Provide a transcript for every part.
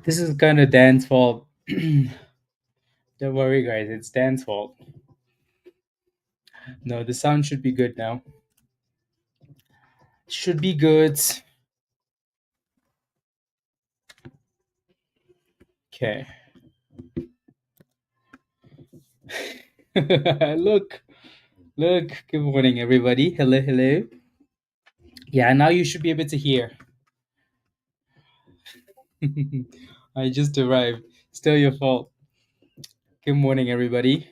This is kind of Dan's fault. Don't worry, guys. It's Dan's fault. No, the sound should be good now. Should be good. Okay. Look, look. Good morning, everybody. Hello, hello. Yeah, now you should be able to hear. I just arrived. Still your fault. Good morning, everybody.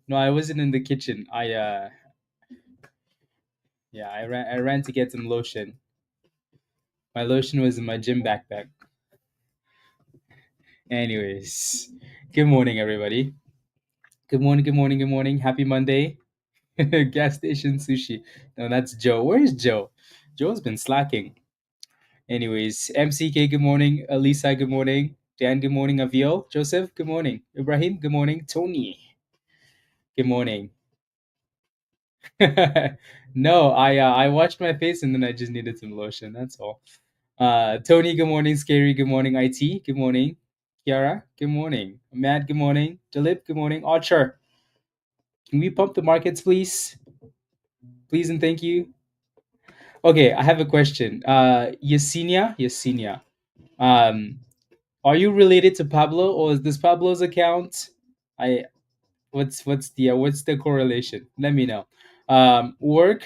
No, I wasn't in the kitchen. I ran to get some lotion. My lotion was in my gym backpack. Anyways, good morning, everybody. Good morning, good morning, good morning. Happy Monday. Gas station sushi. No, that's Joe. Where's Joe? Joe's been slacking. Anyways, MCK, good morning. Elisa, good morning. Dan, good morning. Aviel, Joseph, good morning. Ibrahim, good morning. Tony, good morning. No, I washed my face and then I just needed some lotion. That's all. Tony, good morning. Scary, good morning. IT, good morning. Kiara, good morning. Matt, good morning. Dilip, good morning. Archer, can we pump the markets, please? Please and thank you. Okay, I have a question. Yesenia. Um, are you related to Pablo, or is this Pablo's account? I what's the correlation? Let me know. Work.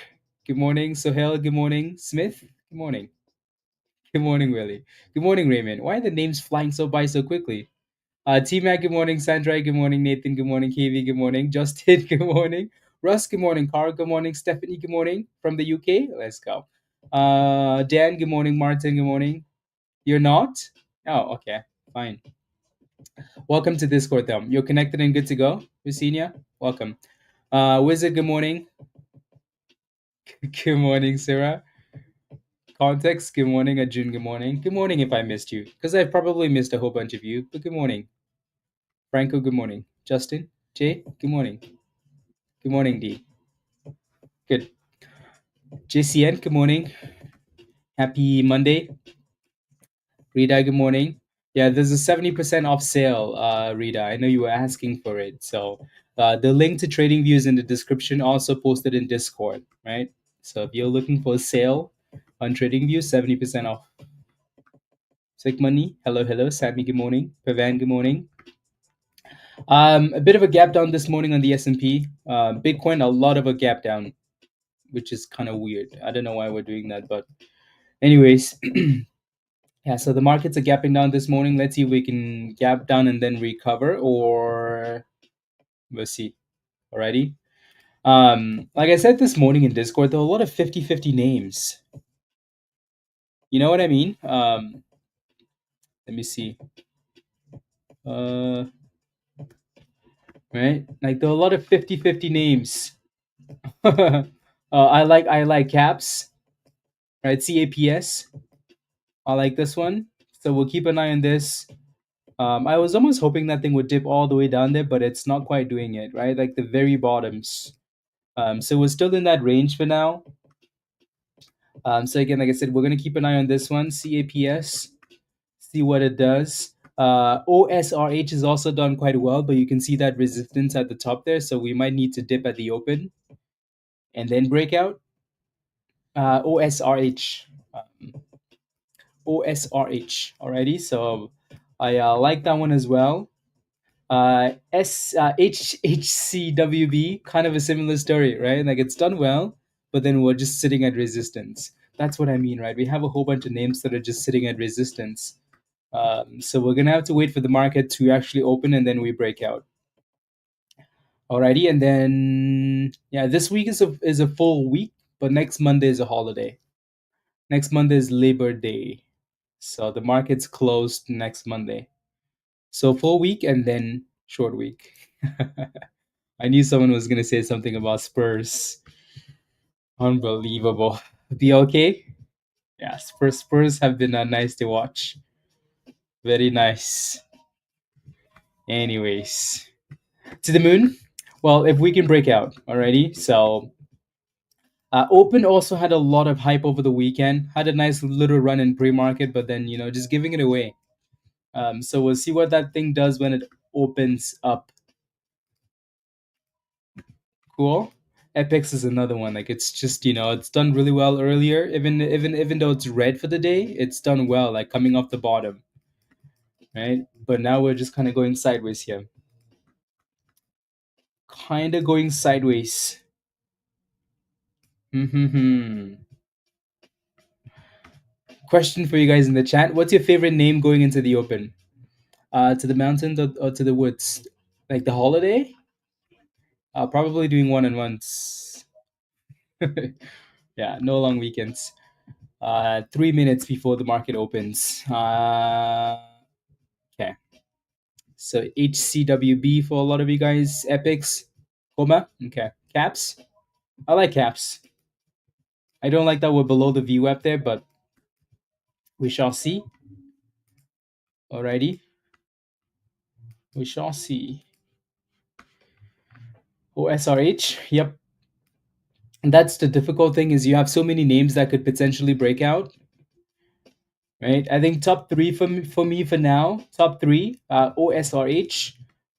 Good morning, Sohail. Good morning, Smith. Good morning. Good morning, Willie. Good morning, Raymond. Why are the names flying by so quickly? T Mac, good morning. Sandra, good morning. Nathan, good morning. KV, good morning. Justin, good morning. Russ, good morning. Carl, good morning. Stephanie, good morning. From the UK, let's go. Dan, good morning. Martin, good morning. You're not? Oh, okay. Fine. Welcome to Discord, though. You're connected and good to go. Rosenia, welcome. Wizard, good morning. Good morning, Sarah. Context, good morning. Arjun, good morning. Good morning if I missed you, because I've probably missed a whole bunch of you, but good morning. Franco, good morning. Justin, Jay, good morning. Good morning, D. Good. JCN, good morning. Happy Monday. Rita, good morning. Yeah, there's a 70% off sale, Rita. I know you were asking for it. So the link to TradingView is in the description, also posted in Discord, right? So if you're looking for a sale on TradingView, 70% off. Sick Money, hello, hello. Sammy, good morning. Pavan, good morning. A bit of a gap down this morning on the S&P. Bitcoin, a lot of a gap down, which is kind of weird. I don't know why we're doing that, but anyways, yeah. So the markets are gapping down this morning. Let's see if we can gap down and then recover, or we'll see. Alrighty. Like I said this morning in Discord, there are a lot of 50-50 names. You know what I mean? Let me see. Right? Like there are a lot of 50-50 names. I like caps, right? CAPS. I like this one. So we'll keep an eye on this. I was almost hoping that thing would dip all the way down there, but it's not quite doing it, right? Like the very bottoms. So we're still in that range for now. So again, like I said, we're gonna keep an eye on this one, CAPS, see what it does. OSRH has also done quite well, but you can see that resistance at the top there, so we might need to dip at the open and then break out. OSRH. OSRH. Alrighty, so I like that one as well. HCWB, kind of a similar story, right? Like it's done well, but then we're just sitting at resistance. That's what I mean, right? We have a whole bunch of names that are just sitting at resistance. So we're gonna have to wait for the market to actually open and then we break out. Alrighty, and then yeah, this week is a full week, but next Monday is a holiday. Next Monday is Labor Day, so the market's closed next Monday. So full week and then short week. I knew someone was gonna say something about Spurs. Unbelievable. Be okay? Yeah, Spurs have been nice to watch. Very nice. Anyways, to the moon. Well, if we can break out, alrighty. So Open also had a lot of hype over the weekend. Had a nice little run in pre-market, but then just giving it away. So we'll see what that thing does when it opens up. Cool. EPIX is another one. Like it's just it's done really well earlier. Even though it's red for the day, it's done well. Like coming off the bottom, right? But now we're just kind of going sideways here. Kind of going sideways. Hmm. Question for you guys in the chat: what's your favorite name going into the open? To the mountains or to the woods? Like the holiday? Probably doing one-on-ones. Yeah, no long weekends. 3 minutes before the market opens. Okay. So HCWB for a lot of you guys. EPIX. Coma. Okay. Caps. I like caps. I don't like that we're below the VWAP there, but we shall see. Alrighty. We shall see. OSRH. Yep. And that's the difficult thing is you have so many names that could potentially break out. Right. I think top three for me for now. Top three. OSRH,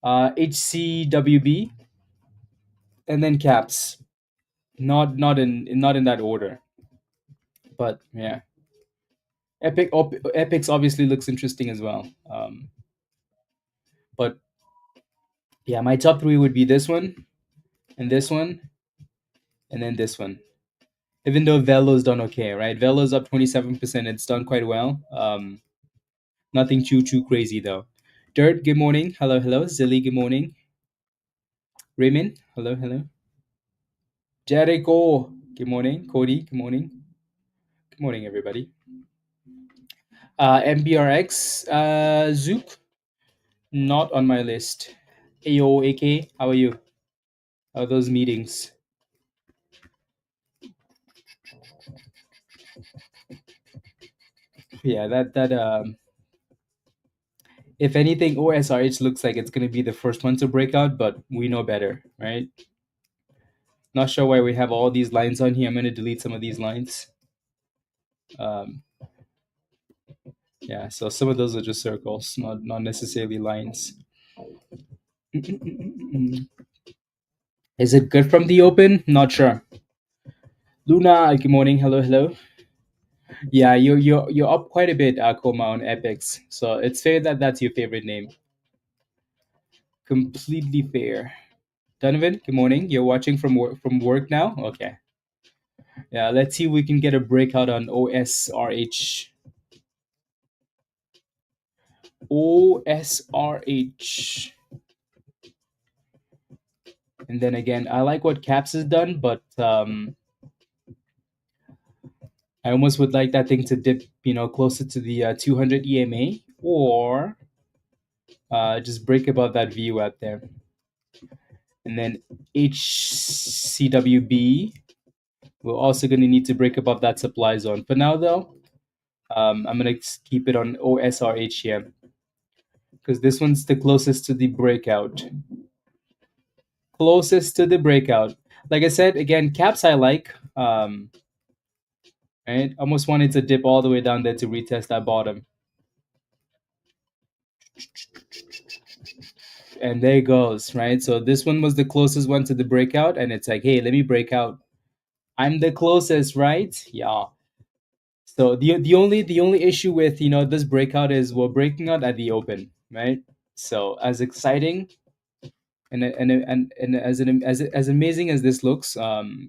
HCWB, and then caps. Not in that order. But yeah. EPIX obviously looks interesting as well. But yeah, my top three would be this one, and this one, and then this one. Even though Velo's done okay, right? Velo's up 27%. It's done quite well. Nothing too crazy though. Dirt, good morning. Hello. Zilly, good morning. Raymond, hello. Jericho, good morning. Cody, good morning. Good morning, everybody. MBRX, Zook, not on my list. AOAK, how are you? How are those meetings? Yeah, that if anything, OSRH looks like it's gonna be the first one to break out, but we know better, right? Not sure why we have all these lines on here. I'm gonna delete some of these lines. Um, yeah, so some of those are just circles, not necessarily lines. Is it good from the open? Not sure. Luna, good morning. Hello. Yeah, you're up quite a bit, Koma, on EPIX. So it's fair that that's your favorite name. Completely fair. Donovan, good morning. You're watching from work now? Okay. Yeah, let's see if we can get a breakout on OSRH. OSRH. And then again, I like what Caps has done, but I almost would like that thing to dip, closer to the 200 EMA or just break above that VU out there. And then HCWB, we're also going to need to break above that supply zone. For now, though, I'm going to keep it on OSRH here because this one's the closest to the breakout. Closest to the breakout. Like I said, again, caps I like. Right? Almost wanted to dip all the way down there to retest that bottom. And there it goes, right? So this one was the closest one to the breakout, and it's like, hey, let me break out. I'm the closest, right? Yeah. So the only issue with this breakout is we're breaking out at the open, right? So as exciting and as amazing as this looks,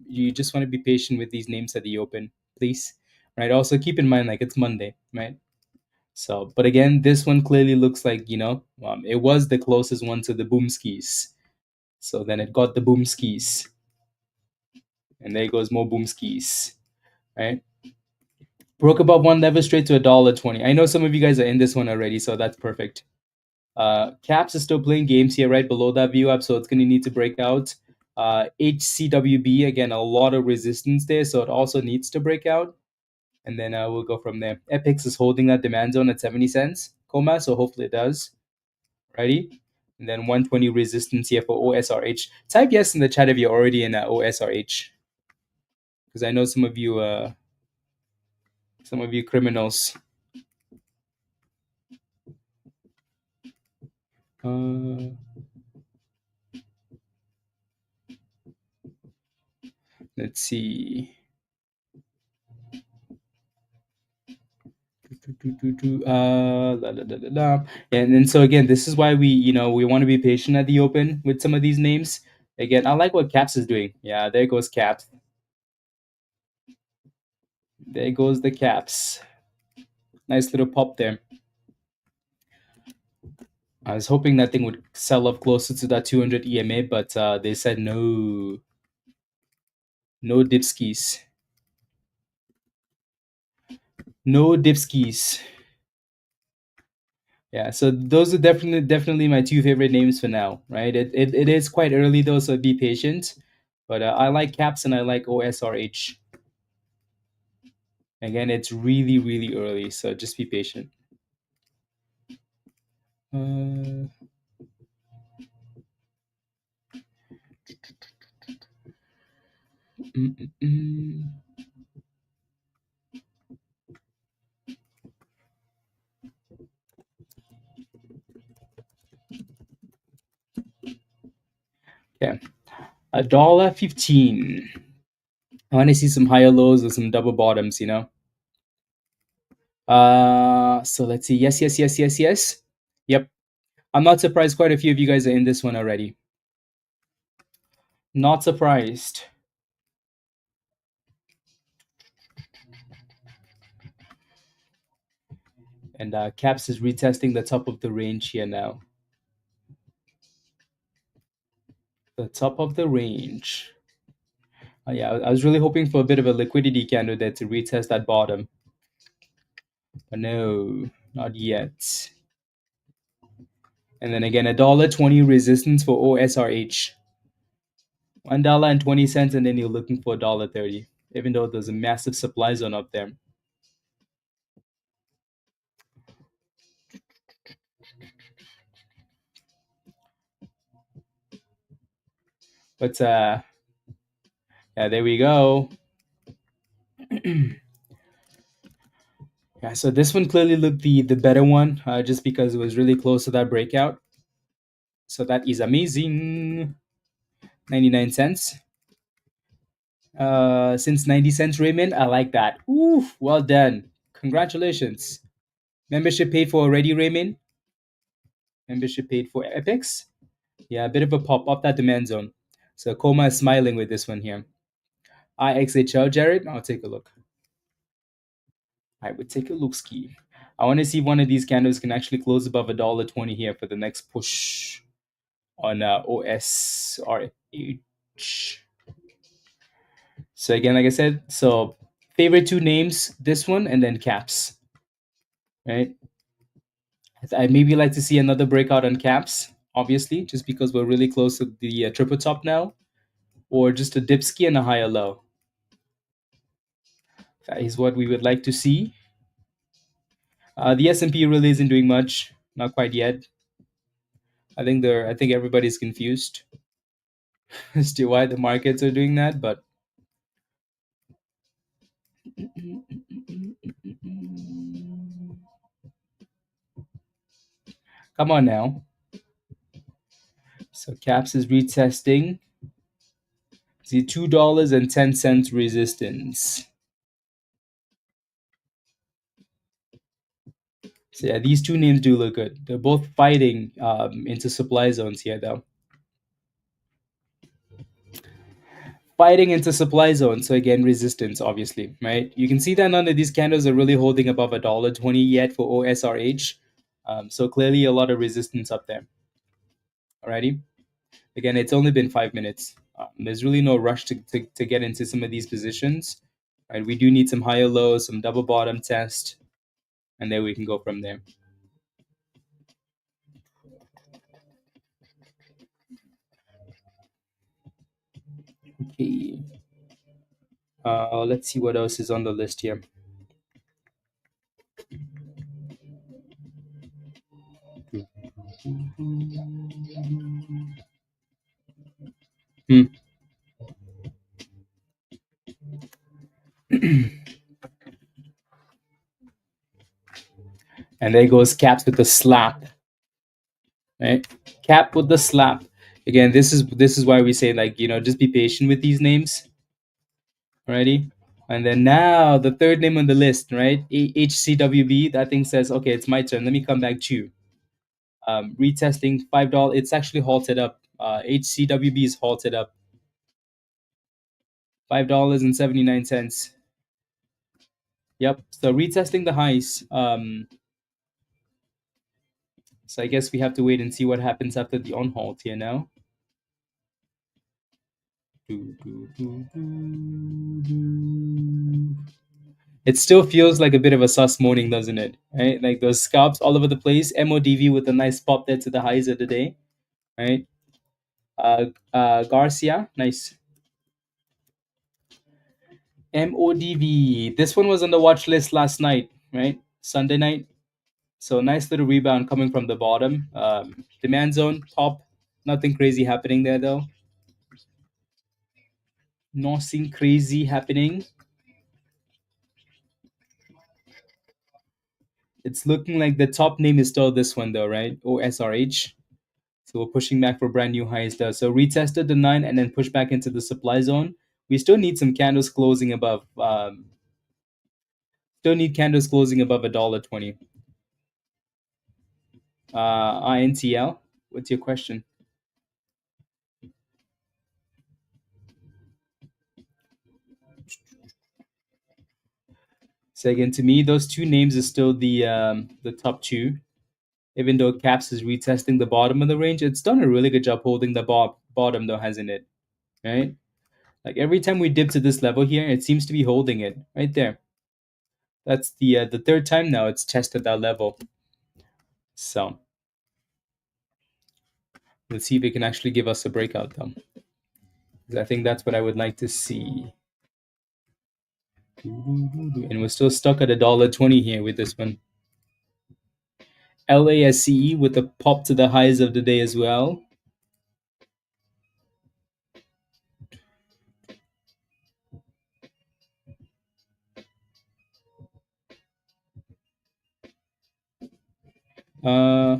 you just want to be patient with these names at the open, please, right? Also keep in mind like it's Monday, right? So, but again, this one clearly looks like it was the closest one to the boom skis. So then it got the boom skis, and there goes more boom skis, right? Broke above one level straight to $1.20. I know some of you guys are in this one already, so that's perfect. Caps is still playing games here, right below that view up, so it's going to need to break out. HCWB, again, a lot of resistance there, so it also needs to break out. And then we'll go from there. EPIX is holding that demand zone at 70 cents, Coma, so hopefully it does. Righty? And then 120 resistance here for OSRH. Type yes in the chat if you're already in OSRH. because I know some of you criminals. Uh, let's see. La, la, la, la, la. And so again, this is why we want to be patient at the open with some of these names. Again, I like what Caps is doing. Yeah, there goes Caps. There goes the Caps. Nice little pop there. I was hoping that thing would sell up closer to that 200 EMA, but they said no, no dipskis, no dipskis. Yeah, so those are definitely my two favorite names for now, right? It is quite early though, so be patient. But I like Caps and I like OSRH. Again, it's really early, so just be patient. Uh, mm, mm, mm. Okay, $1.15. I want to see some higher lows or some double bottoms, you know. So let's see. Yes. Yep. I'm not surprised. Quite a few of you guys are in this one already. Not surprised. And Caps is retesting the top of the range here now. The top of the range. Yeah, I was really hoping for a bit of a liquidity candle there to retest that bottom. But no, not yet. And then again, $1.20 resistance for OSRH. $1.20, and then you're looking for $1.30, even though there's a massive supply zone up there. But yeah, there we go. Yeah, so this one clearly looked the better one, just because it was really close to that breakout. So that is amazing. 99 cents. Since 90 cents, Raymond, I like that. Ooh, well done. Congratulations. Membership paid for already, Raymond? Membership paid for EPIX? Yeah, a bit of a pop up that demand zone. So Coma is smiling with this one here. IXHL, Jared, I'll take a look. I would take a look ski. I want to see if one of these candles can actually close above $1.20 here for the next push on OSRH. So again, like I said, so favorite two names, this one and then Caps, right? I maybe like to see another breakout on Caps, obviously, just because we're really close to the triple top now, or just a dip ski and a higher low. That is what we would like to see. The S&P really isn't doing much, not quite yet. I think everybody's confused as to why the markets are doing that, but come on now. So Caps is retesting the $2.10 resistance. So yeah, these two names do look good. They're both fighting into supply zones here, though. Fighting into supply zones. So again, resistance, obviously, right? You can see that none of these candles are really holding above $1.20 yet for OSRH. So clearly a lot of resistance up there. Alrighty. Again, it's only been 5 minutes. There's really no rush to get into some of these positions. Right? We do need some higher lows, some double bottom test, and then we can go from there. Okay. Let's see what else is on the list here. Hmm. And there goes caps with the slap, right? Cap with the slap. Again, this is why we say, like, just be patient with these names, alrighty. And then now the third name on the list, right? HCWB. That thing says, okay, it's my turn. Let me come back to you. Retesting $5. It's actually halted up. HCWB is halted up. $5.79. Yep. So retesting the highs. So I guess we have to wait and see what happens after the on halt here now. It still feels like a bit of a sus morning, doesn't it? Right? Like those scalps all over the place. MODV with a nice pop there to the highs of the day. Right? Garcia, nice. MODV. This one was on the watch list last night, right? Sunday night. So nice little rebound coming from the bottom. Demand zone, pop. Nothing crazy happening there though. Nothing crazy happening. It's looking like the top name is still this one though, right? OSRH. So we're pushing back for brand new highs there. So retested the 9 and then push back into the supply zone. We still need some candles closing above. Still need candles closing above $1.20. INTL, what's your question? So again, to me, those two names are still the top two. Even though Caps is retesting the bottom of the range, it's done a really good job holding the bottom though, hasn't it? Right? Like every time we dip to this level here, it seems to be holding it right there. That's the third time now it's tested that level. So let's see if it can actually give us a breakout though. 'Cause I think that's what I would like to see. And we're still stuck at $1.20 here with this one. LASCE with a pop to the highs of the day as well. Uh,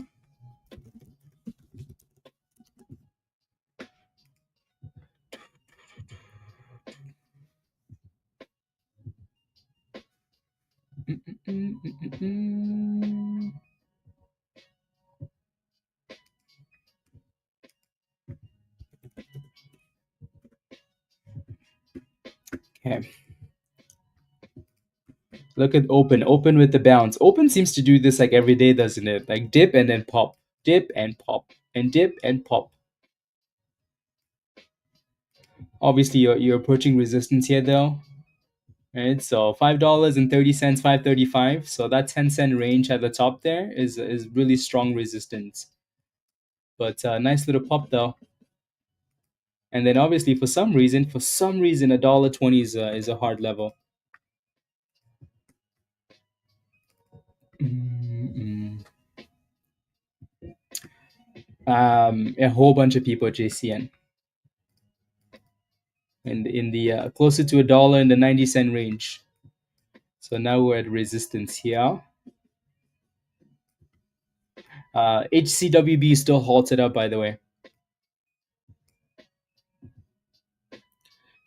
Okay. Look at open. Open with the bounce. Open seems to do this like every day, doesn't it? Like dip and then pop. Dip and pop. And dip and pop. Obviously, you're approaching resistance here though. Right? So $5.30, 5.35. So that 10-cent range at the top there is really strong resistance. But nice little pop though. And then obviously for some reason, $1.20 is a hard level. A whole bunch of people at JCN. In the closer to $1 in the 90-cent range. So now we're at resistance here. HCWB is still halted up, by the way.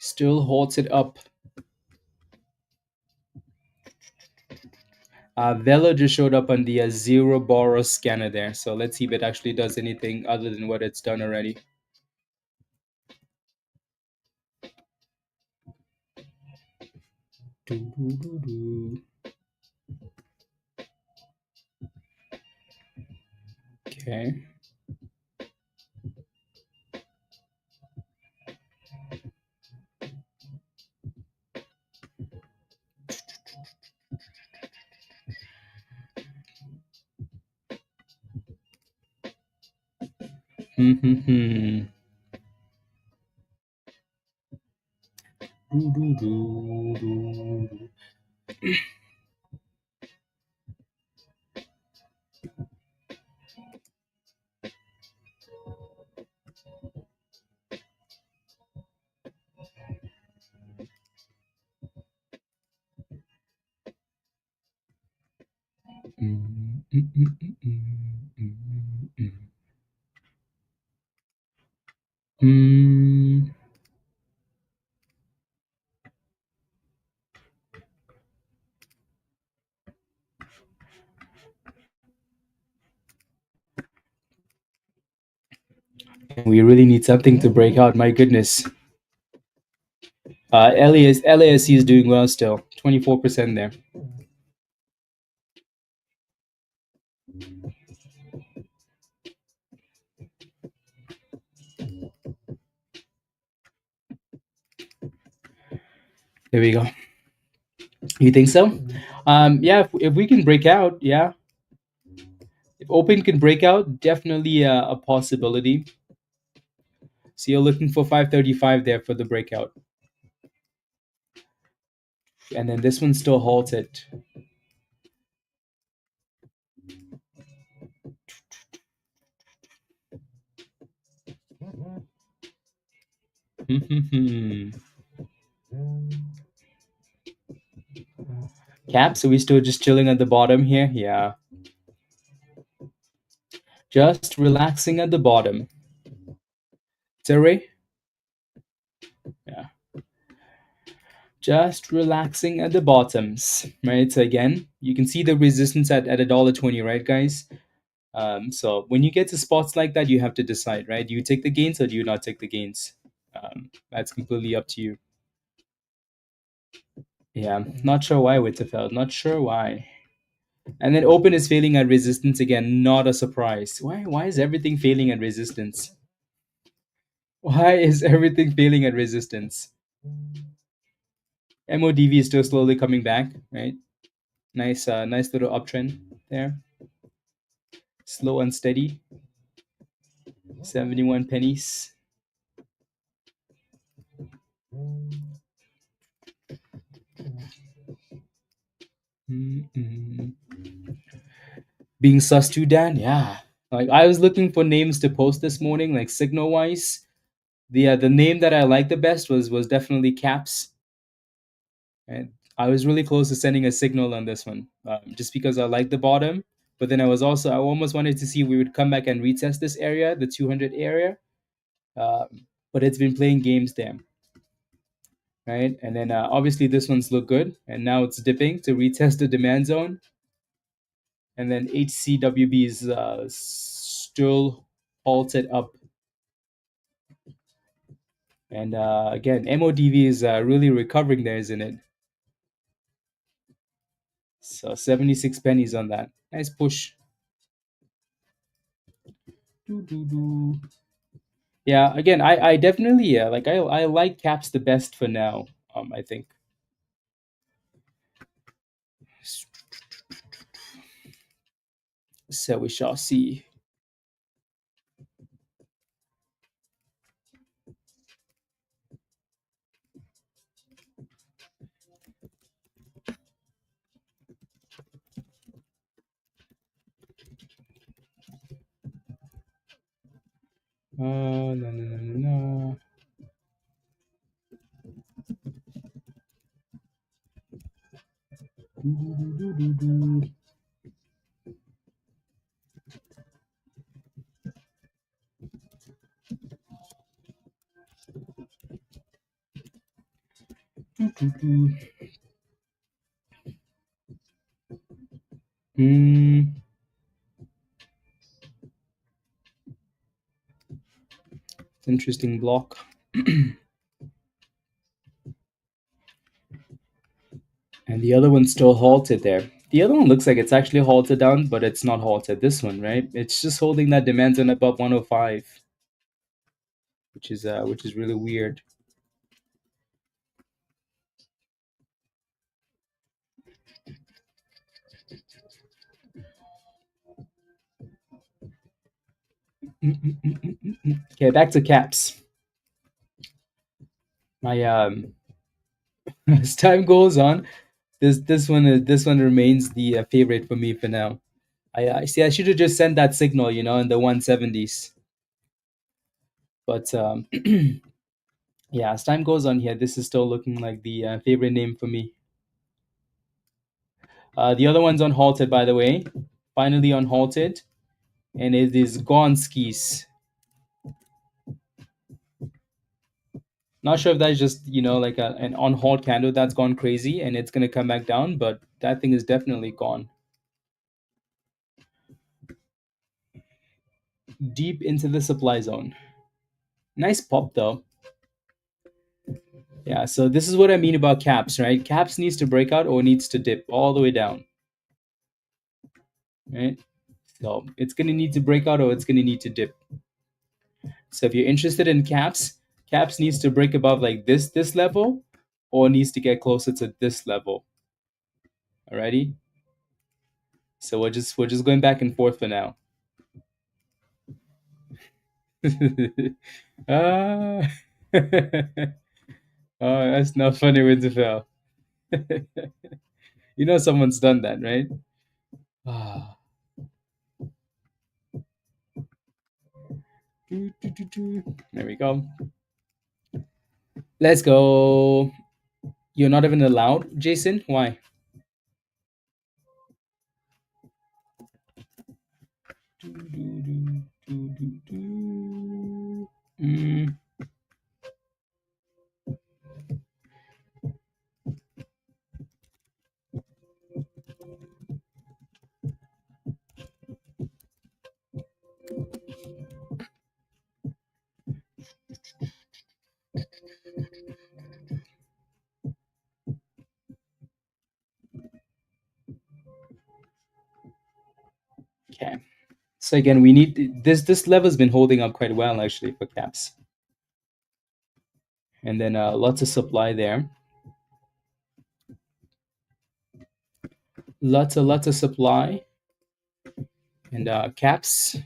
Still halted up. Velo just showed up on the zero borrow scanner there. So let's see if it actually does anything other than what it's done already. Okay. Mm, we really need something to break out. My goodness. LASC is doing well still, 24% there. There we go. You think so? Yeah, if we can break out, yeah. If open can break out, definitely a possibility. So you're looking for 535 there for the breakout. And then this one's still halted. Caps, are we still just chilling at the bottom here? Yeah. Just relaxing at the bottom. Terry? Yeah. Just relaxing at the bottoms, right? So again, you can see the resistance at $1.20, right, guys? So when you get to spots like that, you have to decide, right? Do you take the gains or do you not take the gains? That's completely up to you. Yeah, not sure why Winterfeld. Not sure why. And then open is failing at resistance again. Not a surprise. Why is everything failing at resistance? Why is everything failing at resistance? MODV is still slowly coming back, right? Nice little uptrend there. Slow and steady. 71 pennies. Mm-mm. Being sus to Dan, yeah. Like I was looking for names to post this morning, like signal wise. The name that I liked the best was definitely Caps, and I was really close to sending a signal on this one, just because I liked the bottom. But then I almost wanted to see if we would come back and retest this area, the 200 area. But it's been playing games there, right? And then obviously this one's look good, and now it's dipping to retest the demand zone. And then HCWB is still halted up. And again, MODV is really recovering there, isn't it? So 76 pennies on that. Nice push. Doo-doo-doo. Yeah, again, I definitely I like caps the best for now. I think. So we shall see. No, no, no, no, no. Doo-doo-doo-doo-doo. Doo-doo-doo. Hmm. Interesting block. And the other one's still halted there. The other one looks like it's actually halted down, but it's not halted. This one, right? It's just holding that demand zone above 105, which is really weird. Okay, back to caps. My as time goes on, this one remains the favorite for me for now. I see. I should have just sent that signal, in the 170s. But yeah, as time goes on here, this is still looking like the favorite name for me. The other one's on halted, by the way. finally unhalted, and it is gone skis. Not sure if that's just like an on-halt candle that's gone crazy and it's gonna come back down, but that thing is definitely gone deep into the supply zone. Nice pop though. Yeah, so this is what I mean about caps, right? Caps needs to break out or needs to dip all the way down, right? So it's gonna need to break out or it's gonna need to dip. So if you're interested in caps, caps needs to break above like this level, or needs to get closer to this level. Alrighty. So we're just going back and forth for now. Ah. Oh, that's not funny, Winterfell. You know someone's done that, right? Ah. There we go. Let's go. You're not even allowed, Jason? Why? Mm, okay. So again, we need this level's been holding up quite well actually for caps. And then lots of supply there. Lots of supply. And caps.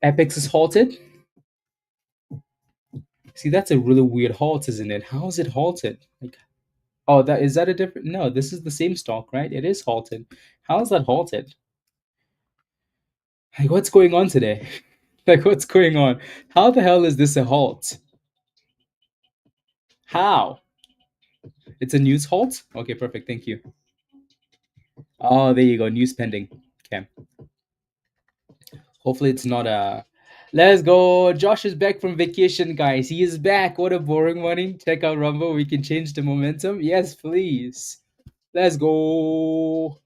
EPIX is halted. See, that's a really weird halt, isn't it? How is it halted? Like, oh, that is that a different? No, this is the same stock, right? It is halted. How is that halted? Like, what's going on today? Like, what's going on? How the hell is this a halt? How? It's a news halt? Okay, perfect. Thank you. Oh, there you go. News pending. Okay. Hopefully, it's not a. Let's go. Josh is back from vacation, guys. He is back. What a boring morning. Check out Rumble. We can change the momentum. Yes, please. Let's go.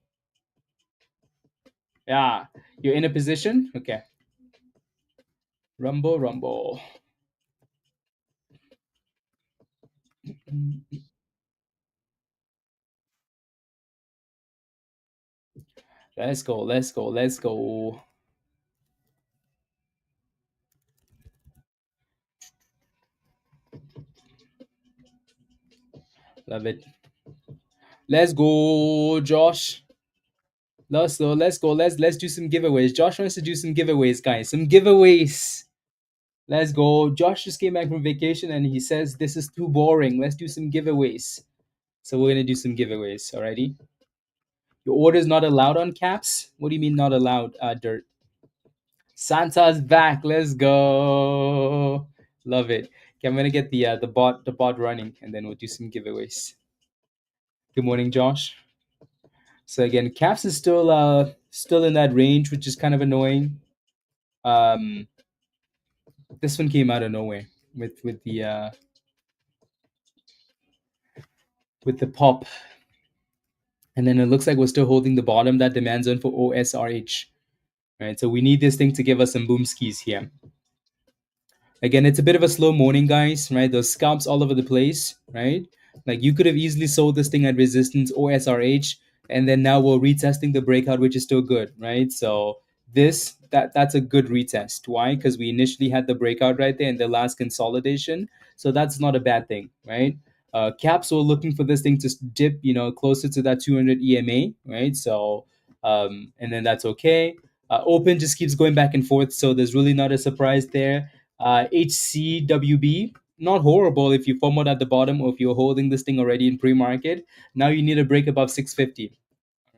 Yeah. You're in a position? Okay. Rumble, Rumble. Let's go. Let's go. Let's go. Love it. Let's go, Josh. Let's go. Let's go. Let's do some giveaways. Josh wants to do some giveaways, guys. Some giveaways. Let's go. Josh just came back from vacation and he says this is too boring. Let's do some giveaways. So we're gonna do some giveaways. Alrighty. Your order is not allowed on caps. What do you mean not allowed? Dirt. Santa's back. Let's go. Love it. Okay, I'm gonna get the bot running and then we'll do some giveaways. Good morning, Josh. So again, caps is still in that range, which is kind of annoying. Um, this one came out of nowhere with the pop, and then it looks like we're still holding the bottom that demand zone for OSRH. Right, so we need this thing to give us some boom skis here. Again, it's a bit of a slow morning, guys, right? There's scalps all over the place, right? Like you could have easily sold this thing at resistance or SRH, and then now we're retesting the breakout, which is still good, right? So that's a good retest. Why? Because we initially had the breakout right there in the last consolidation. So that's not a bad thing, right? Caps were looking for this thing to dip, closer to that 200 EMA, right? So, and then that's okay. Open just keeps going back and forth, so there's really not a surprise there. HCWB, not horrible if you form out at the bottom or if you're holding this thing already in pre-market. Now you need a break above 650.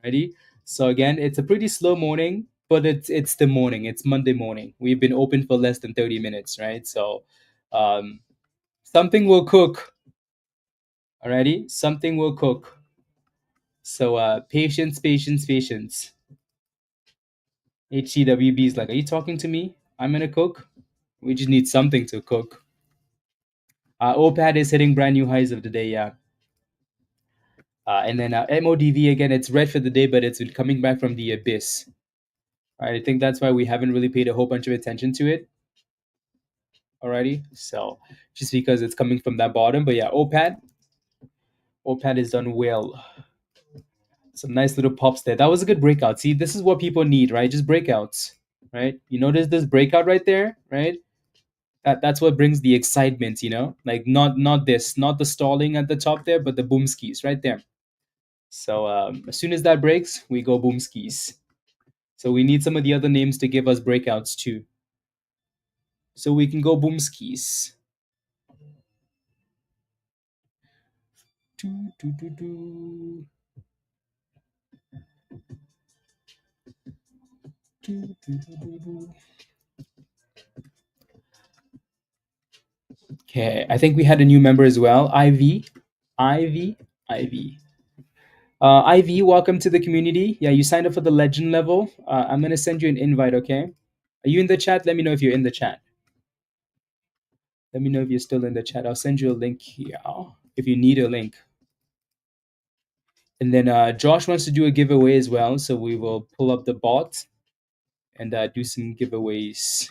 Ready? So again, it's a pretty slow morning, but it's the morning. It's Monday morning. We've been open for less than 30 minutes, right? So something will cook. Alrighty? Something will cook. So patience, patience, patience. HCWB is like, are you talking to me? I'm gonna cook. We just need something to cook. OPAD is hitting brand new highs of the day, yeah. And then MODV again, it's red for the day, but it's been coming back from the abyss. Right, I think that's why we haven't really paid a whole bunch of attention to it already. So just because it's coming from that bottom, but yeah, OPAD is done well. Some nice little pops there. That was a good breakout. See, this is what people need, right? Just breakouts, right? You notice this breakout right there, right? That's what brings the excitement, like not this, not the stalling at the top there, but the boom skis right there. So as soon as that breaks, we go boom skis. So we need some of the other names to give us breakouts too. So we can go boom skis. Okay, I think we had a new member as well. Ivy. Ivy, welcome to the community. Yeah, you signed up for the legend level. I'm gonna send you an invite. Okay, are you in the chat? Let me know if you're in the chat. Let me know if you're still in the chat. I'll send you a link here if you need a link. And then Josh wants to do a giveaway as well, so we will pull up the bot and do some giveaways.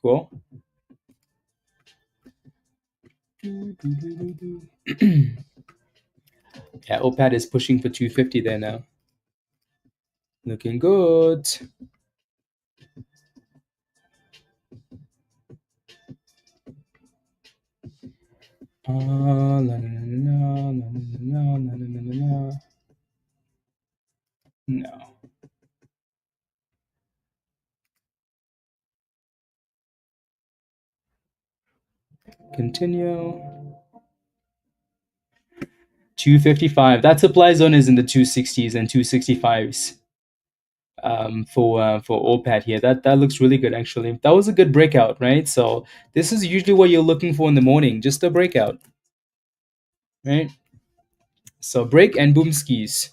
Cool. Yeah, OPAD is pushing for 250 there now. Looking good. No. Continue. 255. That supply zone is in the 260s and 265s. For OPAD here, that looks really good actually. That was a good breakout, right? So this is usually what you're looking for in the morning, just a breakout, right? So break and boom skis.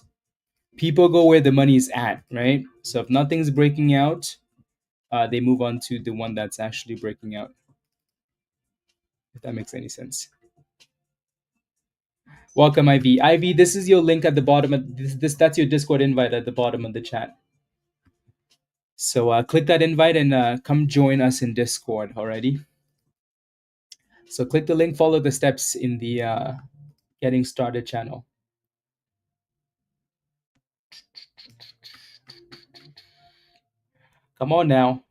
People go where the money is at, right? So if nothing's breaking out, they move on to the one that's actually breaking out. If that makes any sense. Welcome, Ivy. Ivy, this is your link at the bottom of this. That's your Discord invite at the bottom of the chat. So click that invite and come join us in Discord already. So click the link, follow the steps in the getting started channel. Come on now.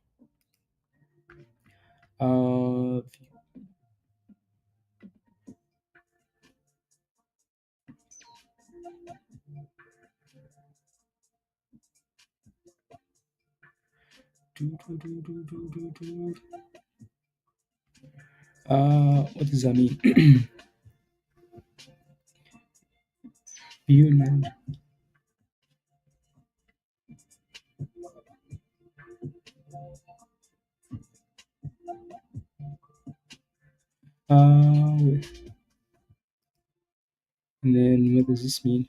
What does that mean? View and manage. And then what does this mean?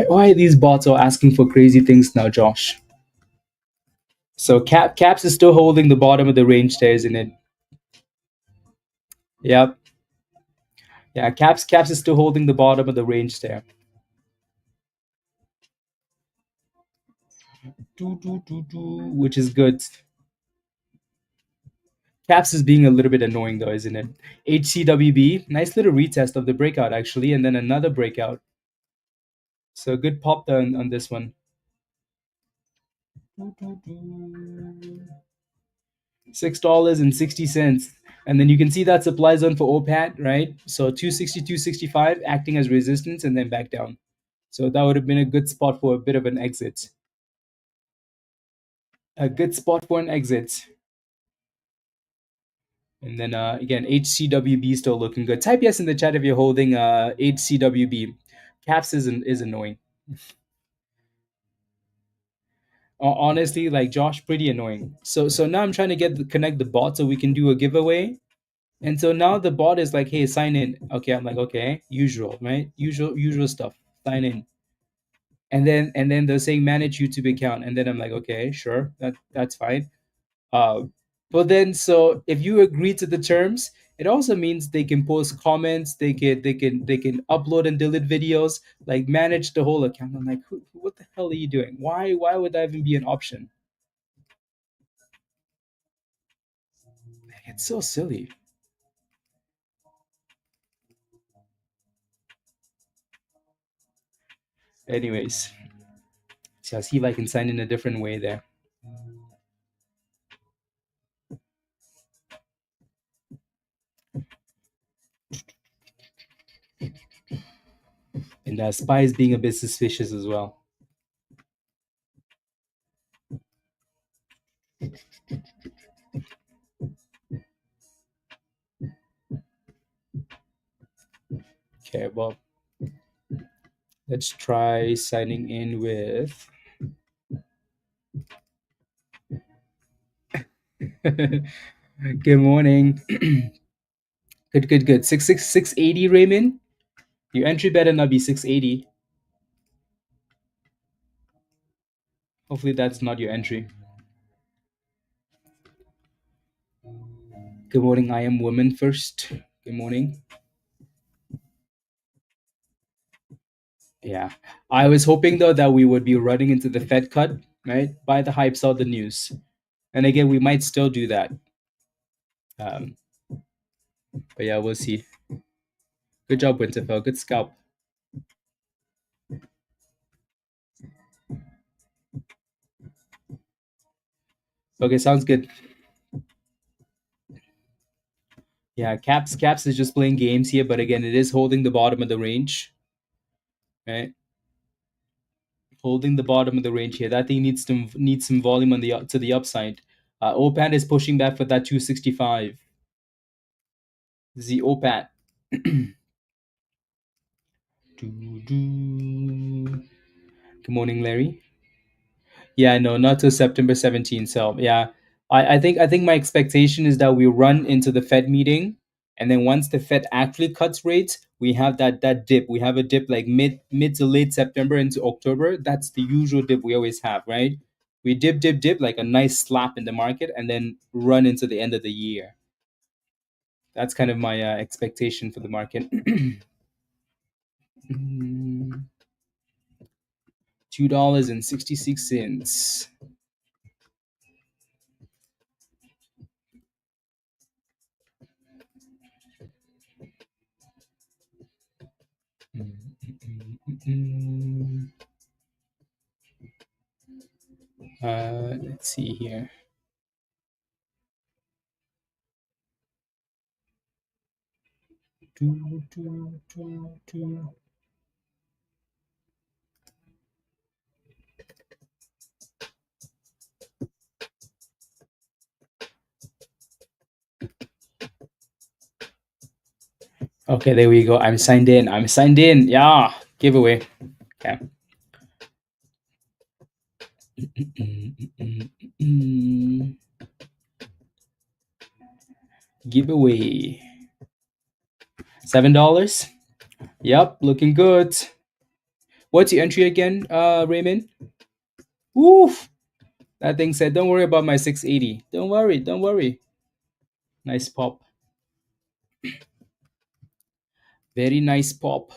Why are these bots all asking for crazy things now, Josh? So caps is still holding the bottom of the range there, isn't it? Yep. Yeah, caps is still holding the bottom of the range there. Which is good. Caps is being a little bit annoying though, isn't it? HCWB, nice little retest of the breakout actually, and then another breakout. So good pop down on this one. $6.60. And then you can see that supply zone for OPAT, right? So 260, 265 acting as resistance and then back down. So that would have been a good spot for a bit of an exit. A good spot for an exit. And then again, HCWB still looking good. Type yes in the chat if you're holding HCWB. Caps is annoying. Honestly, like Josh, pretty annoying. So now I'm trying to connect the bot so we can do a giveaway. And so now the bot is like, hey, sign in. Okay, I'm like, okay, usual, right? Usual stuff. Sign in. And then they're saying manage YouTube account. And then I'm like, okay, sure, that's fine. Uh, but then so if you agree to the terms, it also means they can post comments, they can upload and delete videos, like manage the whole account. I'm like, what the hell are you doing? Why would that even be an option? It's so silly. Anyways, so I'll see if I can sign in a different way there. And Spies being a bit suspicious as well. Okay, well, let's try signing in with. Good morning. Good. 680, Raymond. Your entry better not be 680. Hopefully that's not your entry. Good morning. I am woman first. Good morning. Yeah. I was hoping though that we would be running into the Fed cut, right? By the hypes of the news. And again, we might still do that. Um, but yeah, we'll see. Good job, Winterfell. Good scalp. Okay, sounds good. Yeah, Caps is just playing games here, but again, it is holding the bottom of the range, right? Holding the bottom of the range here. That thing needs some volume on to the upside. OPAT is pushing back for that 265. This is the OPAT. Good morning, Larry. Yeah, no, not till September 17th. So yeah, I think my expectation is that we run into the Fed meeting, and then once the Fed actually cuts rates, we have that dip. We have a dip like mid to late September into October. That's the usual dip we always have, right? We dip like a nice slap in the market, and then run into the end of the year. That's kind of my expectation for the market. $2.66. Let's see here. Okay, there we go. I'm signed in. Yeah, giveaway. Okay. Giveaway. $7. Yep, looking good. What's your entry again, Raymond? Woof. That thing said, don't worry about my 680. Don't worry. Nice pop. Very nice pop.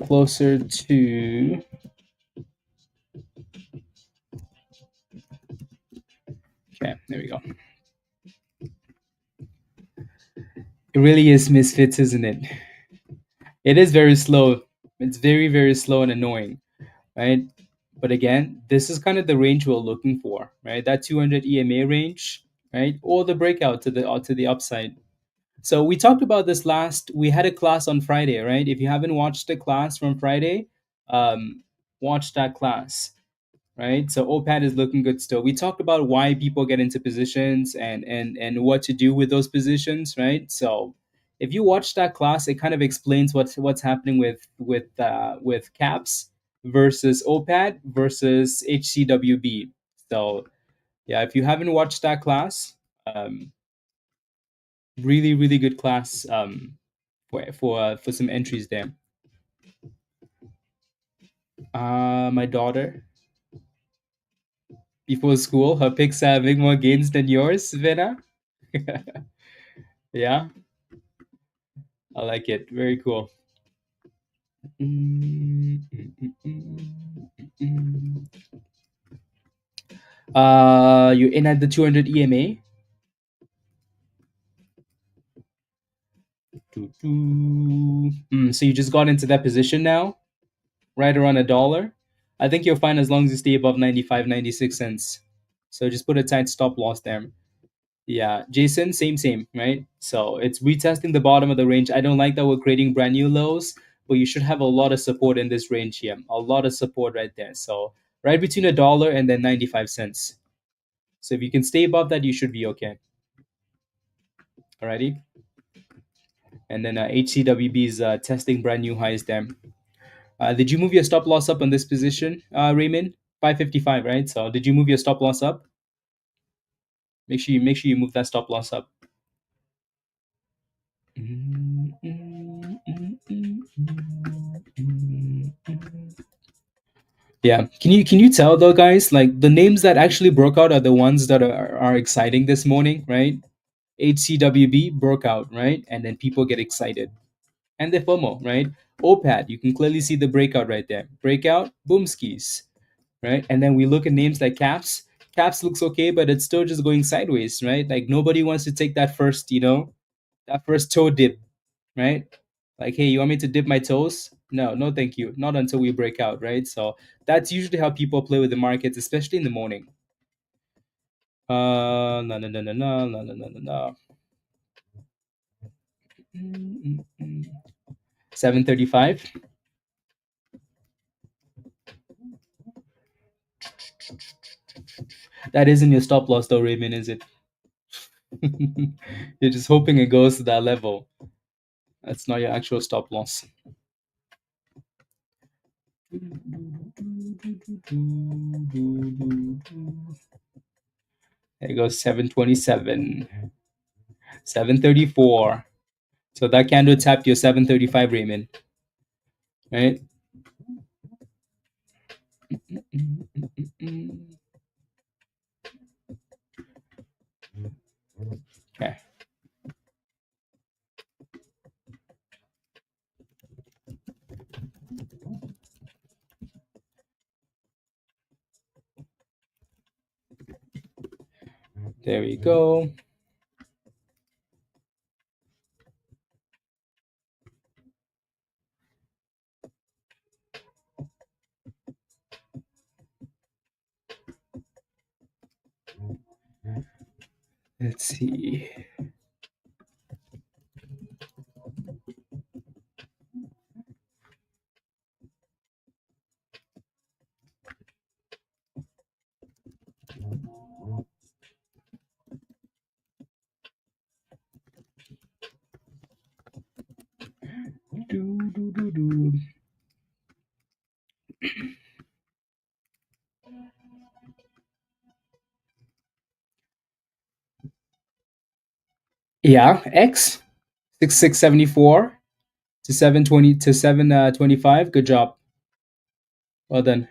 Closer to. Okay, there we go. It really is misfits, isn't it? It is very slow. It's very, very slow and annoying, right? But again, this is kind of the range we're looking for, right? That 200 EMA range, right? Or the breakout to the upside. So we talked about this last. We had a class on Friday, right? If you haven't watched the class from Friday, um, watch that class, right? So OPAD is looking good still. We talked about why people get into positions and what to do with those positions, right? So if you watch that class, it kind of explains what's happening with caps versus OPAD versus HCWB. So yeah, if you haven't watched that class, um, really good class for some entries there. My daughter before school, her picks are having more gains than yours, Vena. Yeah, I like it. Very cool. You're in at the 200 EMA. So you just got into that position now, right around $1. I think you're fine as long as you stay above 95, 96 cents. So just put a tight stop loss there. Yeah, Jason, same, right? So it's retesting the bottom of the range. I don't like that we're creating brand new lows, but you should have a lot of support in this range here. A lot of support right there. So right between $1 and then 95 cents. So if you can stay above that, you should be okay. Alrighty. And then HCWB is testing brand new highs there. Did you move your stop loss up on this position, Raymond? 555, right? So did you move your stop loss up? Make sure you move that stop loss up. Yeah. Can you tell though, guys? Like the names that actually broke out are the ones that are exciting this morning, right? HCWB broke out, right? And then people get excited. And the FOMO, right? OPAD, you can clearly see the breakout right there. Breakout, boom skis, right? And then we look at names like Caps. Caps looks okay, but it's still just going sideways, right? Like nobody wants to take that first, that first toe dip, right? Like, hey, you want me to dip my toes? No, no, thank you. Not until we break out, right? So that's usually how people play with the markets, especially in the morning. No, no, no, no, no, no, no, no, no, no. 735. That isn't your stop loss, though, Raymond, is it? You're just hoping it goes to that level. That's not your actual stop loss. There goes 727, 734. So that candle tapped your 735, Raymond, right? Okay. There we go. Let's see. Yeah, X 6674 to 720 to 725. Good job. Well done.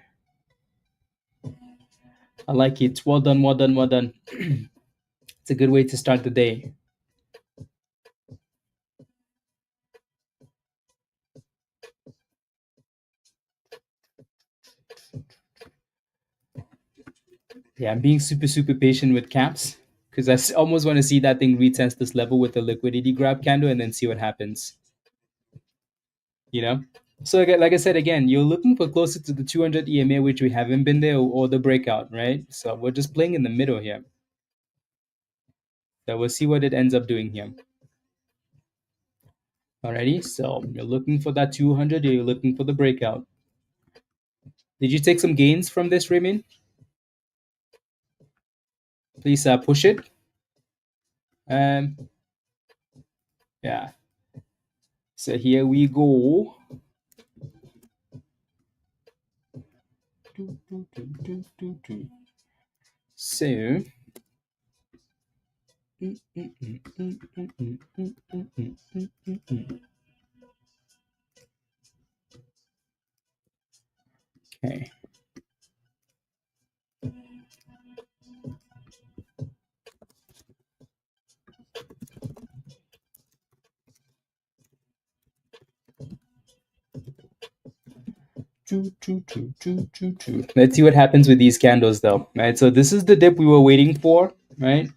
I like it. Well done, well done, well done. It's a good way to start the day. Yeah, I'm being super patient with caps because almost want to see that thing retest this level with the liquidity grab candle and then see what happens. You know? So again, like I said again, you're looking for closer to the 200 EMA, which we haven't been there, or the breakout, right? So we're just playing in the middle here. So we'll see what it ends up doing here. Alrighty, so you're looking for that 200, or you're looking for the breakout. Did you take some gains from this, Raymond? Please push it. Yeah. So here we go. So. Okay. Let's see what happens with these candles, though. Right. So this is the dip we were waiting for. Right.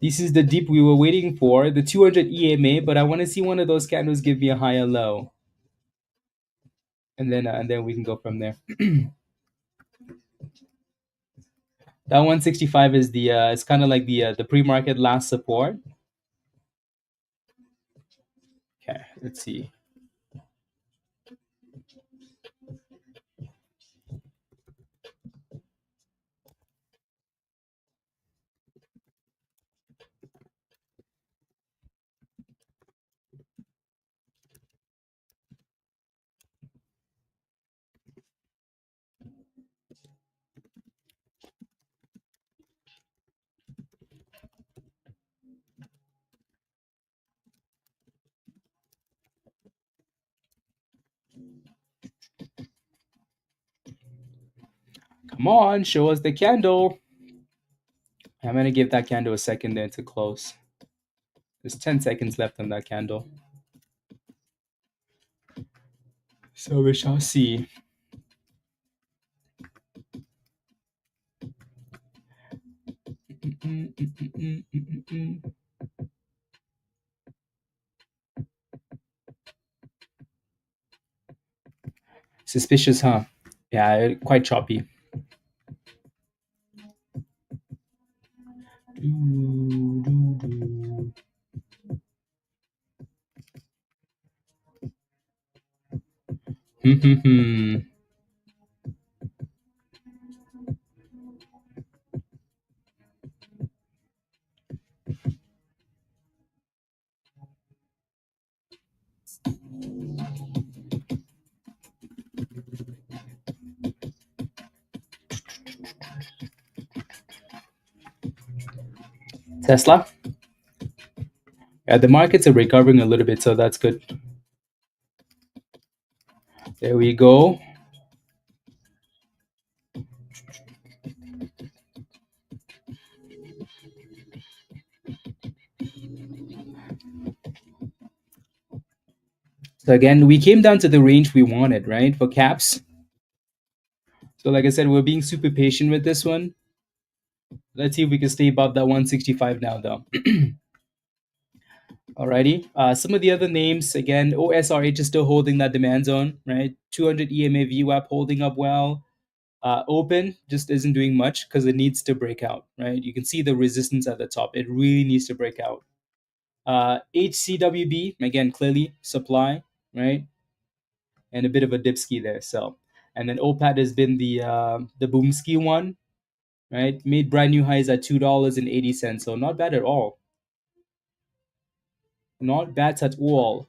This is the dip we were waiting for, the 200 EMA. But I want to see one of those candles give me a higher low, and then we can go from there. That 165 is the it's kind of like the pre-market last support. Okay, let's see. Come on, show us the candle. I'm gonna give that candle a second there to close. There's 10 seconds left on that candle. So we shall see. Suspicious, huh? Yeah, quite choppy. Tesla? Yeah, the markets are recovering a little bit, so that's good. There we go. So again, we came down to the range we wanted, right, for caps. So like I said, we're being super patient with this one. Let's see if we can stay above that 165 now, though. Alrighty. Some of the other names, again, OSRH is still holding that demand zone, right? 200 EMA VWAP holding up well. Open just isn't doing much because it needs to break out, right? You can see the resistance at the top. It really needs to break out. HCWB, again, clearly supply, right? And a bit of a dip ski there. So, and then OPAT has been the boom ski one, right? Made brand new highs at $2.80. So not bad at all. Not bad at all.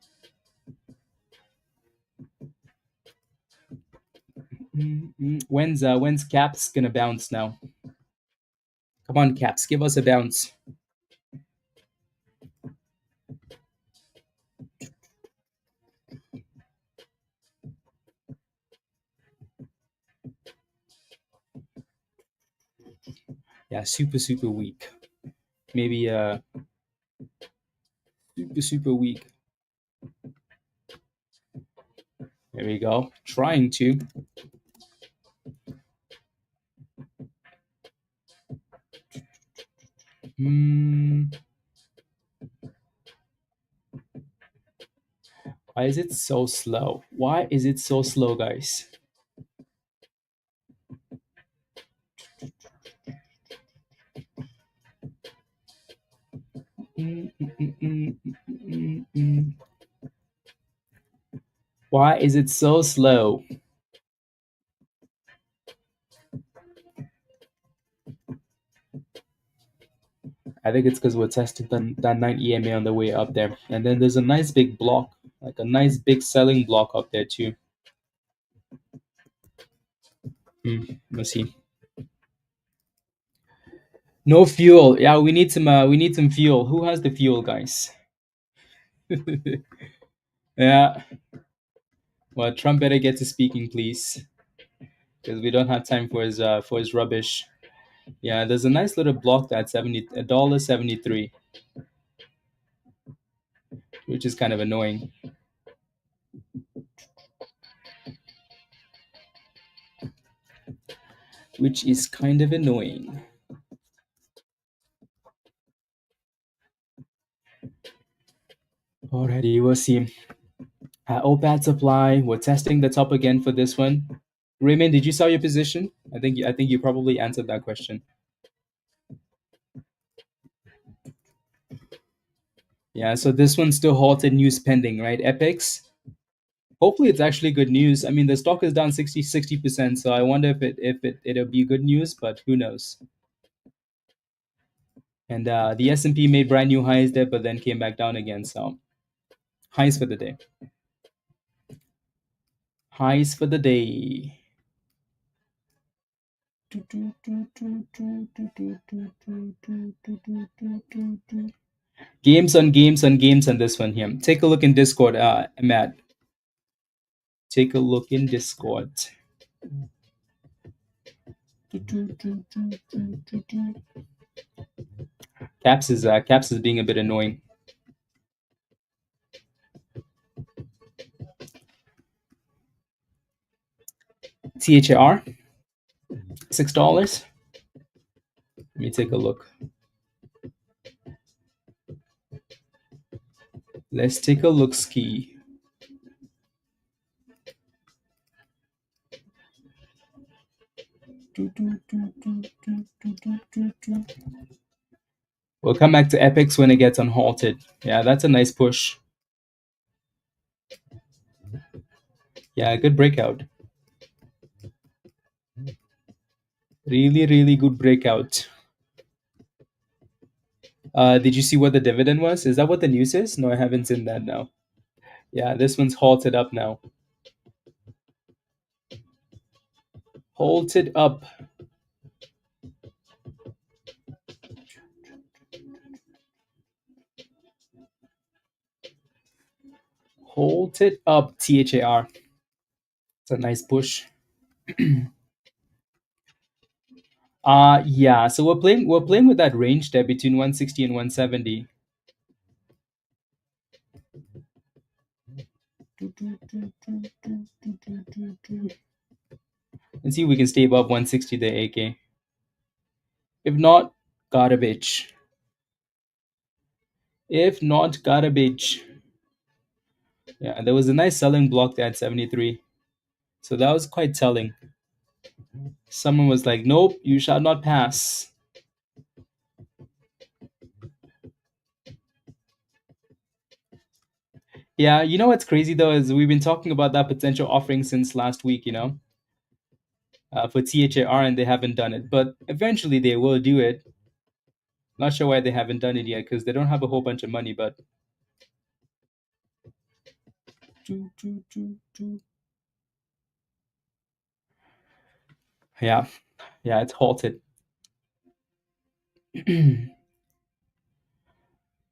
When's Caps gonna bounce now? Come on, Caps, give us a bounce. Yeah, super weak. Maybe super weak. There we go. Trying to. Why is it so slow? Why is it so slow, guys? Why is it so slow? I think it's because we're testing that 9 EMA on the way up there. And then there's a nice big block, like a nice big selling block up there too. Let's see. No fuel. Yeah, we need some fuel. Who has the fuel, guys? Yeah. Well, Trump better get to speaking, please, because we don't have time for his rubbish. Yeah, there's a nice little block that's $1.73, which is kind of annoying. Which is kind of annoying. Alrighty, we'll see. OPAD supply. We're testing the top again for this one. Raymond, did you sell your position? I think you probably answered that question. Yeah, so this one's still halted, news pending, right? EPIX. Hopefully it's actually good news. I mean, the stock is down 60%, so I wonder it'll be good news, but who knows. And the S&P made brand new highs there, but then came back down again. So highs for the day. Highs for the day. Games on games on games on this one here. Take a look in Discord, Matt. Take a look in Discord. Caps is being a bit annoying. THAR, $6. Let me take a look. Let's take a look ski. We'll come back to EPIX when it gets unhalted. Yeah, that's a nice push. Yeah, good breakout. Really, really good breakout. Did you see what the dividend was? Is that what the news is? No, I haven't seen that now. Yeah, this one's halted up now. Halted up. Halted up, THAR. It's a nice push. Yeah, so we're playing with that range there between 160 and 170. Let's see if we can stay above 160 there, AK. If not, garbage. If not, garbage. Yeah, there was a nice selling block there at 73. So that was quite telling. Someone was like, nope, you shall not pass. Yeah, you know what's crazy though is we've been talking about that potential offering since last week, for THAR, and they haven't done it. But eventually they will do it. Not sure why they haven't done it yet, because they don't have a whole bunch of money, but yeah, it's halted.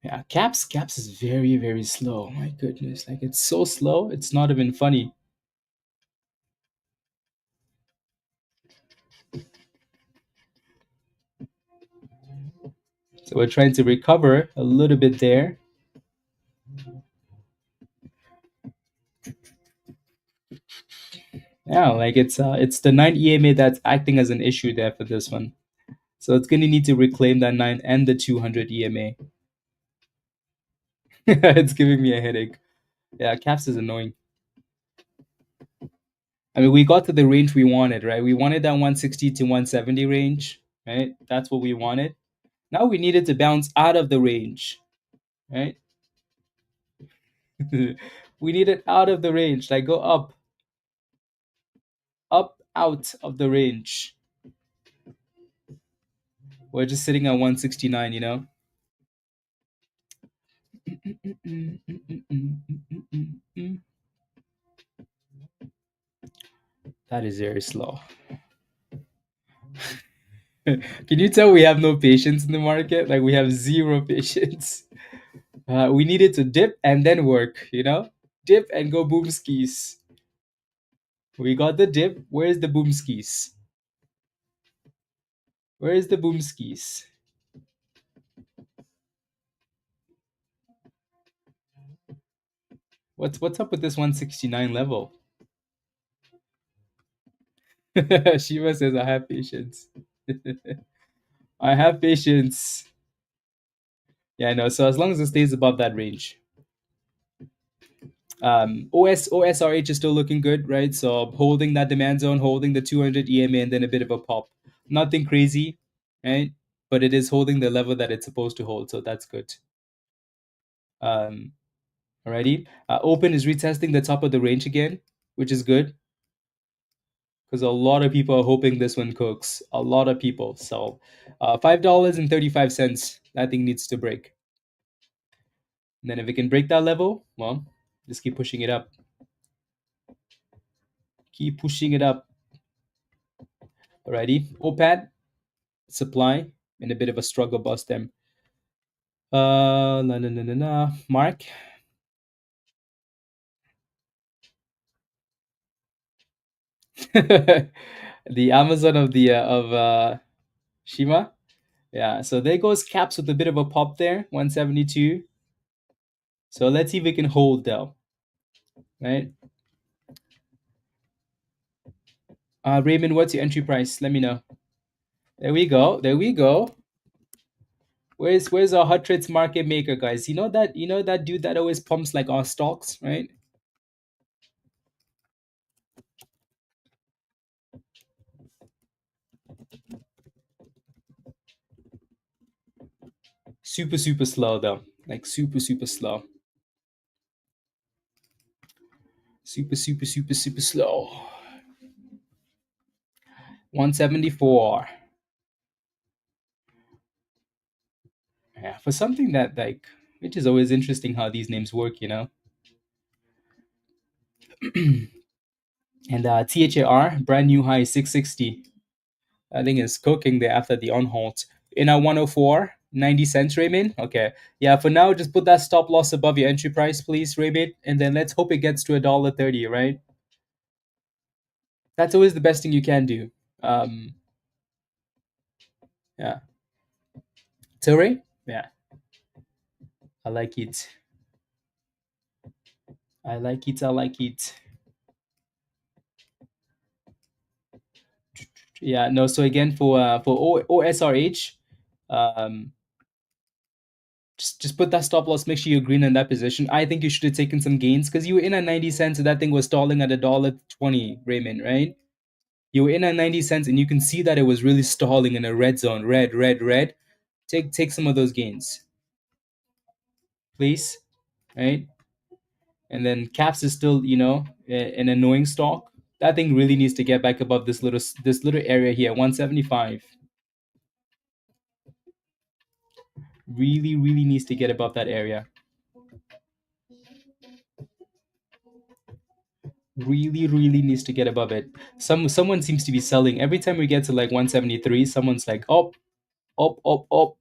Yeah, caps is very, very slow. My goodness, like it's so slow, it's not even funny. So we're trying to recover a little bit there. Yeah, like it's the 9 EMA that's acting as an issue there for this one. So it's gonna need to reclaim that 9 and the 200 EMA. It's giving me a headache. Yeah, caps is annoying. I mean, we got to the range we wanted, right? We wanted that 160 to 170 range, right? That's what we wanted. Now we needed to bounce out of the range, right? We need it out of the range, like go up, out of the range. We're just sitting at 169, you know? That is very slow. Can you tell we have no patience in the market? Like we have zero patience. We needed to dip and then work, you know? Dip and go boom skis. We got the dip. Where's the boom skis? Where is the boom skis? What's up with this 169 level? Shiva says I have patience. I have patience. Yeah, no. So as long as it stays above that range, OSRH is still looking good, right? So holding that demand zone, holding the 200 EMA, and then a bit of a pop. Nothing crazy, right? But it is holding the level that it's supposed to hold, so that's good. Um, Alrighty. Open is retesting the top of the range again, which is good because a lot of people are hoping this one cooks. A lot of people. So, $5.35. That thing needs to break. And then if it can break that level, well, just keep pushing it up. Keep pushing it up. Alrighty. OPAD supply in a bit of a struggle bust them. Mark. The Amazon of the Shima. Yeah, so there goes caps with a bit of a pop there, 172. So let's see if we can hold though, right? Raymond, what's your entry price? Let me know. There we go. There we go. Where's our hot trades market maker, guys? You know that dude that always pumps like our stocks, right? Super slow though. Like super slow. Super slow. 174. Yeah, for something that like which is always interesting how these names work, you know. And THAR, brand new high 660. I think it's cooking there after the on halt. In a 104, 90 cents, Raymond. Okay. Yeah, for now, just put that stop loss above your entry price, please, Raymond. And then let's hope it gets to $1.30, right? That's always the best thing you can do. Um, yeah. Tilray? Yeah. I like it. I like it. I like it. Yeah, no, so again for OSRH, um, just put that stop loss. Make sure you're green in that position. I think you should have taken some gains because you were in at 90 cents, so that thing was stalling at $1.20, Raymond, right? You were in at 90 cents, and you can see that it was really stalling in a red zone, red. Take some of those gains, please, right? And then Caps is still, an annoying stock. That thing really needs to get back above this little area here, 175. Really needs to get above that area. Really needs to get above it. Someone seems to be selling every time we get to like 173. Someone's like, up, oh,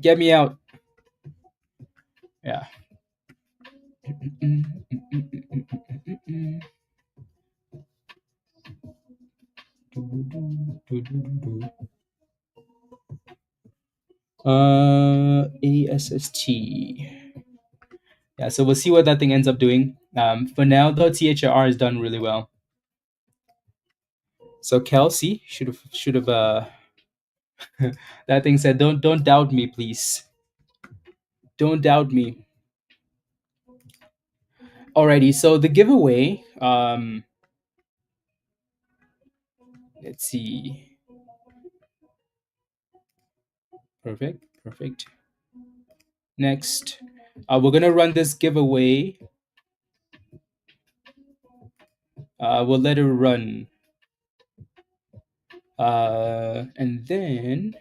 get me out. Yeah. ASST. Yeah, so we'll see what that thing ends up doing. For now, though, THR has done really well. So Kelsey should have that thing said, don't doubt me, please. Don't doubt me. Alrighty, so the giveaway. Let's see. Perfect, perfect. Next, we're gonna run this giveaway. We'll let it run, and then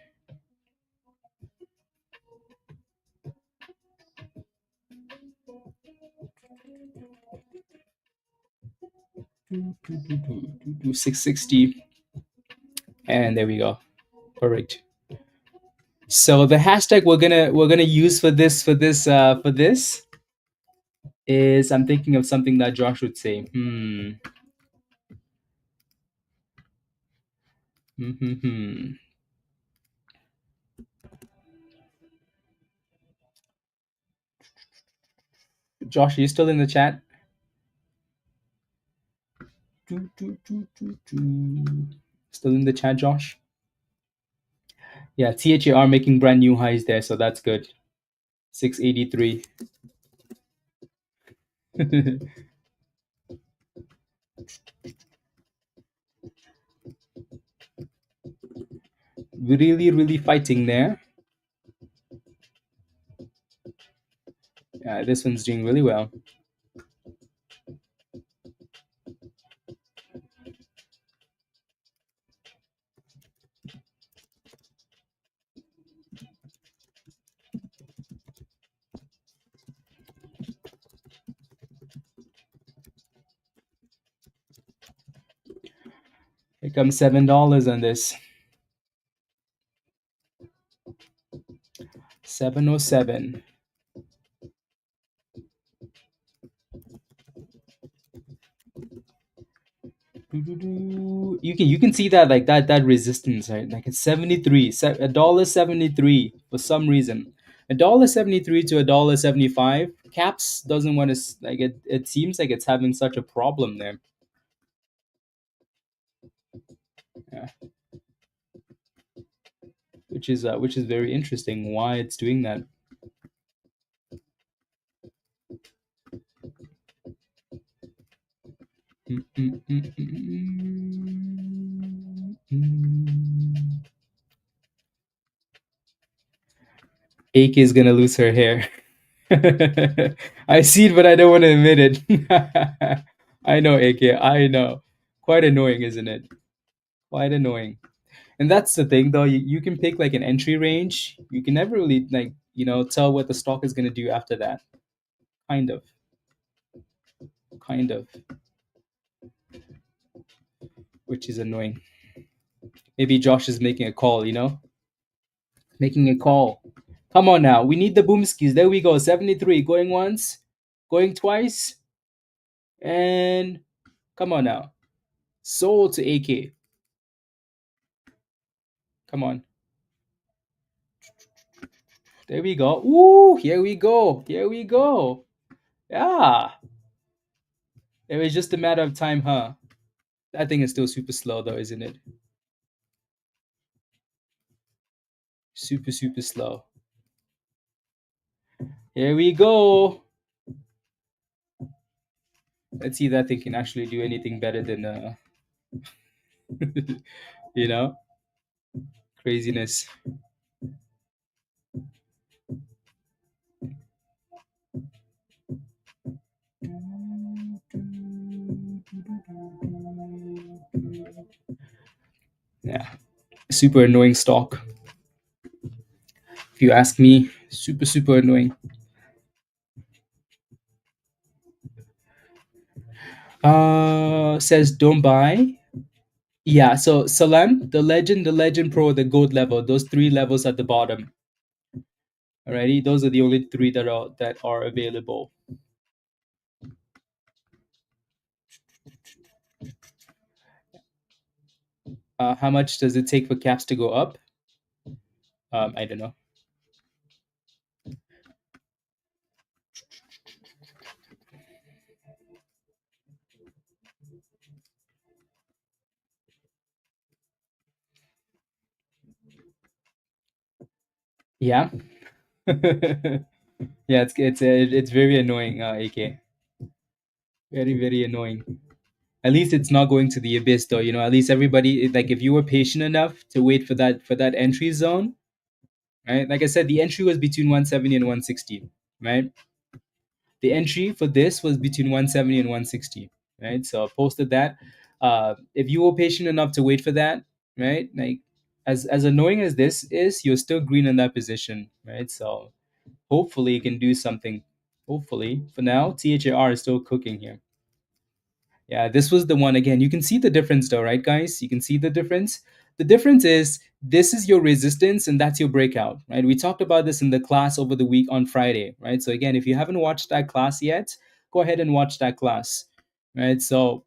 do 660, and there we go. Perfect. So the hashtag we're gonna use for this is, I'm thinking of something that Josh would say. Hmm. Hmm. Josh, are you still in the chat? Still in the chat, Josh? Yeah, THAR making brand new highs there, so that's good. 683. Really, really fighting there. Yeah, this one's doing really well. Here comes $7 on this. 707. You can see that, like that resistance, right? Like it's 73, $1.73 for some reason. $1.73 to $1.75. Caps doesn't want to, like, it seems like it's having such a problem there. Yeah. Which is very interesting why it's doing that. AK is gonna lose her hair. I see it, but I don't want to admit it. I know, AK. I know. Quite annoying, isn't it? Quite annoying. And that's the thing, though. You can pick like an entry range. You can never really, like, tell what the stock is gonna do after that. Kind of. Kind of. Which is annoying. Maybe Josh is making a call. Making a call. Come on now. We need the boomskis. There we go. 73. Going once. Going twice. And come on now. Sold to AK. Come on. There we go. Ooh, here we go. Here we go. Yeah. It was just a matter of time, huh? That thing is still super slow, though, isn't it? Super, super slow. Here we go. Let's see if that thing can actually do anything better than, you know, craziness. Yeah. Super annoying stock. If you ask me, super, super annoying. Says don't buy. Yeah, so Salam, the Legend Pro, the Gold level, those three levels at the bottom. Alrighty, those are the only three that are available. How much does it take for caps to go up? I don't know. Yeah. Yeah, it's very annoying, AK. Very, very annoying. At least it's not going to the abyss, though. At least everybody, like, if you were patient enough to wait for that entry zone, right? Like I said, the entry was between 170 and 160, right? The entry for this was between 170 and 160, right? So I posted that. If you were patient enough to wait for that, right? Like, as annoying as this is, you're still green in that position, right? So hopefully it can do something. Hopefully, for now, THAR is still cooking here. Yeah, this was the one again. You can see the difference though, right, guys? You can see the difference. The difference is this is your resistance and that's your breakout, right? We talked about this in the class over the week on Friday, right? So again, if you haven't watched that class yet, go ahead and watch that class, right? So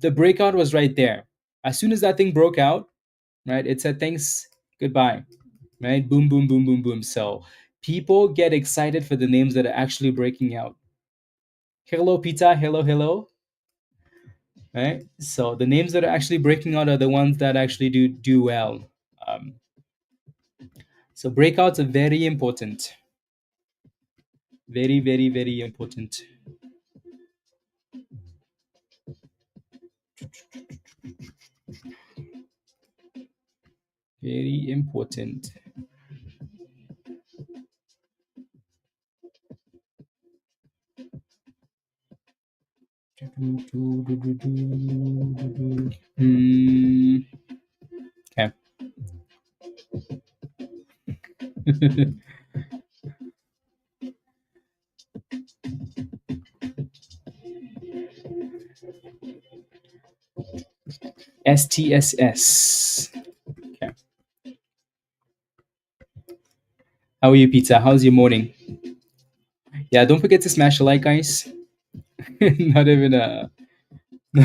the breakout was right there. As soon as that thing broke out, right, it said thanks, goodbye, right? Boom, boom, boom, boom, boom. So people get excited for the names that are actually breaking out. Hello, Pita. Hello, hello. Right? So the names that are actually breaking out are the ones that actually do well. Um, so breakouts are very important. Very, very, very important. Very important. Hmm. Okay. STSS. Okay. How are you, Pizza? How's your morning? Yeah, don't forget to smash a like, guys. not even not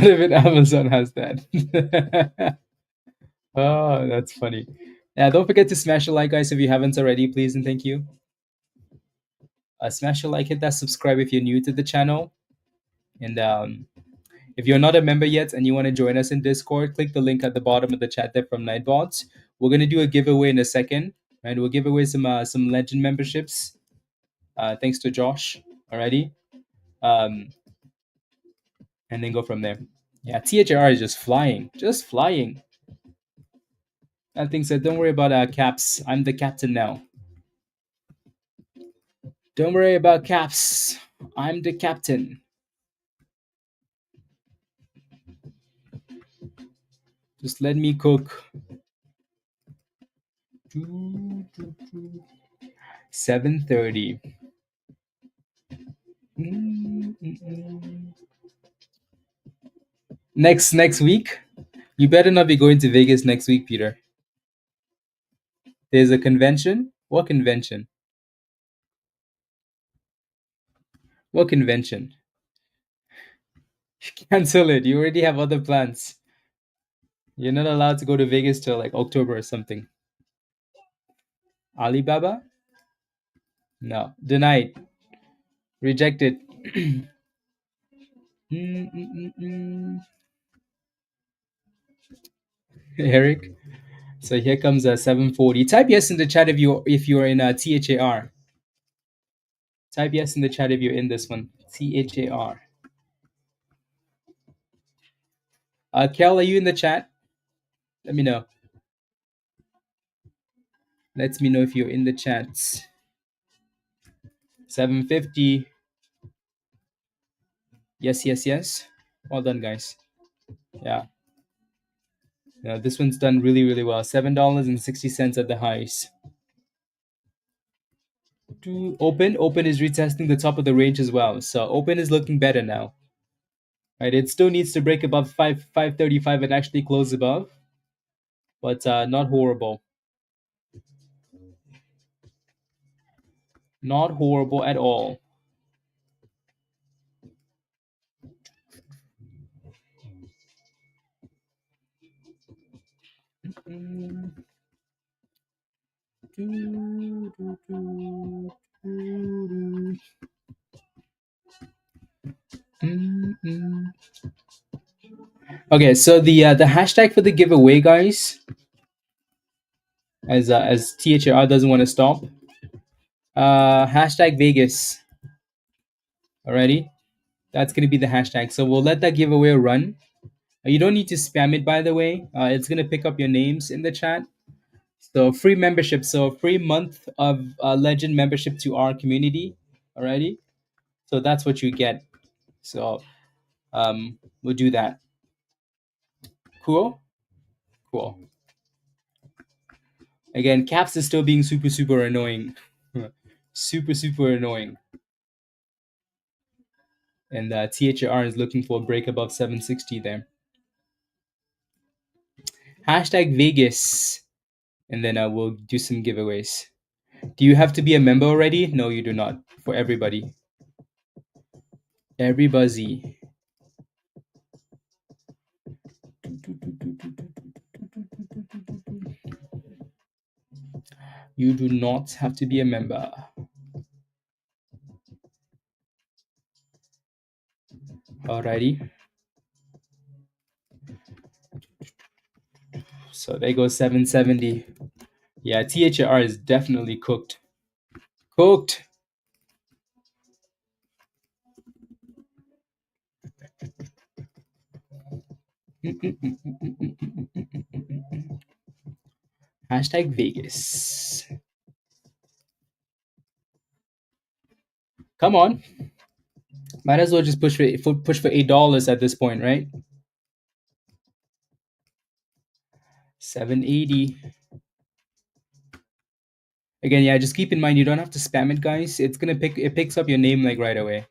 even Amazon has that. Oh, that's funny. Yeah, don't forget to smash a like, guys, if you haven't already, please and thank you. Smash a like, hit that subscribe if you're new to the channel. And if you're not a member yet and you want to join us in Discord, click the link at the bottom of the chat there from Nightbots. We're gonna do a giveaway in a second, and we'll give away some legend memberships. Thanks to Josh already, um, and then go from there. Yeah, THR is just flying, just flying. That thing said, "Don't worry about caps. I'm the captain now. Don't worry about caps. I'm the captain. Just let me cook." 7:30. Next week, you better not be going to Vegas next week, Peter. There's a convention. What convention? What convention? Cancel it. You already have other plans. You're not allowed to go to Vegas till like October or something. Alibaba? No. Denied. Rejected. Eric. So here comes a 740. Type yes in the chat if you're in a THAR. Type yes in the chat if you're in this one. THAR. Kel, are you in the chat? Let me know. Let me know if you're in the chats. 750. Yes, yes, yes. Well done, guys. Yeah. Yeah, this one's done really, really well. $7.60 at the highs. Open is retesting the top of the range as well. So open is looking better now. Right, it still needs to break above 535 and actually close above, but not horrible. Not horrible at all. Okay, so the hashtag for the giveaway, guys, as THR doesn't want to stop. Hashtag Vegas. Alrighty. That's going to be the hashtag. So we'll let that giveaway run. You don't need to spam it, by the way. It's going to pick up your names in the chat. So free membership. So free month of Legend membership to our community. Alrighty. So that's what you get. So we'll do that. Cool. Cool. Again, Caps is still being super, super annoying. Super, super annoying. And THR is looking for a break above 760 there. Hashtag Vegas. And then we'll do some giveaways. Do you have to be a member already? No, you do not. For everybody. Everybody. You do not have to be a member. Alrighty. So there goes 770. Yeah, THR is definitely cooked. Cooked. Hashtag Vegas. Come on. Might as well just push for $8 at this point, right? 780. Again, yeah, just keep in mind you don't have to spam it, guys. It picks up your name like right away.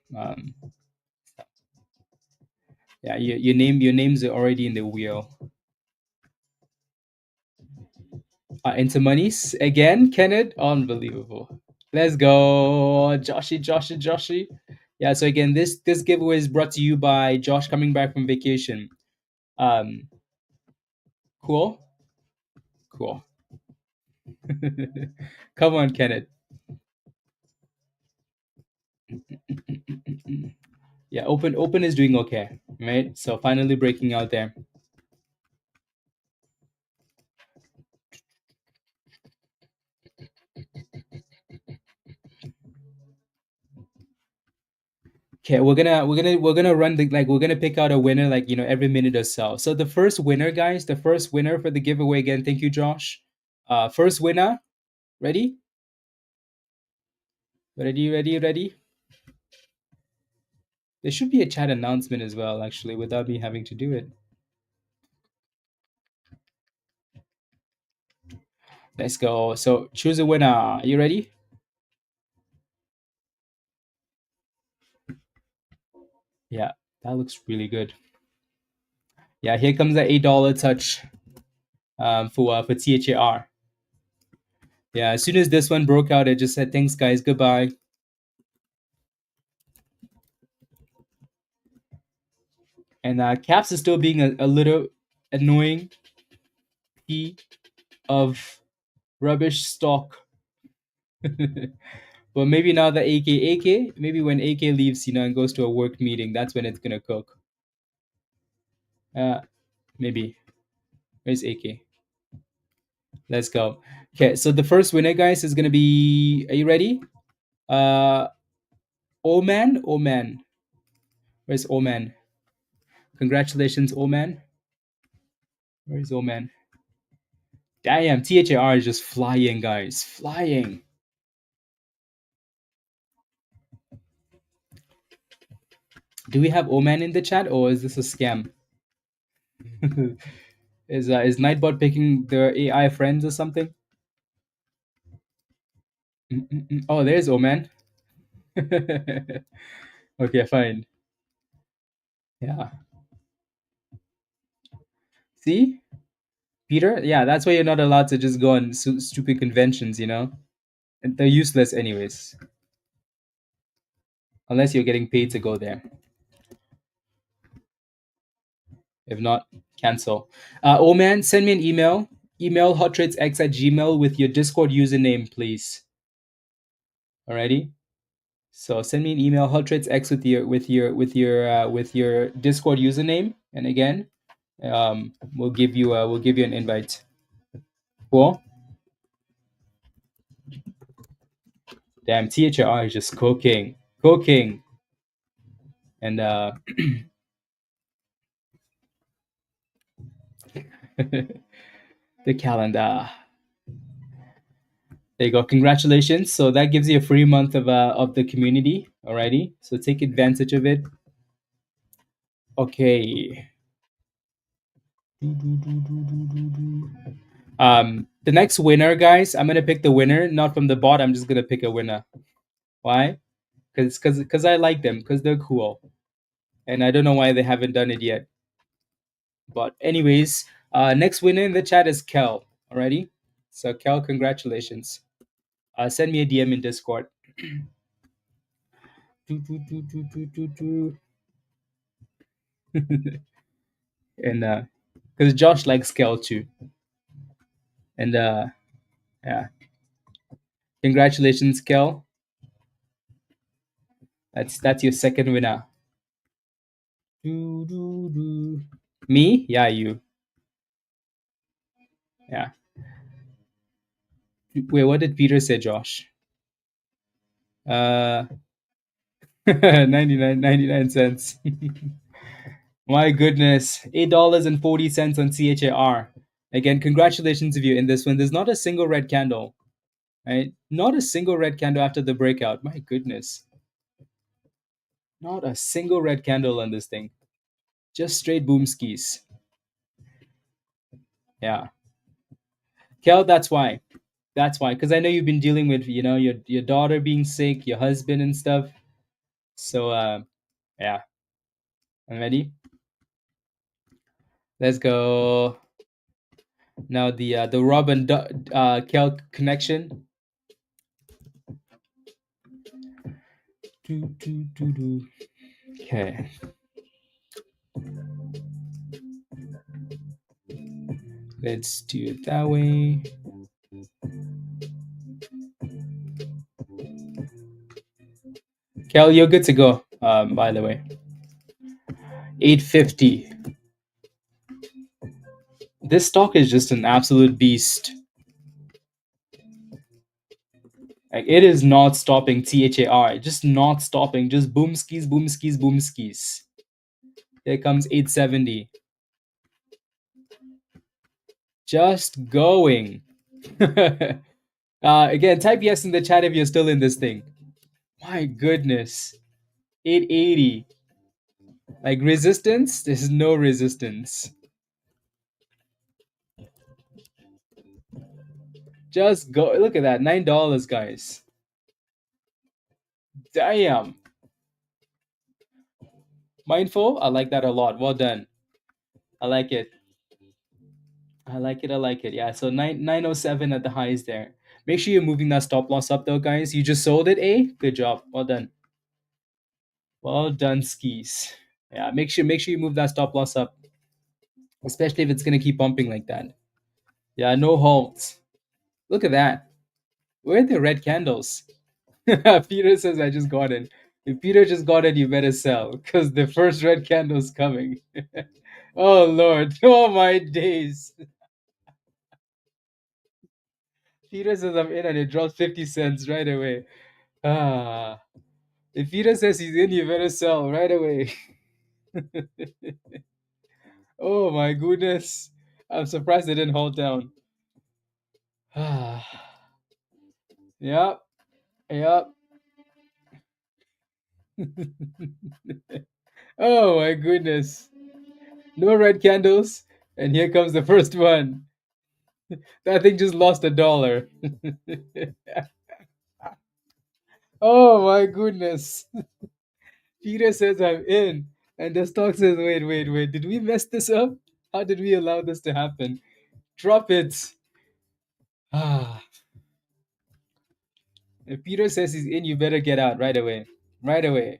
Yeah, your names are already in the wheel. Into monies again, Kenneth. Unbelievable. Let's go, Joshy. Yeah. So again, this giveaway is brought to you by Josh coming back from vacation. Cool. Come on, Kenneth. Yeah, open is doing okay, right? So finally breaking out there. Okay, we're gonna run we're gonna pick out a winner every minute or so. So the first winner, guys, the first winner for the giveaway again. Thank you, Josh. First winner. Ready? Ready? There should be a chat announcement as well, actually, without me having to do it. Let's go. So choose a winner. Are you ready? Yeah, that looks really good. Yeah, here comes the $8 touch for THAR. Yeah, as soon as this one broke out, I just said thanks, guys. Goodbye. And Caps is still being a little annoying piece of rubbish stock. But maybe now the AK, maybe when AK leaves, and goes to a work meeting, that's when it's gonna cook. Maybe. Where's AK? Let's go. Okay, so the first winner, guys, is gonna be. Are you ready? Oman. Where's Oman? Congratulations, Oman. Where's Oman? Damn, THAR is just flying, guys. Flying. Do we have Oman in the chat, or is this a scam? Is Nightbot picking the AI friends or something? Oh, there's Oman. Okay, fine. Yeah. See, Peter. Yeah, that's why you're not allowed to just go on stupid conventions. They're useless anyways, unless you're getting paid to go there. If not, cancel. Oman, send me an email. Email hottradesx@gmail with your Discord username, please. Alrighty. So send me an email hottradesx with your Discord username, and again, we'll give you an invite. Cool. Damn, THR is just cooking. And the calendar. There you go. Congratulations. So that gives you a free month of the community. Alrighty. So take advantage of it. Okay. The next winner, guys, I'm gonna pick the winner, not from the bot. I'm just gonna pick a winner. Why? Because I like them, because they're cool, and I don't know why they haven't done it yet. But anyways, next winner in the chat is Kel. Alrighty. So Kel, congratulations. Send me a DM in Discord. And because Josh likes Kel too. And yeah, congratulations, Kel. That's your second winner. Me? Yeah, you. Yeah. Wait, what did Peter say, Josh? 99 cents. My goodness. $8.40 on CHAR. Again, congratulations if you're in this one. There's not a single red candle. Right? Not a single red candle after the breakout. My goodness. Not a single red candle on this thing. Just straight boom skis. Yeah. Kel, that's why. That's why. Because I know you've been dealing with, your daughter being sick, your husband and stuff. So yeah. I'm ready. Let's go. Now the Rob and Kel connection. Okay. Let's do it that way. Kel, you're good to go. By the way, 850. This stock is just an absolute beast. Like it is not stopping. THAR, just not stopping. Just boom skis, boom skis, boom skis. Here comes 870. Just going. Again, type yes in the chat if you're still in this thing. My goodness. 880. Like resistance? There's no resistance. Just go. Look at that. $9, guys. Damn. Mindful? I like that a lot. Well done. I like it. I like it. I like it. Yeah. So 907 at the highs there. Make sure you're moving that stop loss up though, guys. You just sold it, eh? Good job. Well done. Well done, skis. Yeah. Make sure you move that stop loss up, especially if it's gonna keep bumping like that. Yeah. No halts. Look at that. Where are the red candles? Peter says I just got it. If Peter just got it, you better sell because the first red candle's coming. Oh Lord. Oh my days. Peter says I'm in and it drops 50 cents right away. Ah. If Peter says he's in, you better sell right away. Oh my goodness. I'm surprised they didn't hold down. Ah. Yep. Yep. Oh my goodness. No red candles. And here comes the first one. That thing just lost $1. Oh my goodness. Peter says I'm in. And the stock says, wait. Did we mess this up? How did we allow this to happen? Drop it. Ah. If Peter says he's in, you better get out right away. Right away.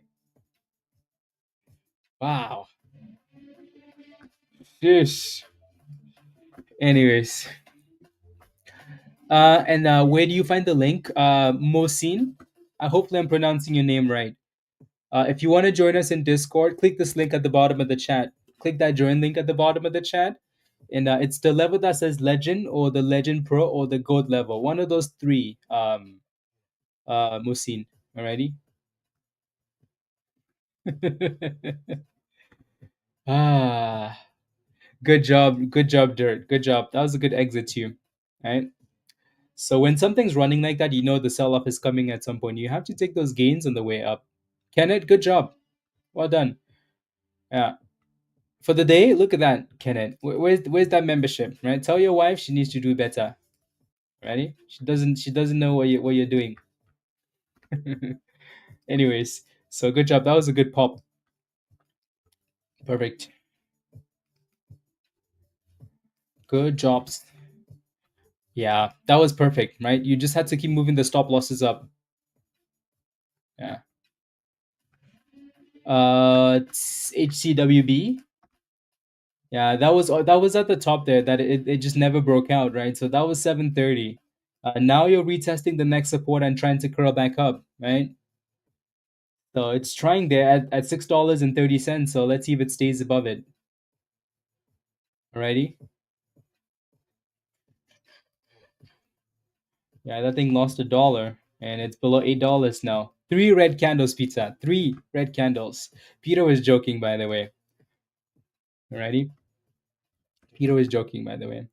Wow. Fish. Anyways. And where do you find the link? Mosin. Hopefully I'm pronouncing your name right. If you want to join us in Discord, click this link at the bottom of the chat. Click that join link at the bottom of the chat. And it's the level that says Legend or the Legend Pro or the Gold level. One of those three, Musin. Alrighty? Ah, good job, Dirt. Good job. That was a good exit too, right? So when something's running like that, you know the sell off is coming at some point. You have to take those gains on the way up. Kenneth, good job. Well done. Yeah. For the day, look at that, Kenneth. Where's that membership? Right? Tell your wife she needs to do better. Ready? She doesn't know what you're doing. Anyways, so good job. That was a good pop. Perfect. Good jobs. Yeah, that was perfect, right? You just had to keep moving the stop losses up. Yeah. It's HCWB. Yeah, that was at the top there. That it just never broke out, right? So that was 730. Now you're retesting the next support and trying to curl back up, right? So it's trying there at $6.30. So let's see if it stays above it. Alrighty. Yeah, that thing lost $1 and it's below $8 now. Three red candles, pizza. Three red candles. Peter was joking, by the way. Alrighty. Peter was joking, by the way.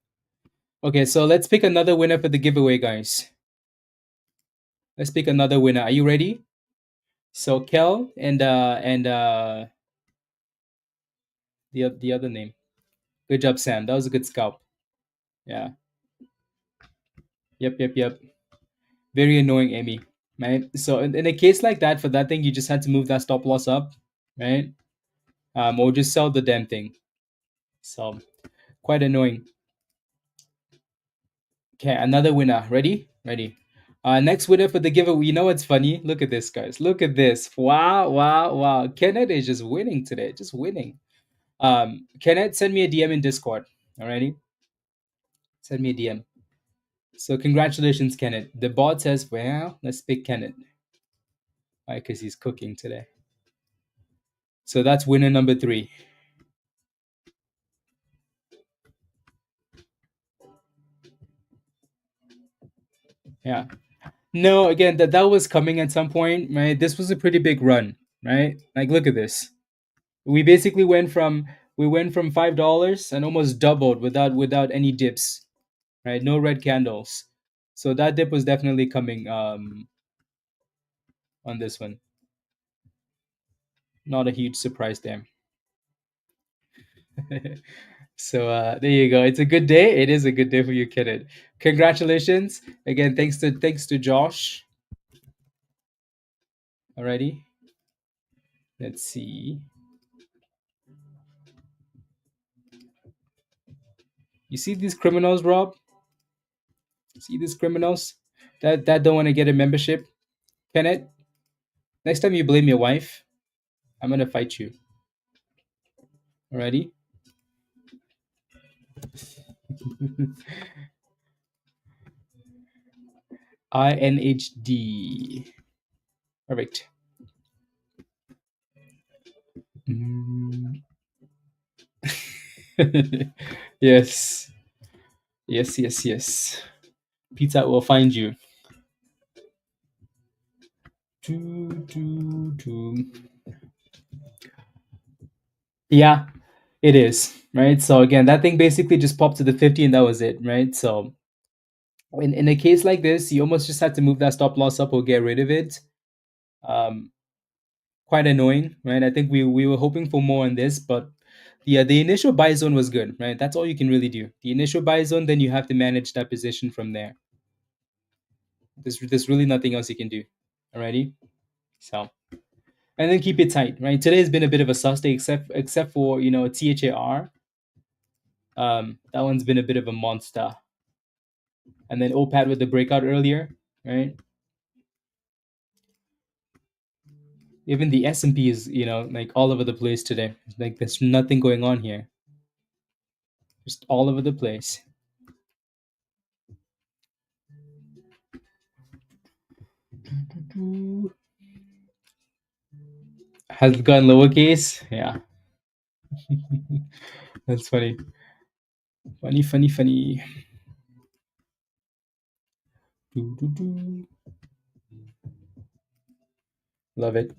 Okay, so let's pick another winner for the giveaway, guys. Let's pick another winner. Are you ready? So Kel and the other name. Good job, Sam. That was a good scalp. Yeah. Yep. Very annoying, Amy. Right. So in a case like that, for that thing, you just had to move that stop loss up, right? Or just sell the damn thing. So quite annoying. Okay, another winner. Ready? Ready. Next winner for the giveaway. You know what's funny? Look at this, guys. Look at this. Wow. Kenneth is just winning today. Just winning. Kenneth, send me a DM in Discord. Alrighty? Send me a DM. So congratulations, Kenneth. The bot says, well, let's pick Kenneth. Why? Because he's cooking today. So that's winner number 3. Yeah. No, again, that was coming at some point, right? This was a pretty big run, right? Like, look at this. We basically went from $5 and almost doubled without any dips, right? No red candles. So that dip was definitely coming on this one. Not a huge surprise there. So there you go. It's a good day. It is a good day for you, Kenneth. Congratulations again. Thanks to Josh. Alrighty. Let's see. You see these criminals, Rob? See these criminals that don't want to get a membership. Kenneth, next time you blame your wife, I'm gonna fight you. Alrighty. INHD. Perfect. Mm. Yes. Yes. Pizza will find you. Do. Yeah, it is. Right. So again, that thing basically just popped to the 50 and that was it. Right. So in a case like this, you almost just had to move that stop loss up or get rid of it. Um, Quite annoying, right? I think we were hoping for more on this, but the initial buy zone was good, right? That's all you can really do. The initial buy zone, then you have to manage that position from there. There's really nothing else you can do. Alrighty, so and then keep it tight, right? Today has been a bit of a sus day, except for THAR. That one's been a bit of a monster, and then OPAD with the breakout earlier, right? Even the S&P is like all over the place today. Like there's nothing going on here, just all over the place. Has it gone lowercase? Yeah. That's funny. Funny. Do. Love it.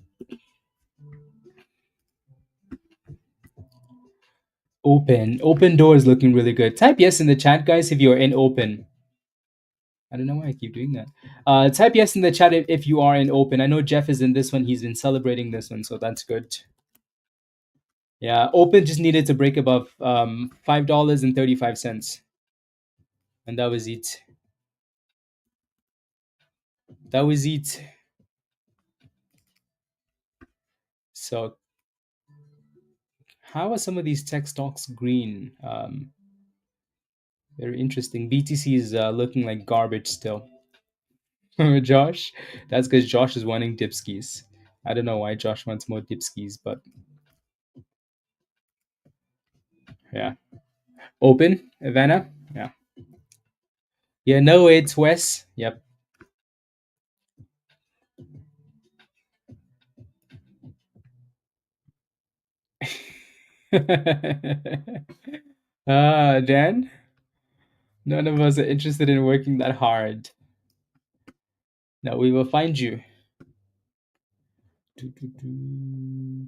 Open door is looking really good. Type yes in the chat, guys, if you're in open. I don't know why I keep doing that. Type yes in the chat if you are in open. I know Jeff is in this one. He's been celebrating this one, so that's good. Yeah, open just needed to break above $5.35, and that was it. That was it. So, how are some of these tech stocks green? Very interesting. BTC is looking like garbage still. Josh, that's because Josh is wanting dipskis. I don't know why Josh wants more dipskis, but yeah. Open, Ivana? Yeah. Yeah, no, it's Wes. Yep. Dan, none of us are interested in working that hard. No, we will find you. Do, do, do.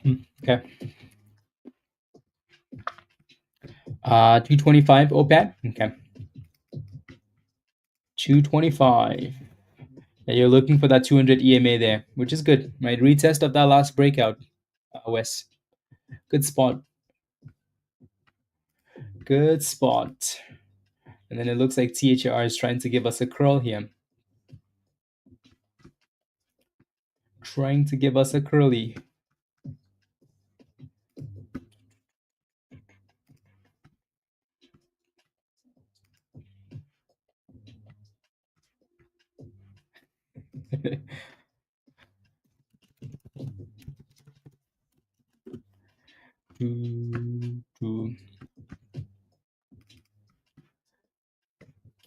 Mm. Okay. 225 OPAT. Okay. 225. Yeah, you're looking for that 200 EMA there, which is good, right? Retest of that last breakout, Wes. Good spot. Good spot. And then it looks like THR is trying to give us a curl here. Trying to give us a curly.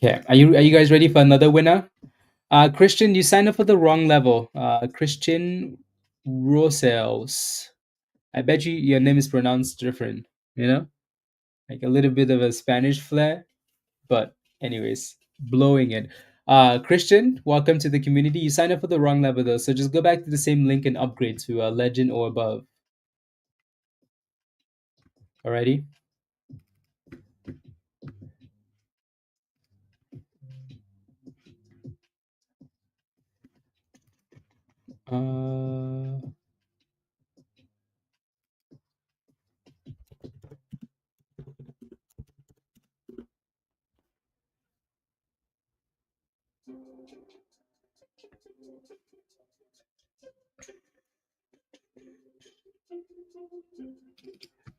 Okay, are you guys ready for another winner? Christian, you signed up for the wrong level. Christian Rosales. I bet you your name is pronounced different, you know? Like a little bit of a Spanish flair. But anyways, blowing it. Christian, welcome to the community. You signed up for the wrong level though, so just go back to the same link and upgrade to legend or above. Alrighty.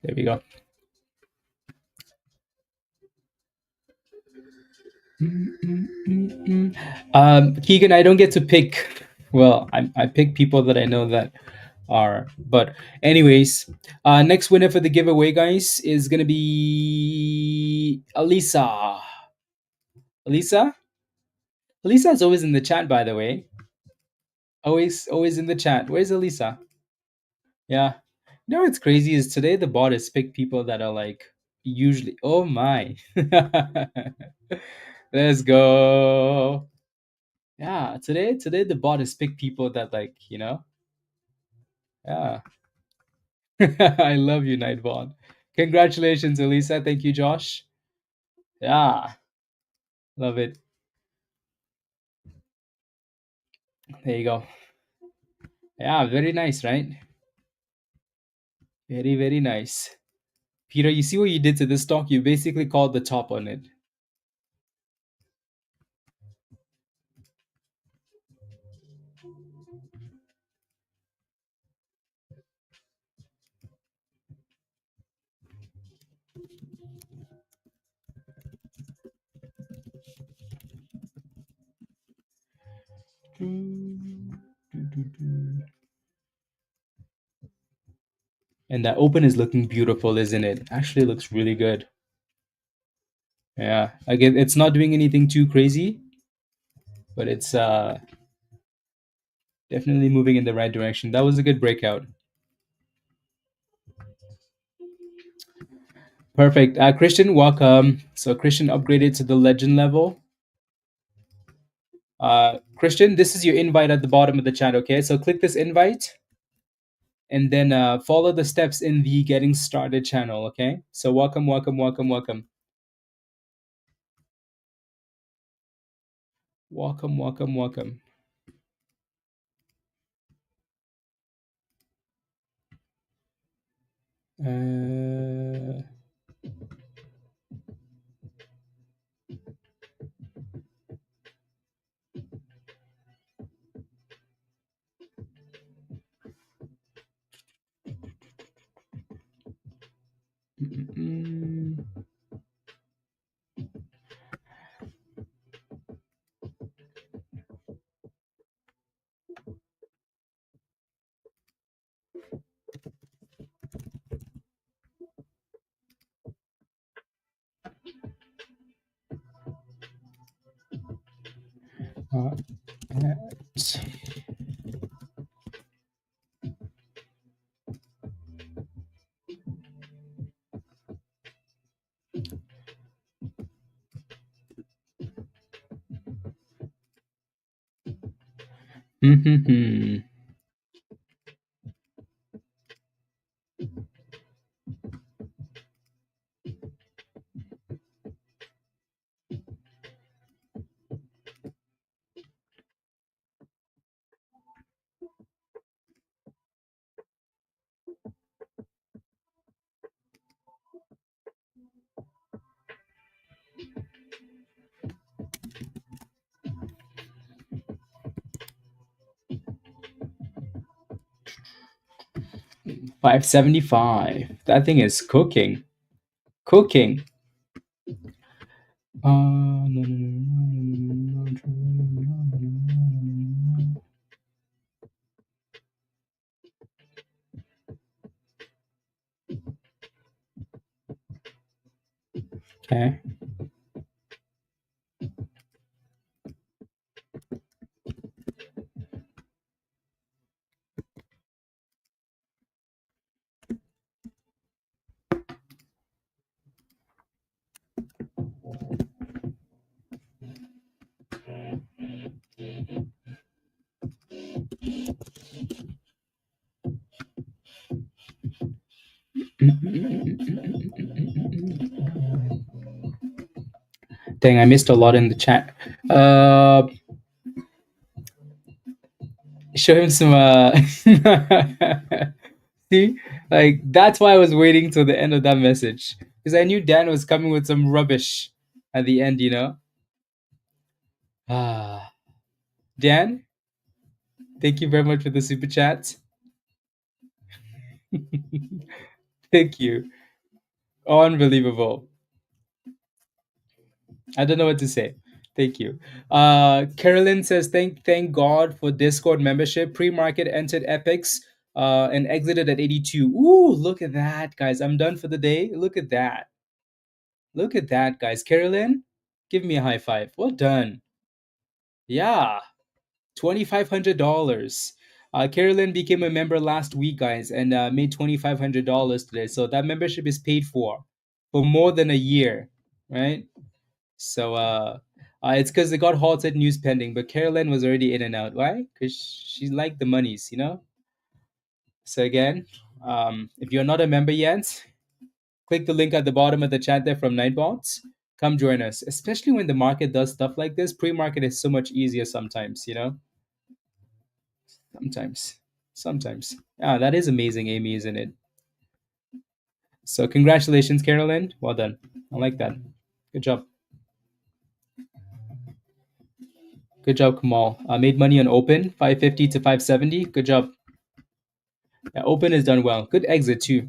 There we go. Keegan, I don't get to pick. Well, I pick people that I know that are. But anyways, next winner for the giveaway, guys, is gonna be Alisa. Alisa. Alisa is always in the chat, by the way. Always in the chat. Where's Alisa? Yeah. You know what's crazy is today the bot has picked people that are like usually. Oh my. Let's go. Yeah, today the bot has picked people that like, yeah. I love you, Nightbot. Congratulations, Elisa. Thank you, Josh. Yeah, love it. There you go. Yeah, very nice, right? Very, very nice. Peter, you see what you did to this stock? You basically called the top on it. And that open is looking beautiful, isn't it? Actually looks really good. Yeah. Again, it's not doing anything too crazy, but it's Definitely moving in the right direction. That was a good breakout. Perfect. Christian, welcome. So Christian upgraded to the legend level. Christian, this is your invite at the bottom of the chat, okay? So click this invite and then follow the steps in the getting started channel, okay? So welcome, welcome, welcome, welcome. Welcome, welcome, welcome. Uh, mm, 575. That thing is cooking. Cooking. No, no, no, no, no. Okay. Dang, I missed a lot in the chat. Uh, show him some. See, like that's why I was waiting till the end of that message because I knew Dan was coming with some rubbish at the end. Ah, Dan, thank you very much for the super chat. Thank you. Unbelievable. I don't know what to say. Thank you. Carolyn says, thank God for Discord membership. Pre-market entered EPIX and exited at 82. Ooh, look at that, guys. I'm done for the day. Look at that. Look at that, guys. Carolyn, give me a high five. Well done. Yeah, $2,500. Carolyn became a member last week, guys, and made $2,500 today. So that membership is paid for more than a year, right? So it's because they got halted news pending, but Carolyn was already in and out. Why? Because she liked the monies. So again, if you're not a member yet, click the link at the bottom of the chat there from Nightbots. Come join us, especially when the market does stuff like this. Pre-market is so much easier sometimes. Sometimes. Ah, that is amazing, Amy, isn't it? So congratulations, Carolyn. Well done. I like that. Good job. Good job, Kamal. I made money on open, 550 to 570. Good job. Yeah, open is done well. Good exit too.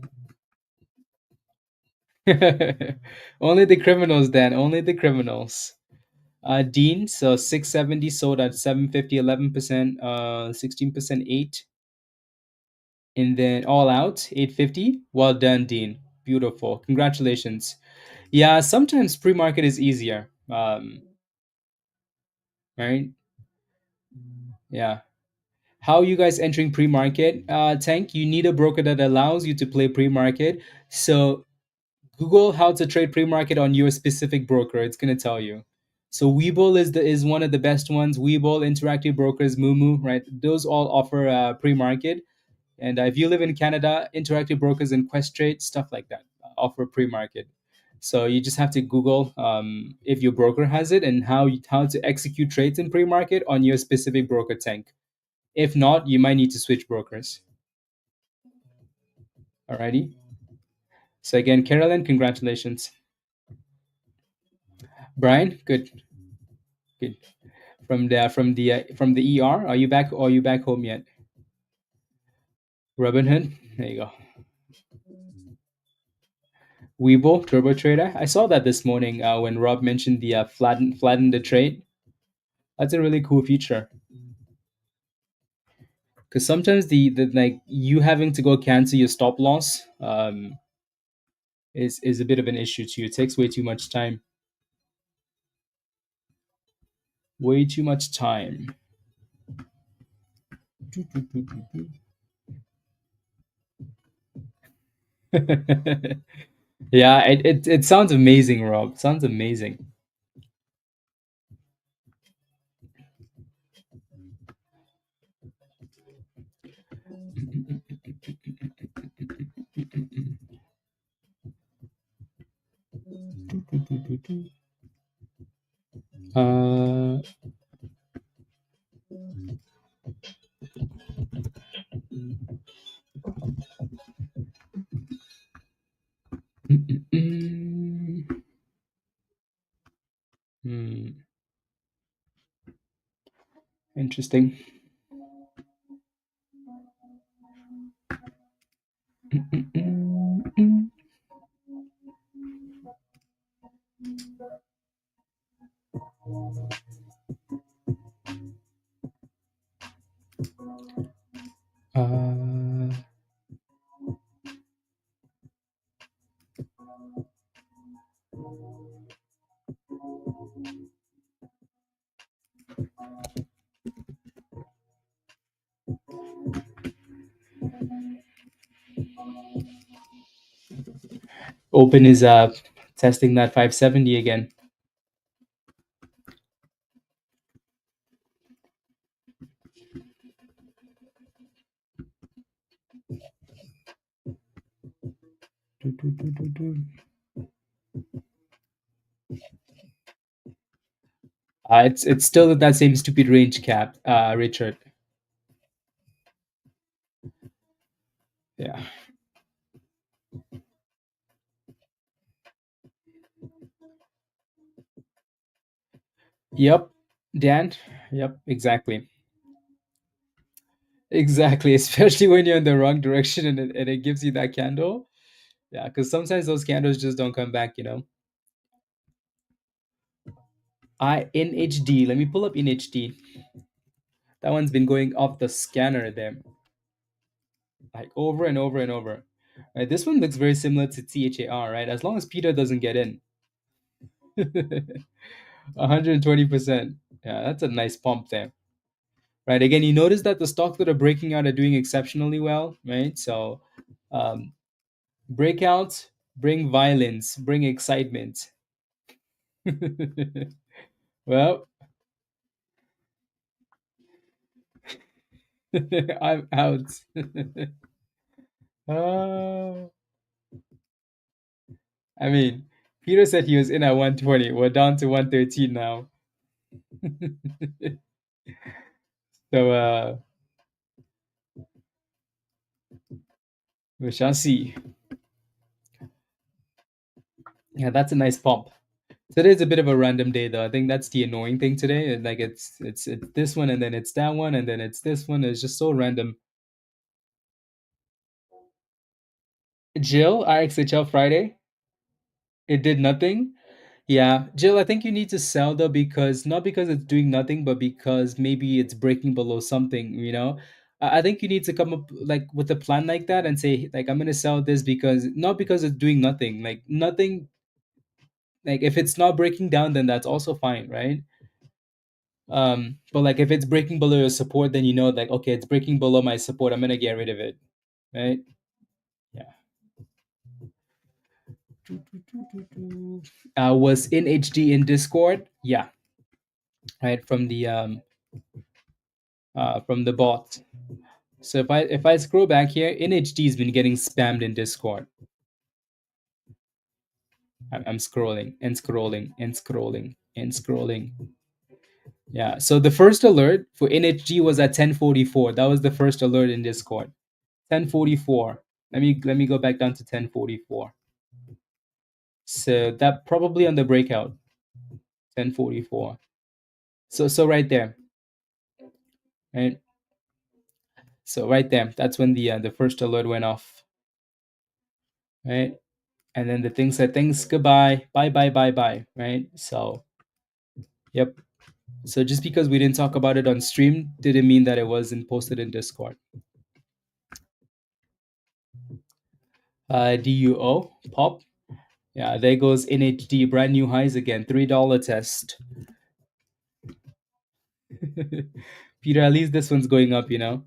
Only the criminals, Dan. Only the criminals. Dean, so 670 sold at 750, 11%, 16%, 8. And then all out, 850. Well done, Dean. Beautiful. Congratulations. Yeah, sometimes pre-market is easier. Right? Yeah. How you guys entering pre-market? Tank, you need a broker that allows you to play pre-market. So Google how to trade pre-market on your specific broker. It's gonna tell you. So Webull is one of the best ones. Webull, Interactive Brokers, Moomoo, right? Those all offer pre-market. And if you live in Canada, Interactive Brokers and Questrade, stuff like that, offer pre-market. So you just have to Google if your broker has it and how to execute trades in pre-market on your specific broker tank. If not, you might need to switch brokers. Alrighty. So again, Carolyn, congratulations. Brian, good, good. From the ER, are you back? Or are you back home yet? Robin Hood, there you go. Webull Turbo Trader. I saw that this morning when Rob mentioned the flatten the trade. That's a really cool feature because sometimes the like you having to go cancel your stop loss is a bit of an issue to you. It takes way too much time. Way too much time. Yeah, it sounds amazing, Rob. Sounds amazing. Uh, hmm, interesting. Uh, Open is testing that 570 again. It's still at that same stupid range cap, Richard. Yeah. Yep. Dan. Yep. Exactly. Exactly. Especially when you're in the wrong direction and it gives you that candle. Yeah, because sometimes those candles just don't come back. I in HD. Let me pull up in HD. That one's been going off the scanner there, like over and over and over. Right, this one looks very similar to THAR, right? As long as Peter doesn't get in. 120%. Yeah, that's a nice pump there. Right. Again, you notice that the stocks that are breaking out are doing exceptionally well, right? So um, breakouts bring violence, bring excitement. Well, I'm out. uh, I mean, Peter said he was in at 120. We're down to 113 now. So we shall see. Yeah, that's a nice pump. Today's a bit of a random day, though. I think that's the annoying thing today. Like it's this one, and then it's that one, and then it's this one. It's just so random. Jill, RXHL Friday. It did nothing. Yeah, Jill, I think you need to sell though because not because it's doing nothing, but because maybe it's breaking below something. I think you need to come up like with a plan like that and say like I'm gonna sell this because not because it's doing nothing. Like nothing. Like if it's not breaking down, then that's also fine, right? But like if it's breaking below your support, then you know like okay, it's breaking below my support. I'm gonna get rid of it, right? Yeah. Was in HD in Discord? Yeah, right from the bot. So if I scroll back here, in HD has been getting spammed in Discord. I'm scrolling and scrolling and scrolling and scrolling. Yeah. So the first alert for NHG was at 10:44. That was the first alert in Discord. 10:44. Let me go back down to 10:44. So that probably on the breakout. 10:44. So right there, right? So right there, that's when the first alert went off, right? And then the thing said thanks, goodbye, bye bye bye bye, right? So yep. So just because we didn't talk about it on stream didn't mean that it wasn't posted in Discord. DUO pop. Yeah, there goes NHD, brand new highs again. $3 test. Peter, at least this one's going up, Yeah.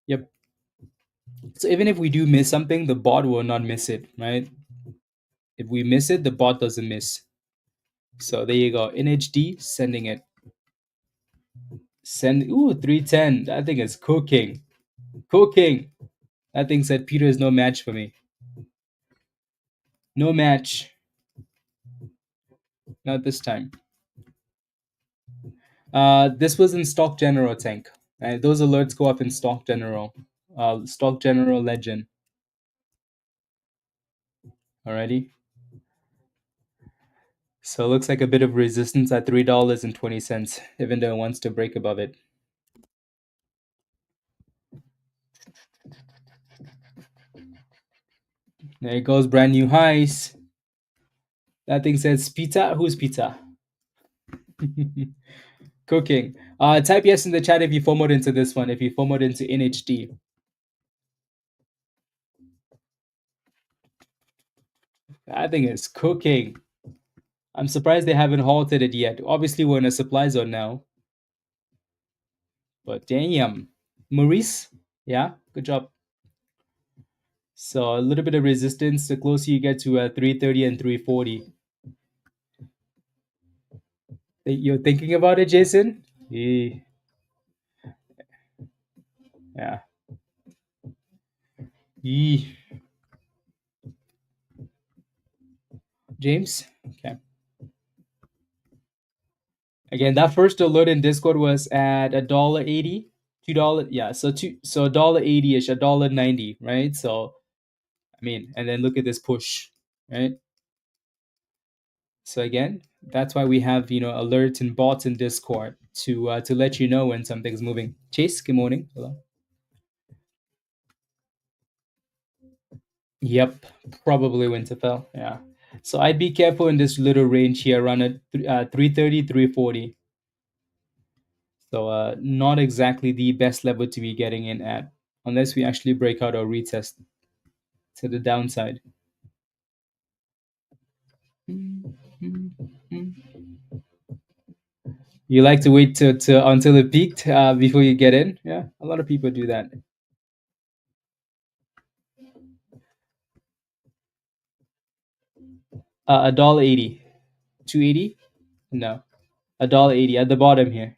Yep. So even if we do miss something, the bot will not miss it, right? If we miss it, the bot doesn't miss. So there you go. NHD sending it. Send 310. That thing is cooking. Cooking. That thing said Peter is no match for me. No match. Not this time. This was in Stock General Tank. Those alerts go up in Stock General. Stock General Legend. Alrighty. So it looks like a bit of resistance at $3.20, even though it wants to break above it. There it goes, brand new highs. That thing says pizza. Who's pizza? Cooking. Type yes in the chat if you FOMOed into this one, if you FOMOed into NHD. That thing is cooking. I'm surprised they haven't halted it yet. Obviously, we're in a supply zone now. But damn. Maurice? Yeah, good job. So a little bit of resistance. The closer you get to 330 and 340. You're thinking about it, Jason? Yeah. Yeah. Yee. James? Okay. Again, that first alert in Discord was at $1.80. $2. Yeah, so $1.80ish, $1.90, right? So I mean, and then look at this push, right? So again, that's why we have alerts and bots in Discord to let you know when something's moving. Chase, good morning. Hello. Yep, probably Winterfell. Yeah. So I'd be careful in this little range here around at 330, 340. So not exactly the best level to be getting in at, unless we actually break out or retest to the downside. You like to wait to until it peaked before you get in? Yeah, a lot of people do that. $1.80, 280? No, $1.80 at the bottom here,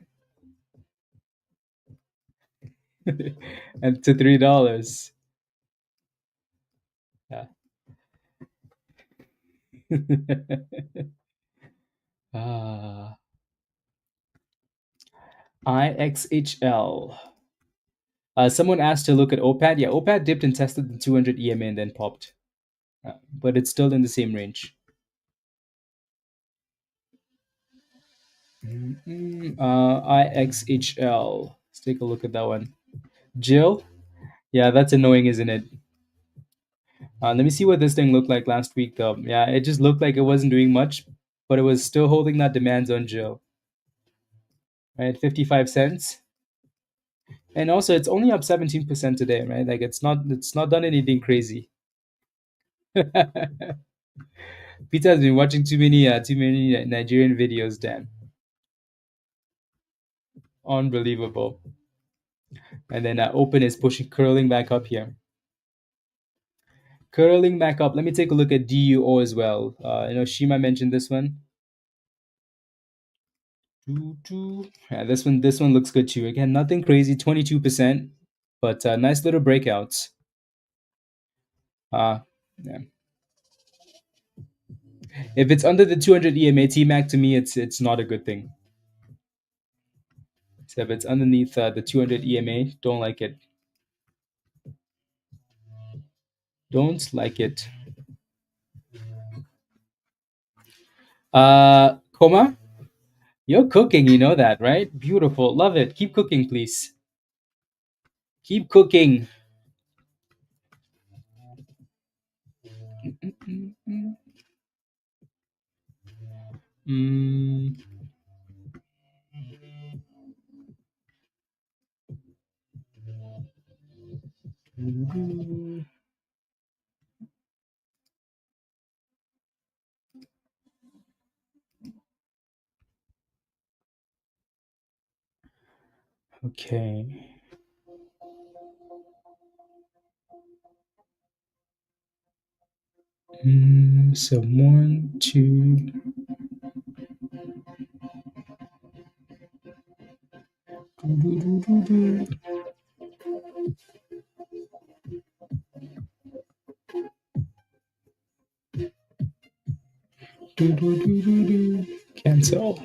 and to $3. Yeah. Ah, IXHL. Someone asked to look at OPAD. Yeah, OPAD dipped and tested the 200 EMA and then popped, but it's still in the same range. IXHL. Let's take a look at that one. Jill. Yeah, that's annoying, isn't it? Let me see what this thing looked like last week, though. Yeah, it just looked like it wasn't doing much, but it was still holding that demand zone, Jill. Right, 55 cents. And also, it's only up 17% today, right? Like it's not done anything crazy. Peter has been watching too many Nigerian videos. Dan, unbelievable. And then open is pushing, curling back up here. Curling back up. Let me take a look at DUO as well. Shima mentioned this one. Yeah, this one looks good too. Again, nothing crazy, 22%, but nice little breakouts. Yeah. If it's under the 200 EMA TMAC, to me, it's not a good thing. So if it's underneath the 200 EMA, don't like it. Don't like it. Koma, you're cooking, you know that, right? Beautiful. Love it. Keep cooking, please. Keep cooking. Mm. Okay. So 1, 2. Cancel.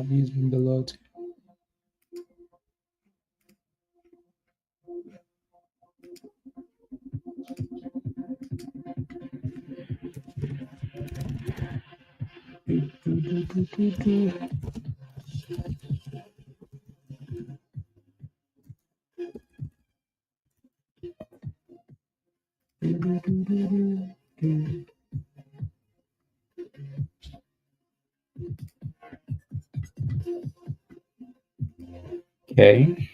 Using below. Okay.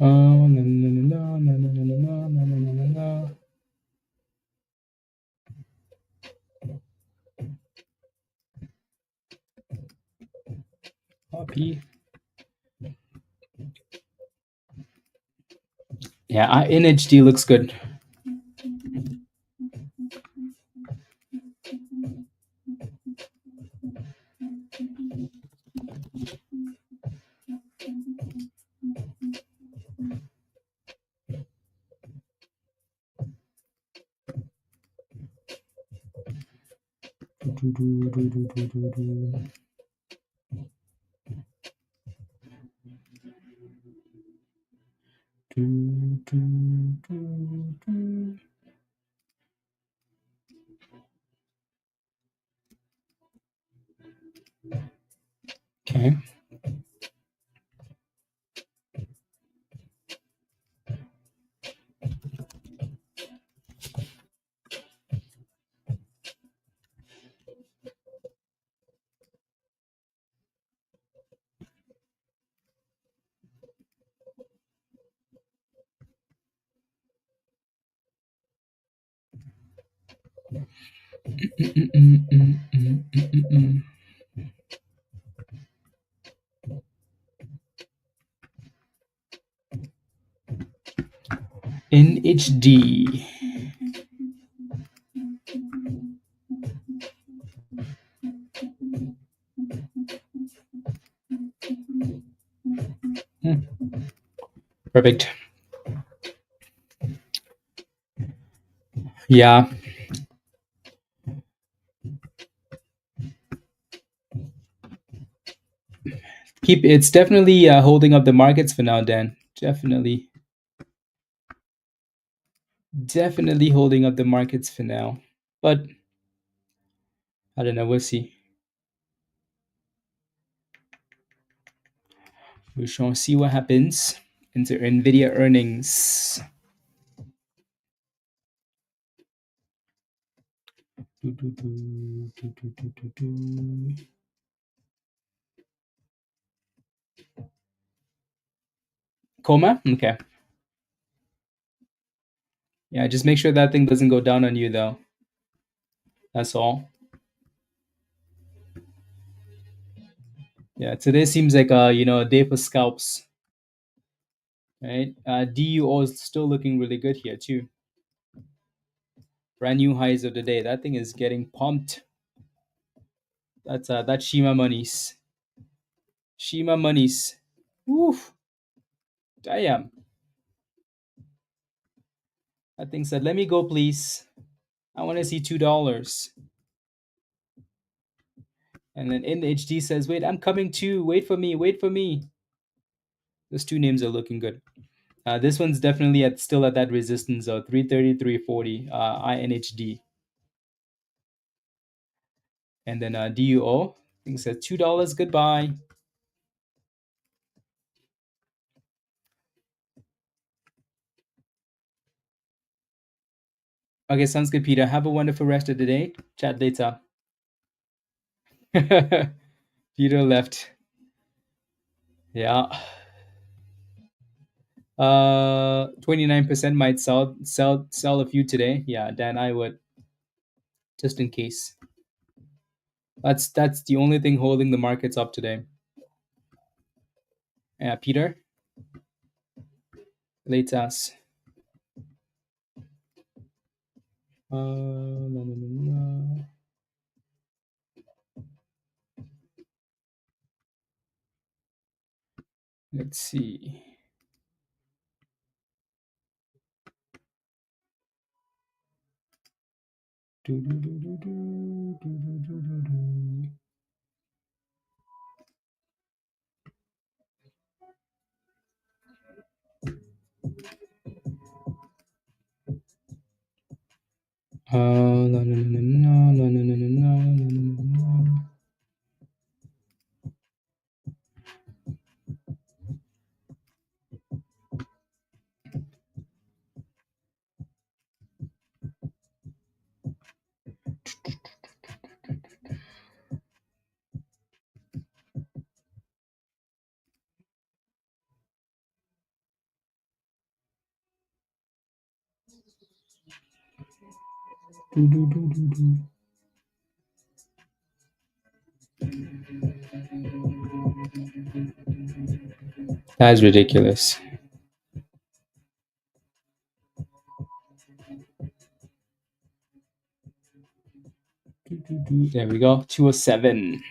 Oh, no, no, no, no, no, no, no, no, no, no, no, no. Copy. Yeah, NHD looks good. Okay. NHD. Perfect. Yeah. It's definitely holding up the markets for now, Dan. Definitely holding up the markets for now. But I don't know. We'll see. We shall see what happens into NVIDIA earnings. Coma? Okay. Yeah, just make sure that thing doesn't go down on you, though. That's all. Yeah, today seems like a day for scalps, right? DUO is still looking really good here too. Brand new highs of the day. That thing is getting pumped. That's Shima monies. Shima monies. Woof. Damn. That thing said, "Let me go, please. I want to see $2." And then NHD says, "Wait, I'm coming too. Wait for me. Wait for me." Those two names are looking good. This one's definitely still at that resistance of 330, 340. INHD. And then DUO. I think it says $2. Goodbye. Okay, sounds good, Peter. Have a wonderful rest of the day. Chat later. Peter left. Yeah. 29% might sell a few today. Yeah, Dan, I would, just in case. That's the only thing holding the markets up today. Yeah, Peter, later. No, no, no, no. Let's see. Do, do, do, do, do, do, do, do, do. No, no, no, no, no, no, no, no, no, no, no, no. Do, do, do, do, do. That's ridiculous. Do, do, do. There we go. 207.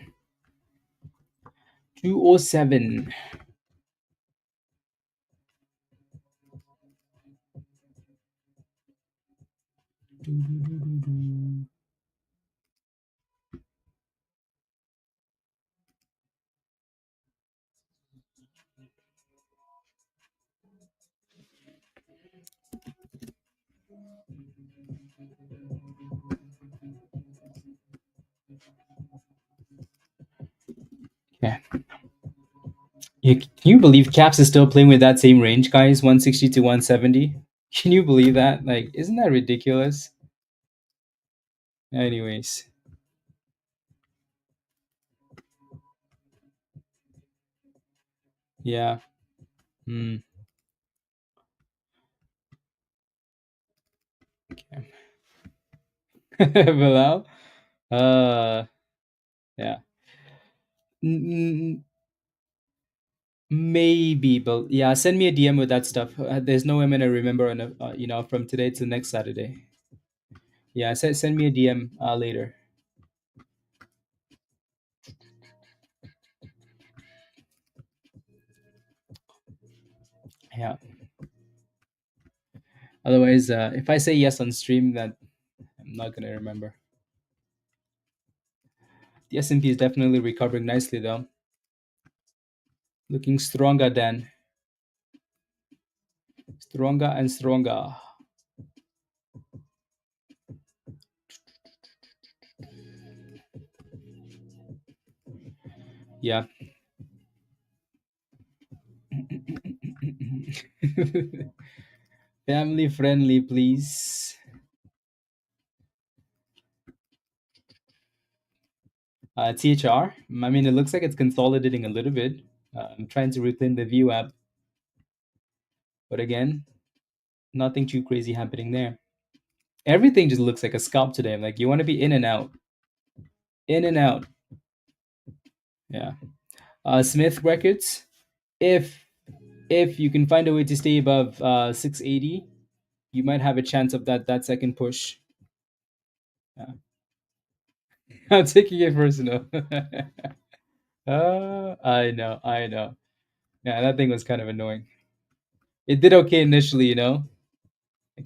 207. Do, do, do, do, do. Yeah. Can you believe Caps is still playing with that same range, guys? 160 to 170. Can you believe that? Like, isn't that ridiculous? Anyways, yeah. Hmm. Okay. Bilal. Uh, yeah. Maybe, but yeah, send me a DM with that stuff. There's no way I'm gonna remember on from today to next Saturday. Yeah, send me a DM later. Yeah. Otherwise, if I say yes on stream, that I'm not gonna remember. The S&P is definitely recovering nicely though, looking stronger than stronger and stronger. Yeah. Family friendly, please. THR. I mean, it looks like it's consolidating a little bit. I'm trying to reclaim the view app, but again, nothing too crazy happening there. Everything just looks like a scalp today. Like you want to be in and out, in and out. Yeah. Smith records. If if you can find a way to stay above 680, you might have a chance of that second push. Yeah. I'm taking it personal. I know, I know. Yeah, that thing was kind of annoying. It did okay initially, like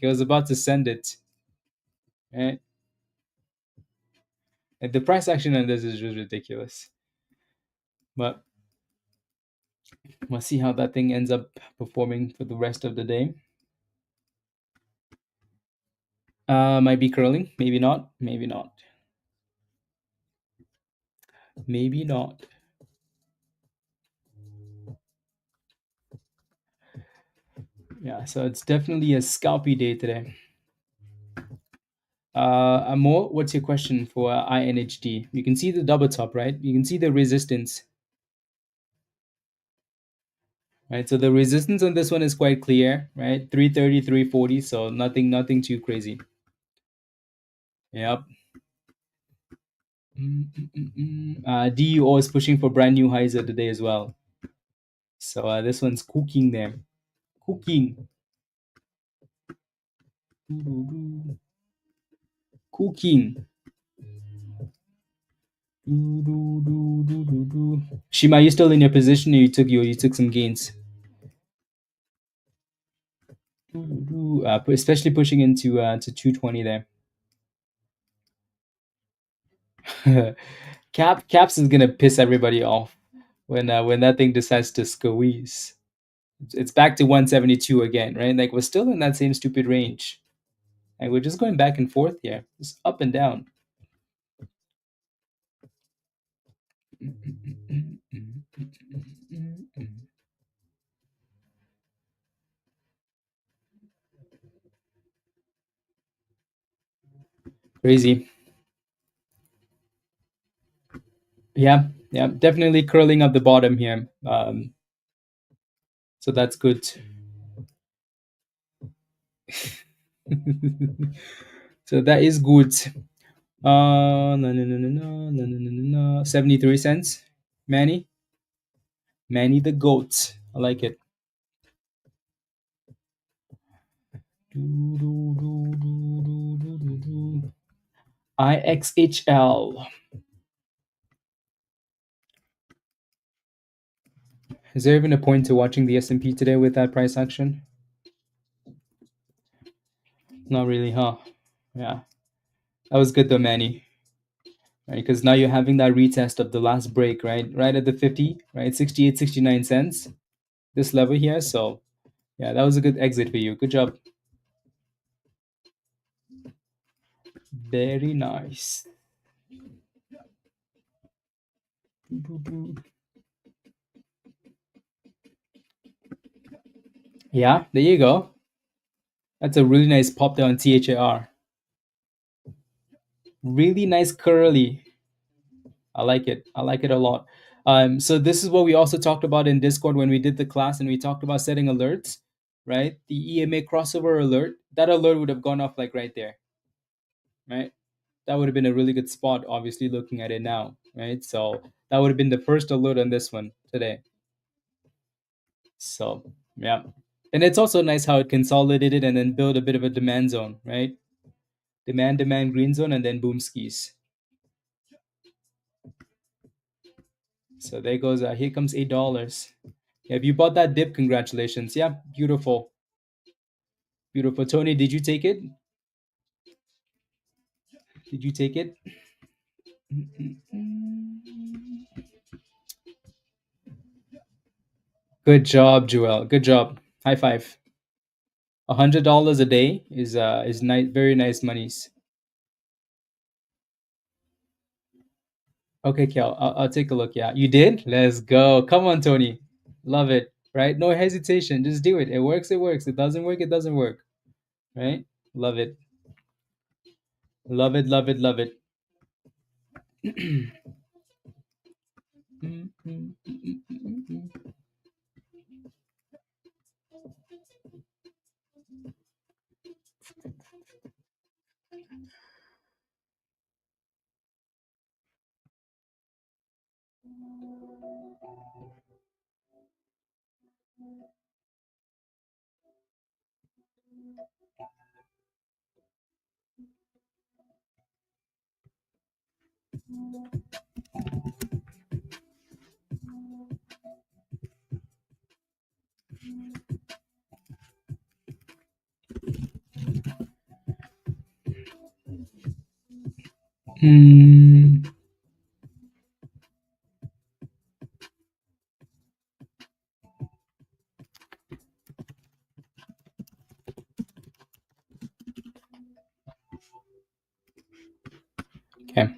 it was about to send it, right? And the price action on this is just ridiculous. But we'll see how that thing ends up performing for the rest of the day. Might be curling, maybe not, maybe not, maybe not. Yeah, so it's definitely a scalpy day today. Amor, what's your question for INHD? You can see the double top, right? You can see the resistance, right? So the resistance on this one is quite clear, right? 330, 340, so nothing too crazy. Yep. DUO is pushing for brand new highs of the day as well. So this one's cooking there. Cooking. Cooking. Shima, you still in your position or you took some gains? Especially pushing into to 220 there. Caps is gonna piss everybody off when that thing decides to squeeze. It's back to 172 again, right? Like we're still in that same stupid range, and we're just going back and forth here, just up and down. Crazy. Yeah, yeah, definitely curling up the bottom here. So that's good. So that is good. No, no, no, no, no, no, no, no, no, no. 73 cents. Manny the goat. I like it. IXHL. Is there even a point to watching the S&P today with that price action? Not really, huh? Yeah. That was good though, Manny. Right, because now you're having that retest of the last break, right? Right at the 50, right? 68, 69 cents. This level here. So yeah, that was a good exit for you. Good job. Very nice. Yeah, there you go. That's a really nice pop down THAR. Really nice curly. I like it. I like it a lot. So this is what we also talked about in Discord when we did the class and we talked about setting alerts, right? The EMA crossover alert, that alert would have gone off like right there, right? that would have been a really good spot, obviously, looking at it now, right? So that would have been the first alert on this one today. So, yeah. And it's also nice how it consolidated and then built a bit of a demand zone, right? Demand, green zone, and then boom skis. So there goes, here comes $8. Yeah, if you bought that dip, congratulations. Yeah, beautiful. Beautiful. Tony, did you take it? Did you take it? Good job, Joel. Good job. High five. $100 a day is nice, very nice monies. Okay, Kel, I'll take a look. Yeah, you did. Let's go. Come on, Tony. Love it. Right? No hesitation. Just do it. It works. It works. It doesn't work. It doesn't work. Right? Love it. Love it. Love it. Love it. Hmm. Okay.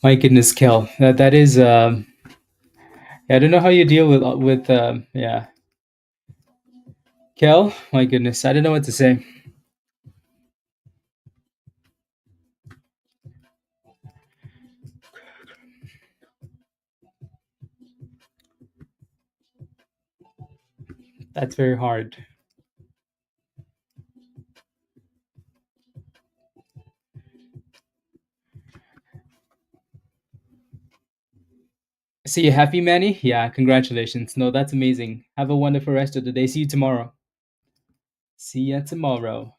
My goodness, Kel. That is. I don't know how you deal with. Yeah, Kel. My goodness, I don't know what to say. That's very hard. See you happy, Manny? Yeah, congratulations. No, that's amazing. Have a wonderful rest of the day. See you tomorrow. See ya tomorrow.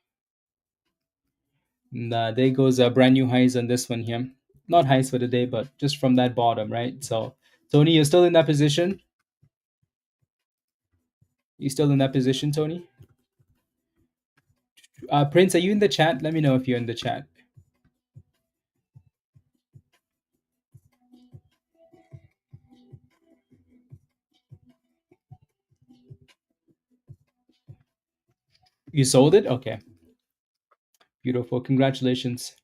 And, there goes brand new highs on this one here. Not highs for the day, but just from that bottom, right? So, Tony, you're still in that position? You still in that position, Tony? Prince, are you in the chat? Let me know if you're in the chat. You sold it? Okay. Beautiful. Congratulations.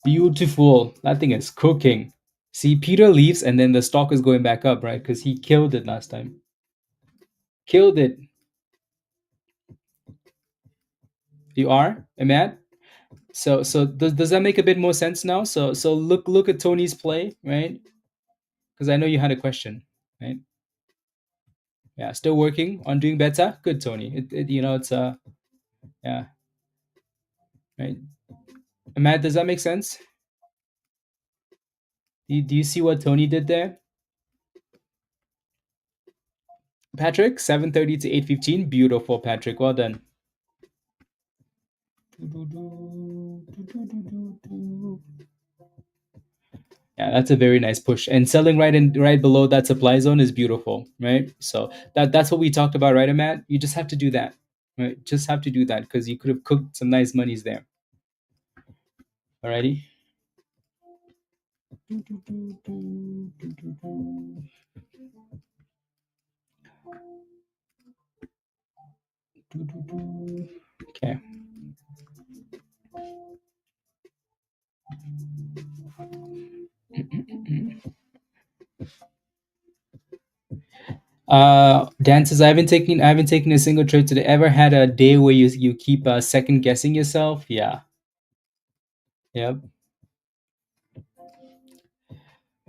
Beautiful. That thing is cooking. See, Peter leaves and then the stock is going back up, right? Because he killed it last time. Killed it. You are, Ahmad? So does that make a bit more sense now? So look at Tony's play, right? Because I know you had a question, right? Yeah, still working on doing better. Good, Tony. It's yeah, right. Ahmad, does that make sense? Do you see what Tony did there? Patrick, 7:30 to 8:15. Beautiful, Patrick. Well done. Yeah, that's a very nice push. And selling right below that supply zone is beautiful, right? So that's what we talked about, right, Matt? You just have to do that, right? Just have to do that because you could have cooked some nice monies there. Alrighty. Okay. Dan says I haven't taken a single trade today. Ever had a day where you keep second guessing yourself? Yeah. Yep.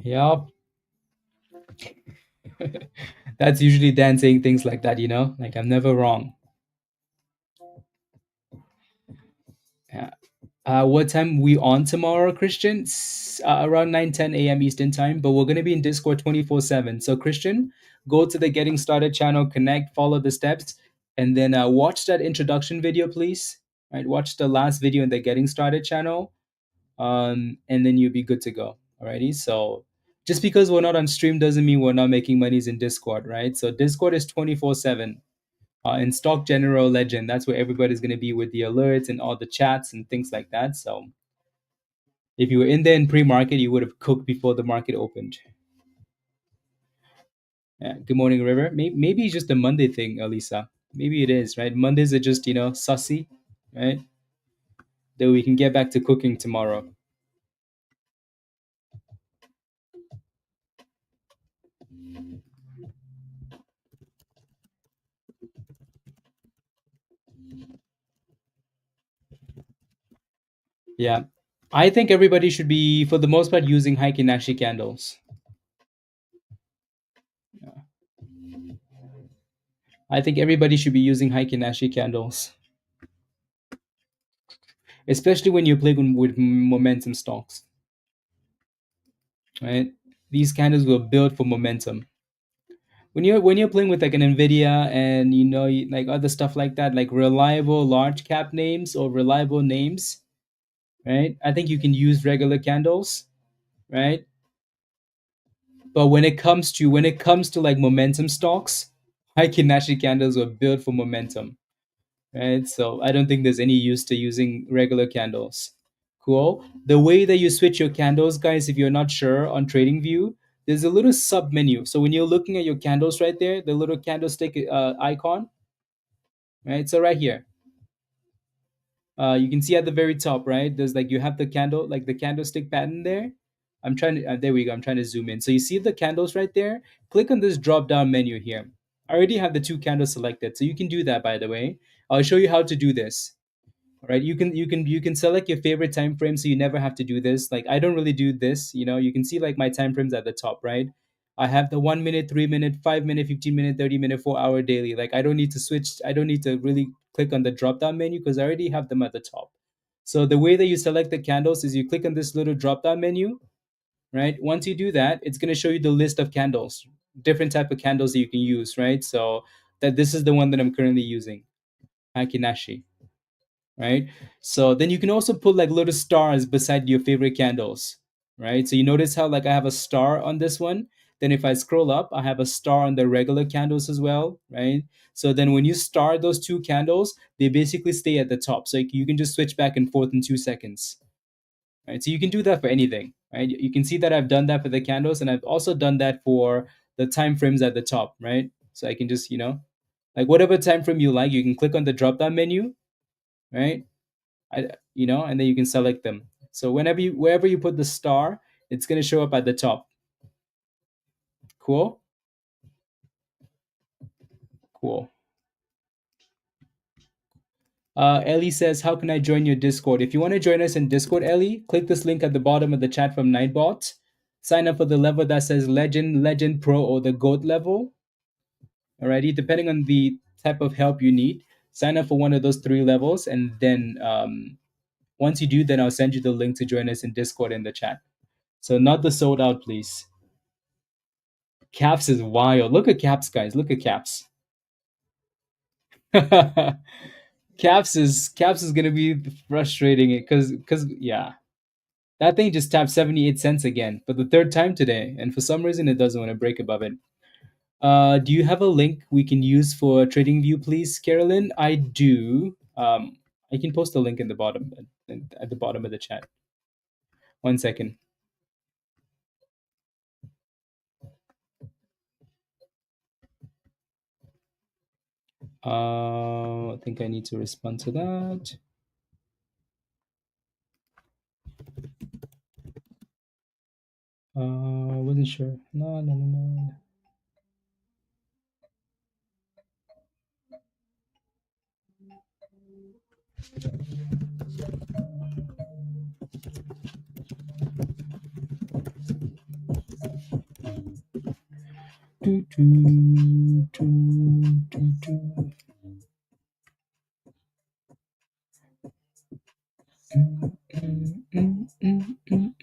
Yep. That's usually Dan saying things like that, like I'm never wrong. Yeah. What time we on tomorrow, Christian? Around 9:10 a.m. Eastern time, but we're going to be in Discord 24/7. So, Christian, go to the Getting Started channel, connect, follow the steps, and then watch that introduction video, please. Right, watch the last video in the Getting Started channel, and then you'll be good to go. Alrighty. So, just because we're not on stream doesn't mean we're not making monies in Discord, right? So, Discord is 24/7. In Stock General Legend, that's where everybody's going to be with the alerts and all the chats and things like that. So, if you were in there in pre-market, you would have cooked before the market opened. Yeah. Good morning, River. Maybe it's just a Monday thing, Elisa. Maybe it is, right? Mondays are just, sussy, right? Then we can get back to cooking tomorrow. Yeah. I think everybody should be, for the most part, using Heikin Nashi candles. Yeah. I think everybody should be using Heikin Nashi candles, especially when you're playing with momentum stocks, right? These candles were built for momentum. When you're playing with like an NVDA and like other stuff like that, like reliable large cap names or reliable names, right? I think you can use regular candles, right? But when it comes to like momentum stocks, high Kinashi candles were built for momentum, right? So I don't think there's any use to using regular candles. Cool. The way that you switch your candles, guys, if you're not sure on TradingView, there's a little sub menu. So when you're looking at your candles right there, the little candlestick icon, right? So right here, you can see at the very top, right? There's like you have the candle, like the candlestick pattern there. I'm trying to there we go. I'm trying to zoom in. So you see the candles right there. Click on this drop down menu here. I already have the two candles selected, so you can do that. By the way, I'll show you how to do this. Right, you can select your favorite time frame, so you never have to do this. Like I don't really do this. You can see like my time frames at the top, right? I have the 1 minute, 3 minute, 5 minute, 15 minute, 30 minute, 4 hour daily. Like I don't need to switch. I don't need to really click on the drop down menu because I already have them at the top. So the way that you select the candles is you click on this little drop down menu, right? Once you do that, it's going to show you the list of candles, different type of candles that you can use, right? So that this is the one that I'm currently using, Hakinashi, right? So then you can also put like little stars beside your favorite candles, right? So you notice how like I have a star on this one. Then if I scroll up, I have a star on the regular candles as well, right? So then when you star those two candles, they basically stay at the top. So you can just switch back and forth in 2 seconds, right? So you can do that for anything, right? You can see that I've done that for the candles, and I've also done that for the time frames at the top, right? So I can just, like whatever time frame you like, you can click on the drop down menu, right? And then you can select them. So wherever you put the star, it's gonna show up at the top. Cool, cool. Ellie says, "How can I join your Discord?" If you want to join us in Discord, Ellie, click this link at the bottom of the chat from Nightbot. Sign up for the level that says Legend, Legend Pro, or the Goat level. Alrighty, depending on the type of help you need, sign up for one of those three levels, and then once you do, then I'll send you the link to join us in Discord in the chat. So not the sold out, please. Caps is wild. Look at Caps, guys. Look at Caps. Caps is gonna be frustrating it because yeah, that thing just tapped 78 cents again for the third time today, and for some reason it doesn't want to break above it. Do you have a link we can use for TradingView, please, Carolyn? I do. I can post a link in the bottom at the bottom of the chat. 1 second. I think I need to respond to that. Wasn't sure. No. Do, do, do, do, do. Mm, mm, mm,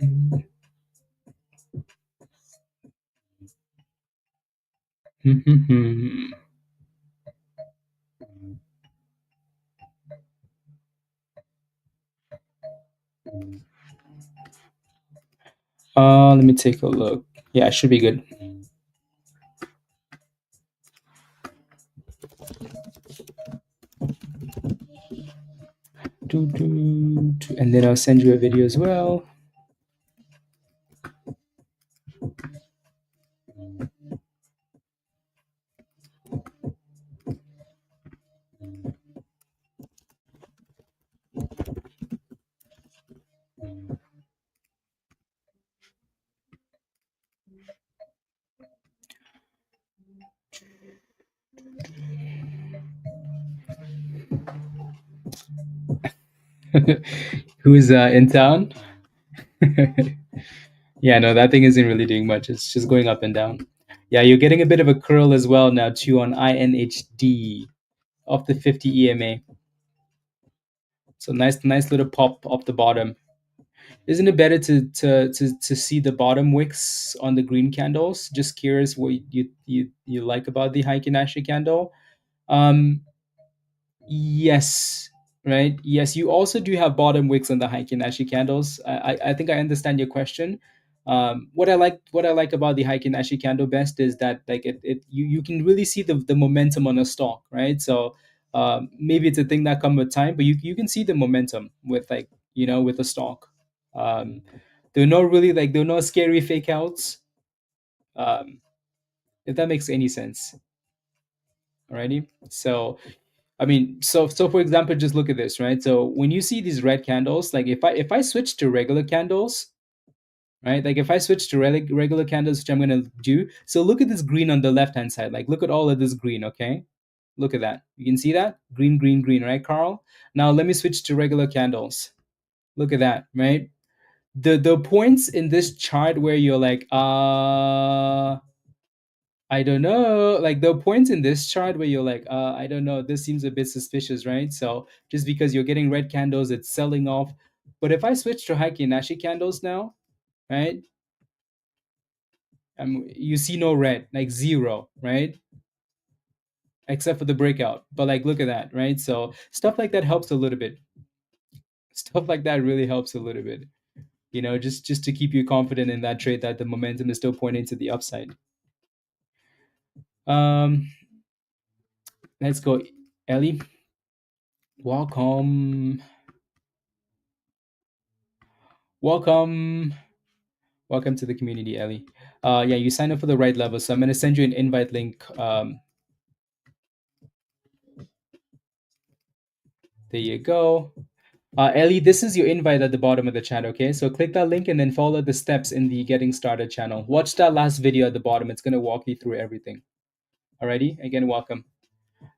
mm, mm. Let me take a look. Yeah, it should be good. Do, do, do. And then I'll send you a video as well. Who's in town? Yeah, no, that thing isn't really doing much. It's just going up and down. Yeah, you're getting a bit of a curl as well now too on INHD off the 50 EMA. So nice little pop off the bottom. Isn't it better to see the bottom wicks on the green candles? Just curious what you like about the Heikin Ashi candle. Um, Yes, right. Yes, you also do have bottom wicks on the Heikin Ashi candles. I think I understand your question. What I like about the Heikin Ashi candle best is that like you can really see the momentum on a stock, right? So maybe it's a thing that come with time, but you can see the momentum with like with a stock. Um, there are no scary fake outs. Um, if that makes any sense, alrighty. So I mean, so for example, just look at this, right? So when you see these red candles, like if I switch to regular candles, right? Like if I switch to regular candles, which I'm gonna do. So look at this green on the left hand side. Like look at all of this green, okay? Look at that. You can see that green, green, green, right, Carl? Now let me switch to regular candles. Look at that, right? The points in this chart where you're like, I don't know. Like the points in this chart where you're like, I don't know, this seems a bit suspicious, right? So just because you're getting red candles, it's selling off. But if I switch to Heikki Nashi candles now, right? You see no red, like zero, right? Except for the breakout. But like, look at that, right? So stuff like that helps a little bit. Stuff like that really helps a little bit. Just to keep you confident in that trade that the momentum is still pointing to the upside. Um, let's go, Ellie. Welcome. Welcome. Welcome to the community, Ellie. Yeah, you signed up for the right level, so I'm gonna send you an invite link. There you go. Ellie, this is your invite at the bottom of the chat, okay? So click that link and then follow the steps in the Getting Started channel. Watch that last video at the bottom. It's gonna walk you through everything. Alrighty? Again, welcome.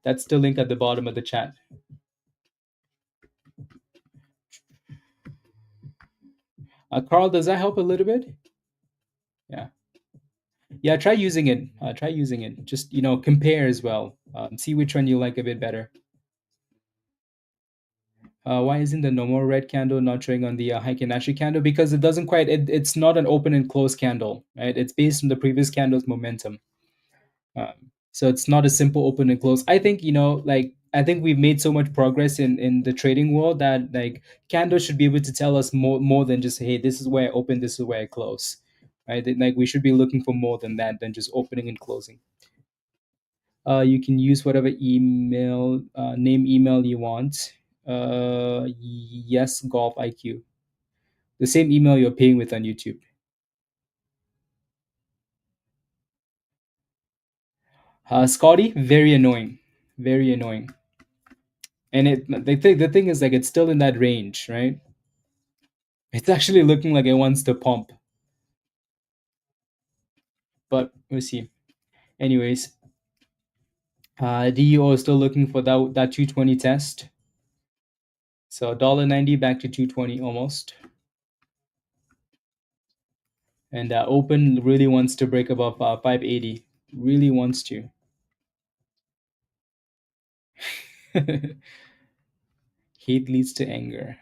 That's the link at the bottom of the chat. Carl, does that help a little bit? Yeah. Yeah, try using it. Try using it. Just compare as well. See which one you like a bit better. Why isn't the normal red candle not showing on the Heikin Ashi candle? Because it doesn't quite. It's not an open and close candle, right? It's based on the previous candle's momentum. So it's not a simple open and close. I think I think we've made so much progress in the trading world that like candles should be able to tell us more than just, hey, this is where I open, this is where I close, right? Like we should be looking for more than that than just opening and closing. You can use whatever email you want. Yes, Golf IQ, the same email you're paying with on YouTube. Scotty, very annoying, very annoying. And the thing is like it's still in that range, right? It's actually looking like it wants to pump, but we'll see. Anyways, DEO is still looking for that 220 test. So $1.90 back to 220 almost. And open really wants to break above 580. Really wants to. Hate leads to anger.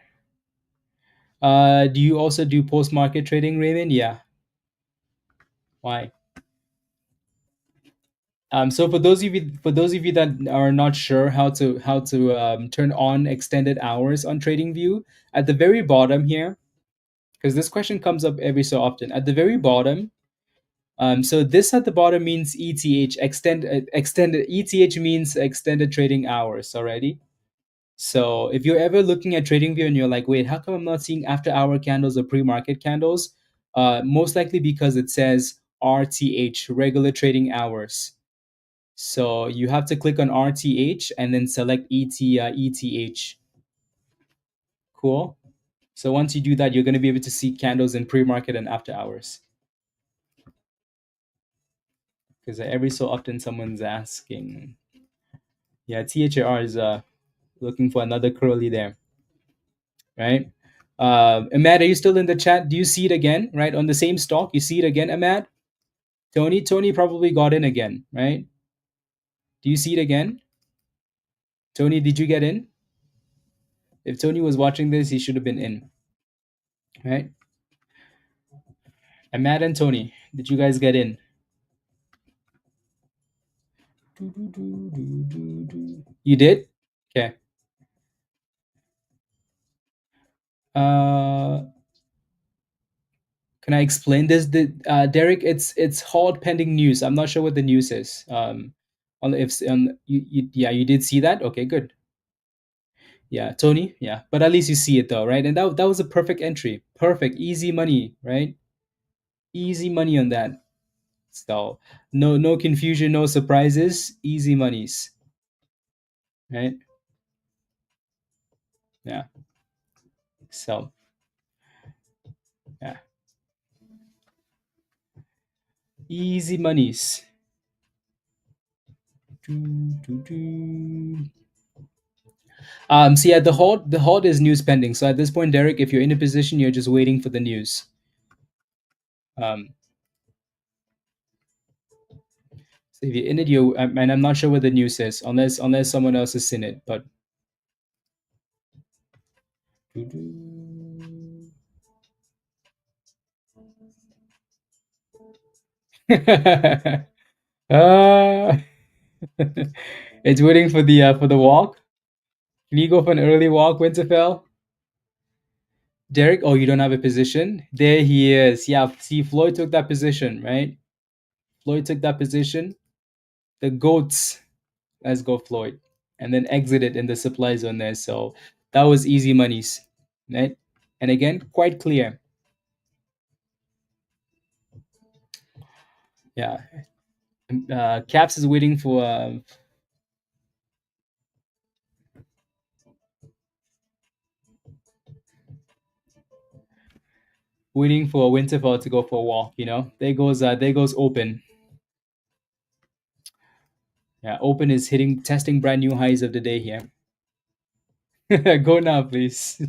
Do you also do post market trading, Raymond? Yeah. Why? So for those of you that are not sure how to turn on extended hours on TradingView, at the very bottom here, because this question comes up every so often. At the very bottom, so this at the bottom means ETH, extended ETH means extended trading hours already. So if you're ever looking at TradingView and you're like, wait, how come I'm not seeing after hour candles or pre-market candles? Most likely because it says RTH, regular trading hours. So you have to click on RTH and then select ETH. Cool. So once you do that, you're going to be able to see candles in pre-market and after hours. Because every so often someone's asking. Yeah, THR is looking for another curly there, right? Ahmad, are you still in the chat? Do you see it again, right? On the same stock, you see it again, Ahmad? Tony probably got in again, right? Do you see it again? Tony, did you get in? If Tony was watching this, he should have been in, right? Ahmad and Tony, did you guys get in? You did? Okay. Uh, can I explain this? Derek, it's hold pending news. I'm not sure what the news is. On if yeah, you did see that. Okay, good. Yeah, Tony. Yeah, but at least you see it though, right? And that was a perfect entry. Perfect, easy money, right? Easy money on that. So no confusion, no surprises. Easy monies, right? Yeah. So yeah, easy monies. Do, do, do. So yeah, the hold is news pending. So at this point, Derek, if you're in a position, you're just waiting for the news. Um, so if you're in it, and I'm not sure what the news is, unless someone else has seen it. But uh, it's waiting for the walk. Can you go for an early walk, Winterfell? Derek, oh, you don't have a position? There he is. Yeah, see, Floyd took that position, right? Floyd took that position. The goats. Let's go, Floyd. And then exited in the supply zone there. So that was easy monies, right? And again, quite clear. Yeah. Caps is waiting for Winterfell to go for a walk. There goes open. Yeah, open is testing brand new highs of the day here. Go now, please.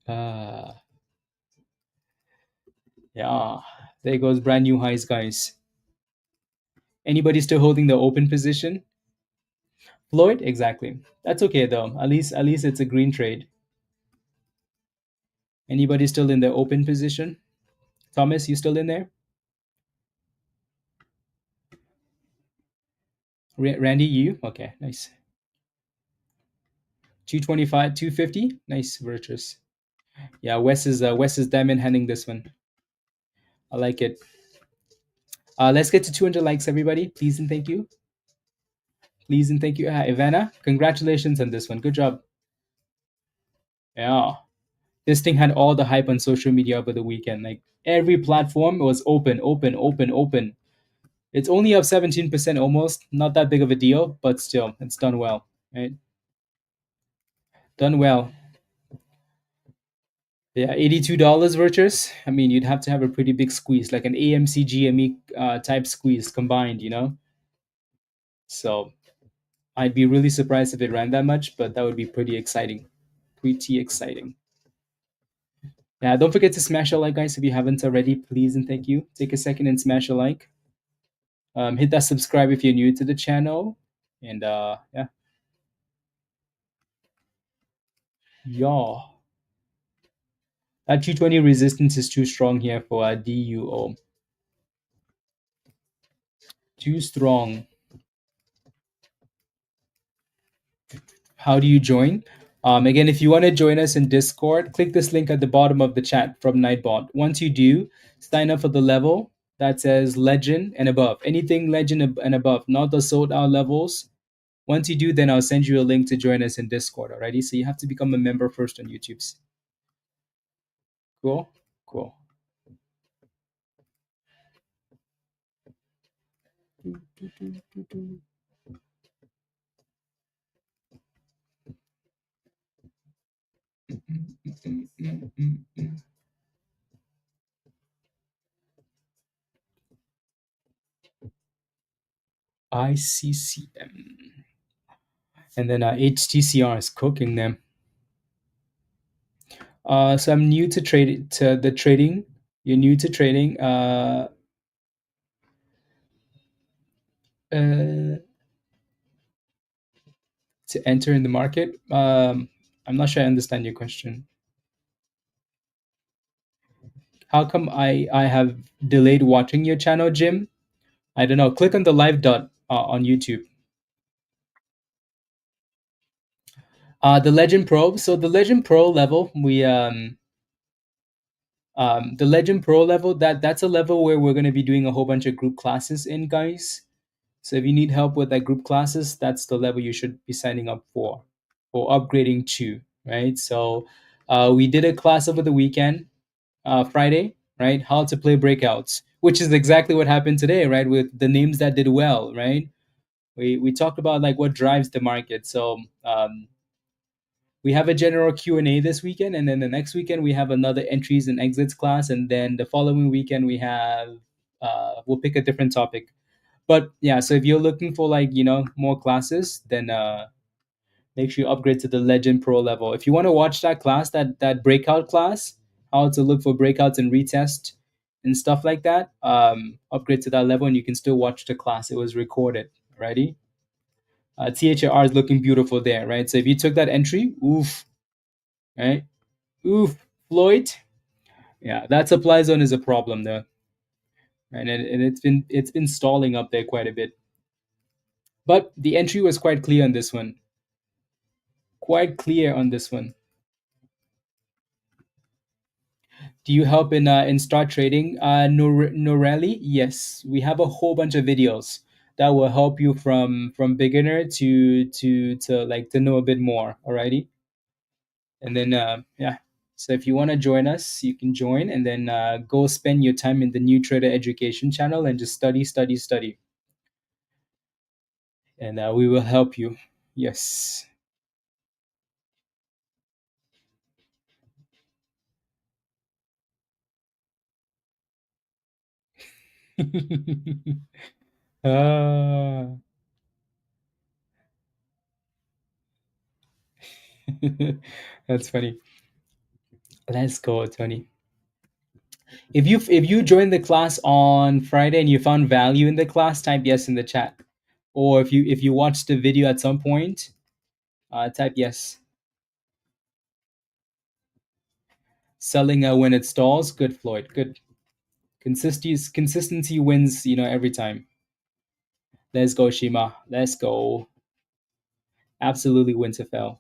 uh, yeah, there goes brand new highs, guys. Anybody still holding the open position? Floyd, exactly. That's okay though. At least it's a green trade. Anybody still in the open position? Thomas, you still in there? Randy, you? Okay, nice. 225, 250. Nice, virtuous. Yeah, Wes is diamond handing this one. I like it. Let's get to 200 likes, everybody. Please and thank you. Please and thank you. Ivana, congratulations on this one. Good job. Yeah. This thing had all the hype on social media over the weekend. Like every platform was open, open, open, open. It's only up 17% almost. Not that big of a deal, but still, it's done well, right? Done well. Yeah, $82 virtuous. I mean, you'd have to have a pretty big squeeze, like an AMC GME type squeeze combined. So I'd be really surprised if it ran that much, but that would be pretty exciting. Pretty exciting. Yeah, don't forget to smash a like, guys, if you haven't already. Please and thank you. Take a second and smash a like. Hit that subscribe if you're new to the channel. And yeah, yeah. That 220 resistance is too strong here for DUO. Too strong. How do you join? Again, if you want to join us in Discord, click this link at the bottom of the chat from Nightbot. Once you do, sign up for the level that says Legend and above. Anything Legend and above, not the sold out levels. Once you do, then I'll send you a link to join us in Discord. Alrighty, so you have to become a member first on YouTube's. Cool, cool. ICCM. And then HTCR is cooking them. So I'm new to the trading. You're new to trading. To enter in the market. I'm not sure I understand your question. How come I have delayed watching your channel, Jim? I don't know. Click on the live dot on YouTube. The Legend Pro. So the Legend Pro level, the Legend Pro level, that's a level where we're going to be doing a whole bunch of group classes in, guys. So if you need help with that group classes, that's the level you should be signing up for or upgrading to, right? So we did a class over the weekend, Friday, right? How to play breakouts, which is exactly what happened today, right? With the names that did well, right? We talked about like what drives the market. So we have a general Q&A this weekend, and then the next weekend we have another entries and exits class, and then the following weekend we have we'll pick a different topic. But yeah, so if you're looking for like more classes, then make sure you upgrade to the Legend Pro level. If you want to watch that class, that breakout class, how to look for breakouts and retest and stuff like that, upgrade to that level, and you can still watch the class. It was recorded. Ready? THR is looking beautiful there, right? So if you took that entry, oof, right? Oof, Floyd. Yeah, that supply zone is a problem there, right? And it's been stalling up there quite a bit. But the entry was quite clear on this one. Quite clear on this one. Do you help in start trading? Norelli, yes, we have a whole bunch of videos that will help you from beginner to like to know a bit more. Alrighty, and then yeah. So if you want to join us, you can join, and then go spend your time in the New Trader Education channel and just study, study, study, and we will help you. Yes. Ah. That's funny. Let's go, Tony. If you joined the class on Friday and you found value in the class, type yes in the chat. Or if you watched the video at some point, type yes. Selling when it stalls, good, Floyd, good. Consistency wins, every time. Let's go, Shima. Let's go. Absolutely Winterfell.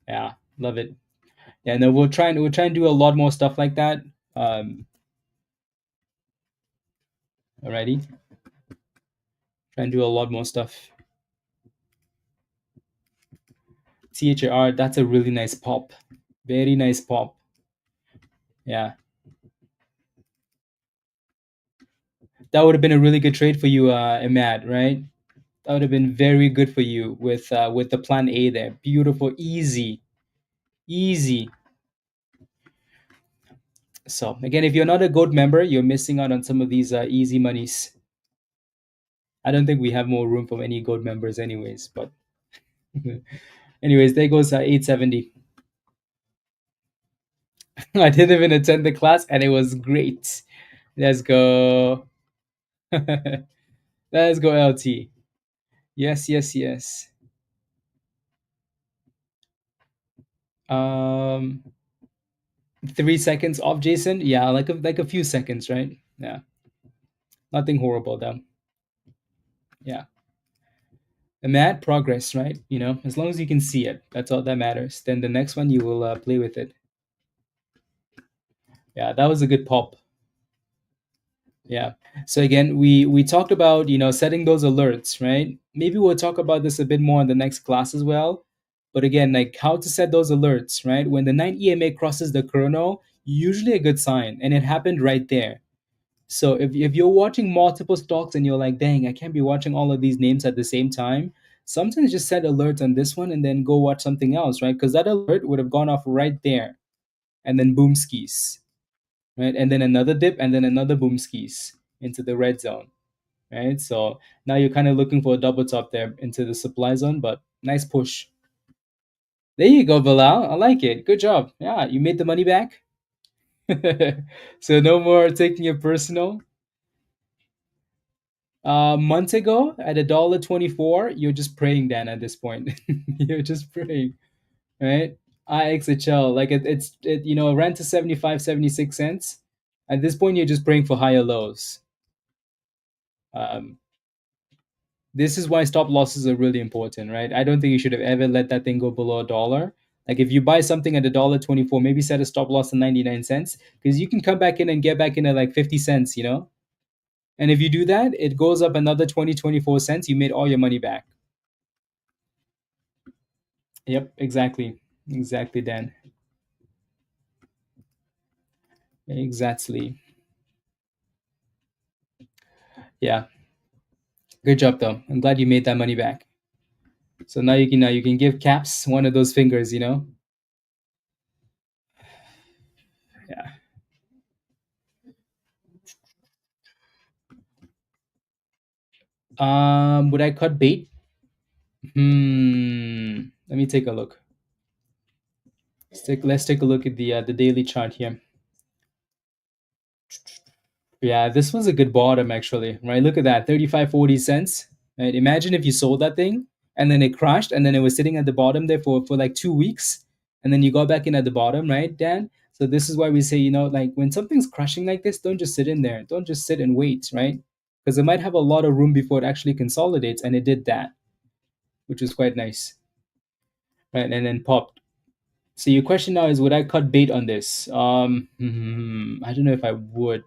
Yeah, love it. Yeah, no, we'll try and do a lot more stuff like that. Alrighty. Try and do a lot more stuff. THR, that's a really nice pop. Very nice pop. Yeah. That would have been a really good trade for you, Imad, right? That would have been very good for you with the plan A there. Beautiful, easy, easy. So again, if you're not a gold member, you're missing out on some of these easy monies. I don't think we have more room for any gold members, anyways. But anyways, there goes 870. I didn't even attend the class, and it was great. Let's go. Let's go LT. Yes, yes, yes. Um, 3 seconds off, Jason. Yeah, like a few seconds, right? Yeah, nothing horrible though. Yeah, and that progress, right? As long as you can see it, that's all that matters. Then the next one you will play with it. Yeah, that was a good pop. Yeah. So again, we talked about setting those alerts, right? Maybe we'll talk about this a bit more in the next class as well. But again, like how to set those alerts, right? When the 9 EMA crosses the chrono, usually a good sign, and it happened right there. So if you're watching multiple stocks and you're like, dang, I can't be watching all of these names at the same time, sometimes just set alerts on this one and then go watch something else, right? Because that alert would have gone off right there, and then boom skis, right? And then another dip, and then another boom skis into the red zone, right? So now you're kind of looking for a double top there into the supply zone, but nice push. There you go, Bilal. I like it. Good job. Yeah, you made the money back. So no more taking it personal. Months ago at $1.24, you're just praying, Dan. At this point, you're just praying, right? IXHL, like it ran to 75, 76 cents. At this point, you're just praying for higher lows. Um, this is why stop losses are really important, right? I don't think you should have ever let that thing go below $1. Like if you buy something at $1.24, maybe set a stop loss at 99 cents, because you can come back in and get back in at like 50 cents. And if you do that, it goes up another 24 cents. You made all your money back. Yep, exactly. Exactly, Dan. Exactly. Yeah. Good job though. I'm glad you made that money back. So now you can give Caps one of those fingers. Yeah. Would I cut bait? Let me take a look. Let's take a look at the daily chart here. Yeah, this was a good bottom actually, right? Look at that, 35.40 cents. Right? Imagine if you sold that thing and then it crashed and then it was sitting at the bottom there for like 2 weeks, and then you got back in at the bottom, right, Dan? So this is why we say, like when something's crashing like this, don't just sit in there. Don't just sit and wait, right? Because it might have a lot of room before it actually consolidates, and it did that, which was quite nice, right? And then popped. So your question now is, would I cut bait on this? I don't know if I would.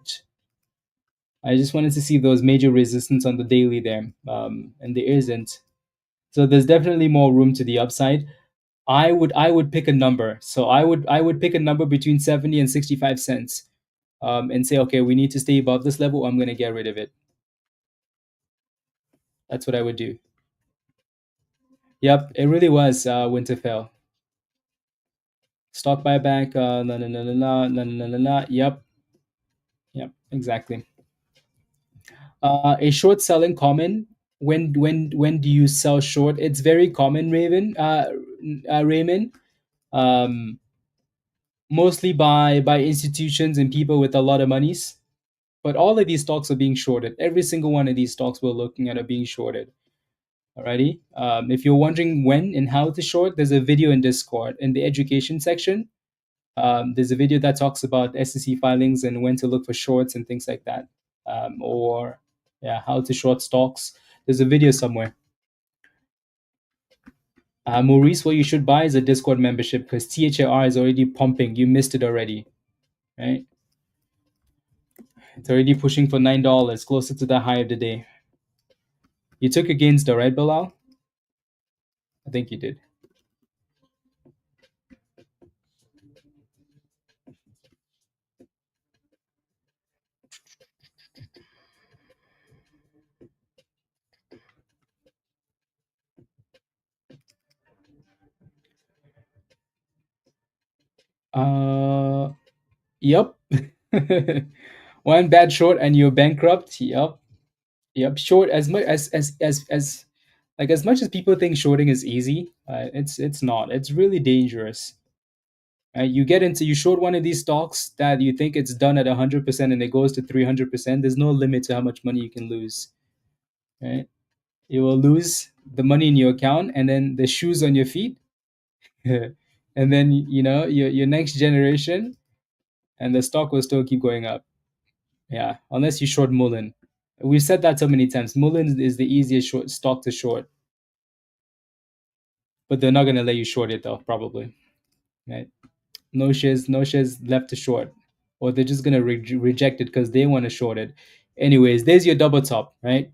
I just wanted to see those major resistance on the daily there, and there isn't. So there's definitely more room to the upside. I would pick a number. So I would pick a number between 70 and 65 cents, and say, okay, we need to stay above this level. I'm gonna get rid of it. That's what I would do. Yep, it really was Winterfell. Stock buyback. La la la la la la la la la. Yep, yep, exactly. A short selling common. When do you sell short? It's very common, Raymond. Um, Mostly by institutions and people with a lot of monies. But all of these stocks are being shorted. Every single one of these stocks we're looking at are being shorted. Alrighty. If you're wondering when and how to short, there's a video in Discord in the education section. There's a video that talks about SEC filings and when to look for shorts and things like that. Or yeah, how to short stocks. There's a video somewhere. Maurice, what you should buy is a Discord membership because THR is already pumping. You missed it already, right? It's already pushing for $9, closer to the high of the day. You took your gains though, right, Bilal? I think you did. Uh, yep. One bad short and you're bankrupt. Yep, yep. Short as much as people think shorting is easy, it's not. It's really dangerous. You short one of these stocks that you think it's done at 100% and it goes to 300%. There's no limit to how much money you can lose. right? You will lose the money in your account and then the shoes on your feet, and then your next generation, and the stock will still keep going up. Yeah, unless you short Mullen. We've said that so many times. Mullen is the easiest short stock to short, but they're not gonna let you short it though, probably. Right? No shares left to short, or they're just gonna reject it because they want to short it. Anyways, there's your double top, right?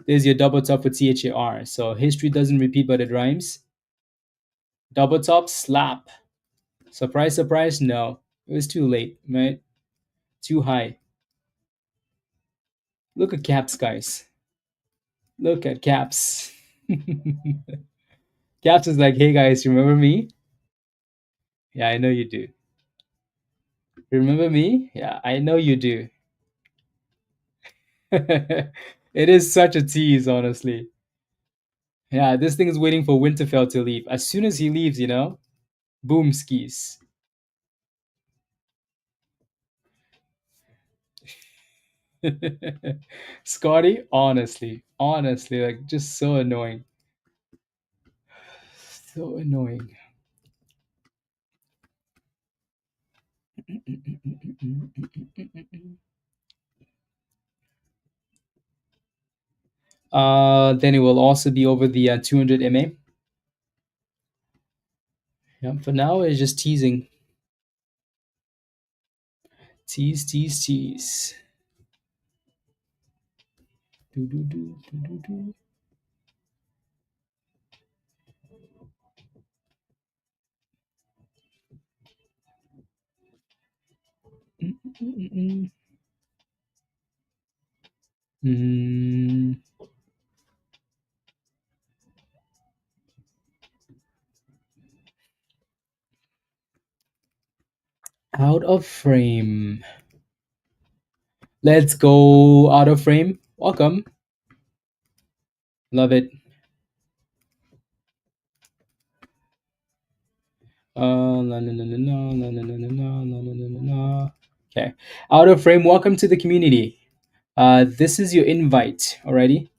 There's your double top for THAR. So history doesn't repeat, but it rhymes. Double top slap. Surprise, surprise. No, it was too late, right? Too high. Look at caps, guys. Look at caps. Caps is like, hey guys, remember me? Yeah, I know you do. Remember me? Yeah, I know you do. It is such a tease, honestly. Yeah, this thing is waiting for Winterfell to leave. As soon as he leaves, boom skis. Scotty, honestly, like just so annoying. So annoying. Then it will also be over the 200 MA. Yeah, for now, it's just teasing. Tease, tease, tease. Do, do, do, do, do, do. Mm. Mm. Out of frame. Let's go out of frame. Welcome. Love it. La, la, la, la, la, la, la, la, la, la, la, la, la. Okay. Out of frame. Welcome to the community. This is your invite. Alrighty.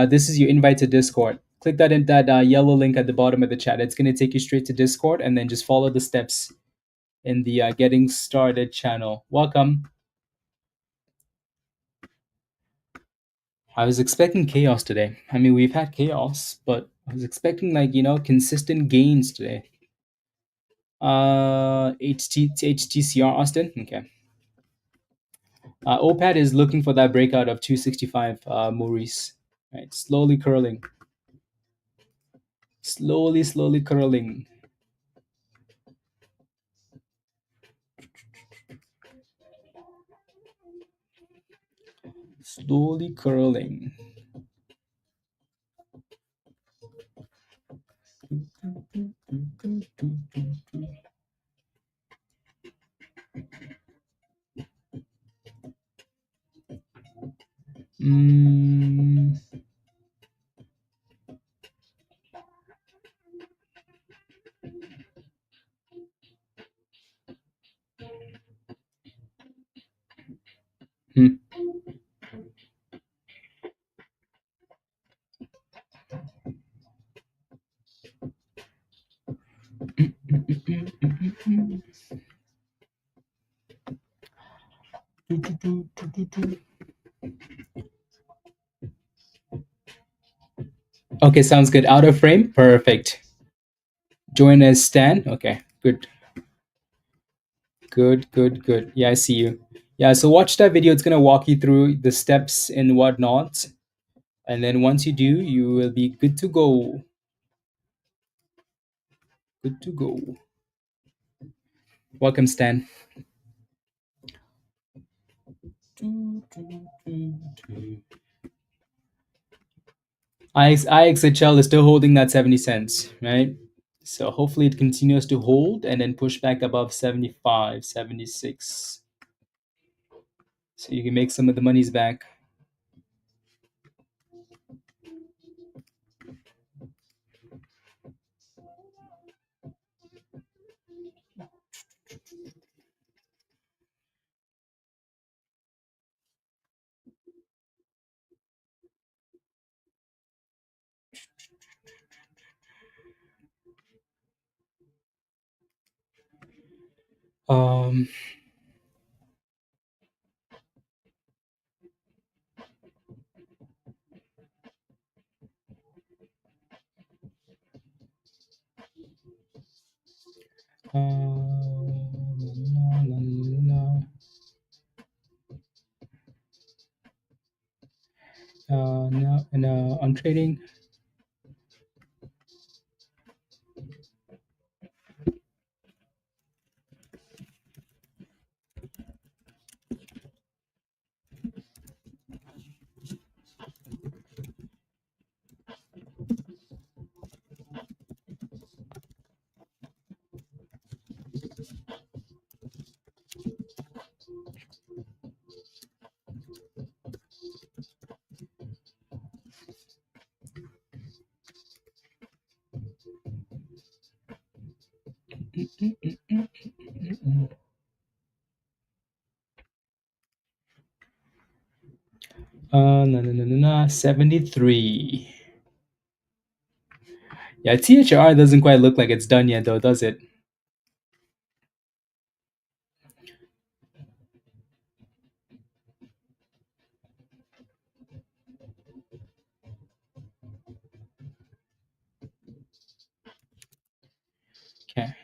This is your invite to Discord. Click that yellow link at the bottom of the chat. It's going to take you straight to Discord, and then just follow the steps in the getting started channel. Welcome. I was expecting chaos today. I mean, we've had chaos, but I was expecting consistent gains today. HTCR Austin. Okay. OPAD is looking for that breakout of 265. Maurice. Right. Slowly curling. Slowly curling. Slowly curling. Mm. Hmm. Okay, sounds good. Out of frame, perfect. Join as Stan. Okay, good. Good. Yeah, I see you. Yeah, so watch that video. It's gonna walk you through the steps and whatnot, and then once you do, you will be good to go. Good to go. Welcome, Stan. IXHL is still holding that 70 cents, right? So hopefully it continues to hold and then push back above 75, 76. So you can make some of the monies back. Um, la, la, la, no, no, on trading. No, no, no, no, no, 73. Yeah, THR doesn't quite look like it's done yet, though, does it? Okay.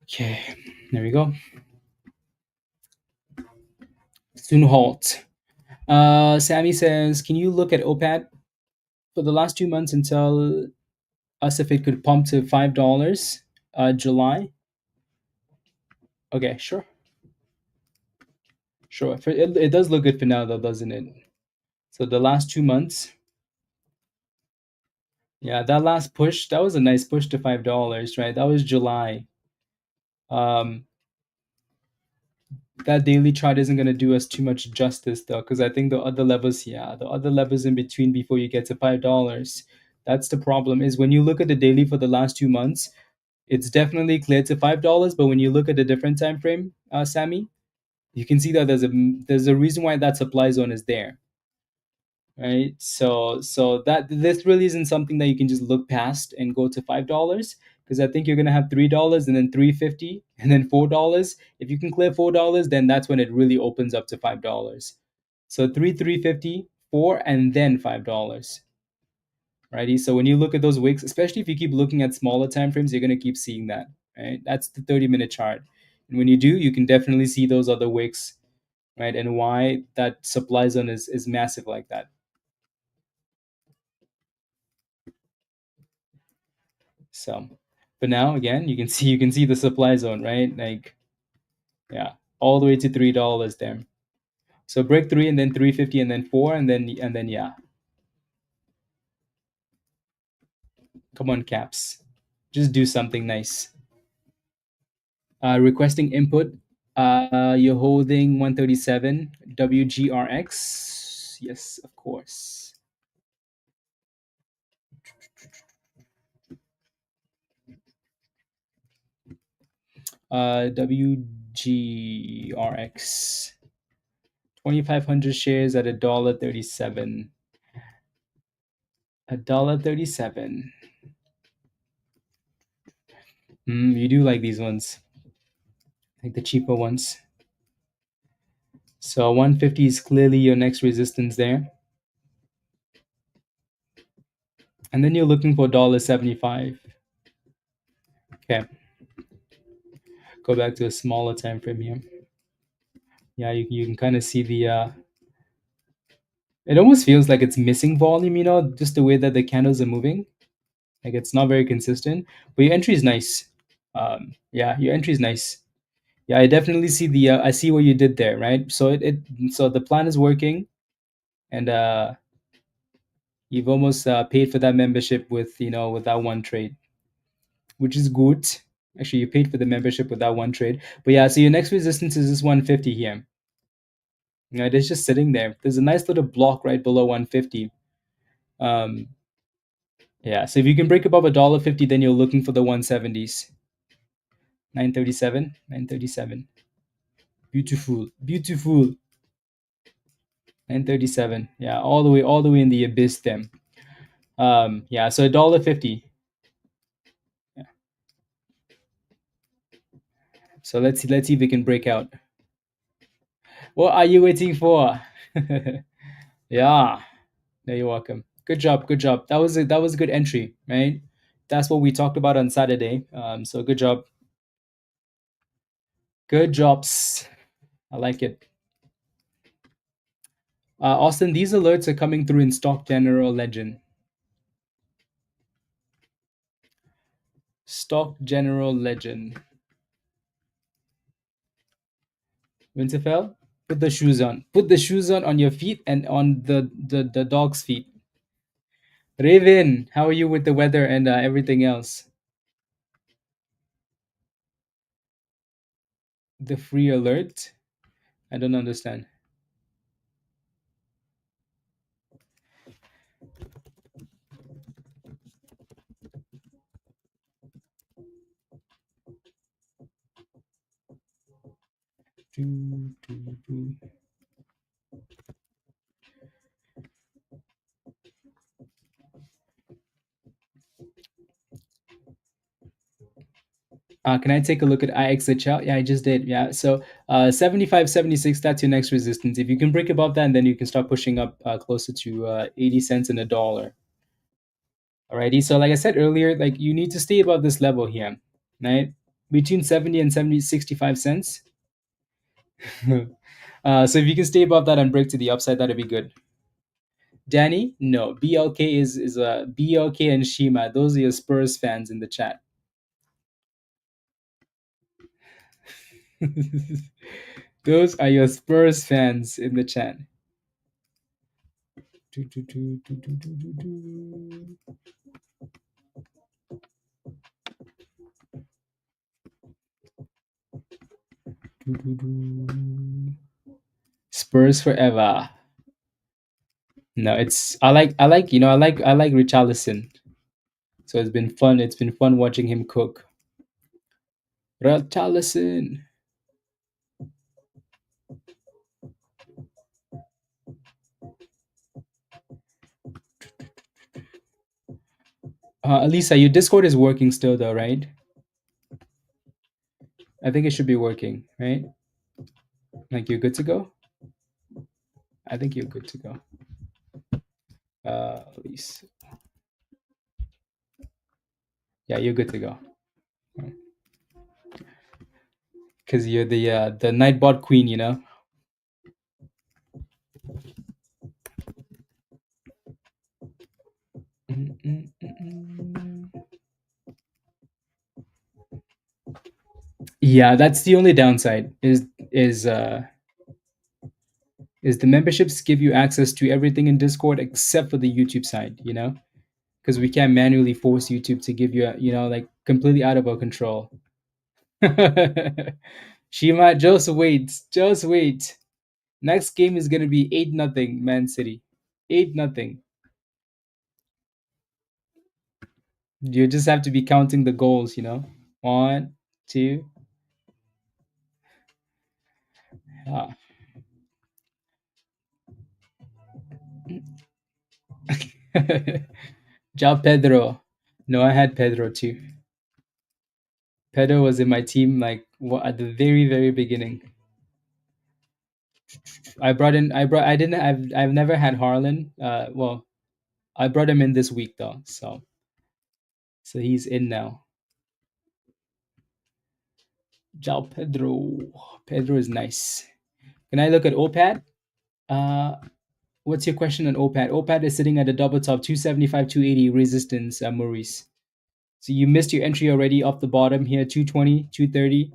Okay, there we go. Soon halt. Sammy says, can you look at OPAT for the last 2 months and tell us if it could pump to $5 July? Okay, sure. Sure. It does look good for now, though, doesn't it? So the last 2 months, yeah, that last push, that was a nice push to $5, right? That was July. Um, that daily chart isn't going to do us too much justice, though, because I think the other levels, yeah, the other levels in between before you get to $5, that's the problem. Is when you look at the daily for the last 2 months, it's definitely clear to $5. But when you look at a different time frame, Sammy, you can see that there's a reason why that supply zone is there, right? So that this really isn't something that you can just look past and go to $5, because I think you're gonna have $3 and then 350 and then $4. If you can clear $4, then that's when it really opens up to $5. So 350, 4, and then $5. Righty. So when you look at those wicks, especially if you keep looking at smaller time frames, you're gonna keep seeing that. Right? That's the 30-minute chart. And when you do, you can definitely see those other wicks, right? And why that supply zone is massive like that. So, but now again, you can see the supply zone, right? Like, yeah, all the way to $3 there. So break three and then 350 and then 4 and then yeah, come on caps, just do something nice. Requesting input. You're holding 137 WGRX. Yes, of course. WGRX. 2,500 shares at $1.37. $1.37. You do like these ones, like the cheaper ones. So 150 is clearly your next resistance there. And then you're looking for $1.75. Okay. Go back to a smaller time frame here. Yeah, you can kind of see it almost feels like it's missing volume, just the way that the candles are moving. Like it's not very consistent, but your entry is nice. Yeah, your entry is nice. Yeah, I definitely see the I see what you did there, right? So so the plan is working, and you've almost paid for that membership with with that one trade, which is good. Actually, you paid for the membership with that one trade. But yeah, so your next resistance is this 150 here. It's just sitting there. There's a nice little block right below 150. Um, yeah, so if you can break above $1.50, then you're looking for the 170s. 937, 937. Beautiful, beautiful. 937. Yeah, all the way in the abyss then. Yeah, so $1.50. Yeah. So let's see if we can break out. What are you waiting for? Yeah. No, you're welcome. Good job, good job. That was a good entry, right? That's what we talked about on Saturday. So good job. Good jobs. I like it. Austin, these alerts are coming through in Stock General Legend. Stock General Legend. Winterfell, put the shoes on. Put the shoes on your feet and on the dog's feet. Raven, how are you with the weather and everything else? The free alert? I don't understand. Do, do, do. Can I take a look at IXHL? Yeah, I just did. Yeah, so 75.76, that's your next resistance. If you can break above that, then you can start pushing up closer to 80 cents and a dollar. Alrighty, so like I said earlier, like you need to stay above this level here, right? Between 70 and 65 cents. So if you can stay above that and break to the upside, that'd be good. Danny, no. BLK is BLK and Shima. Those are your Spurs fans in the chat. Those are your Spurs fans in the chat. Do, do, do, do, do, do, do, do. Do, do, do. Spurs forever. No, it's I like Richarlison. So it's been fun. It's been fun watching him cook. Richarlison. Alisa, your Discord is working still though, right? I think it should be working, right? Like you're good to go? I think you're good to go. Elise. Yeah, you're good to go. Because you're the Nightbot queen, you know? Yeah, that's the only downside is the memberships give you access to everything in Discord except for the YouTube side, you know? Because we can't manually force YouTube to give you, like completely out of our control. Shima, just wait. Just wait. Next game is gonna be 8-0 Man City. 8-0. You just have to be counting the goals, you know? One, two. Ah. Ciao, Pedro. No, I had Pedro too. Pedro was in my team like at the very, very beginning. I've never had Harlan. Well, I brought him in this week though, so he's in now. Ciao, Pedro. Pedro is nice. Can I look at OPAD? What's your question on OPAD? OPAD is sitting at a double top 275, 280 resistance, Maurice. So you missed your entry already off the bottom here, 220, 230.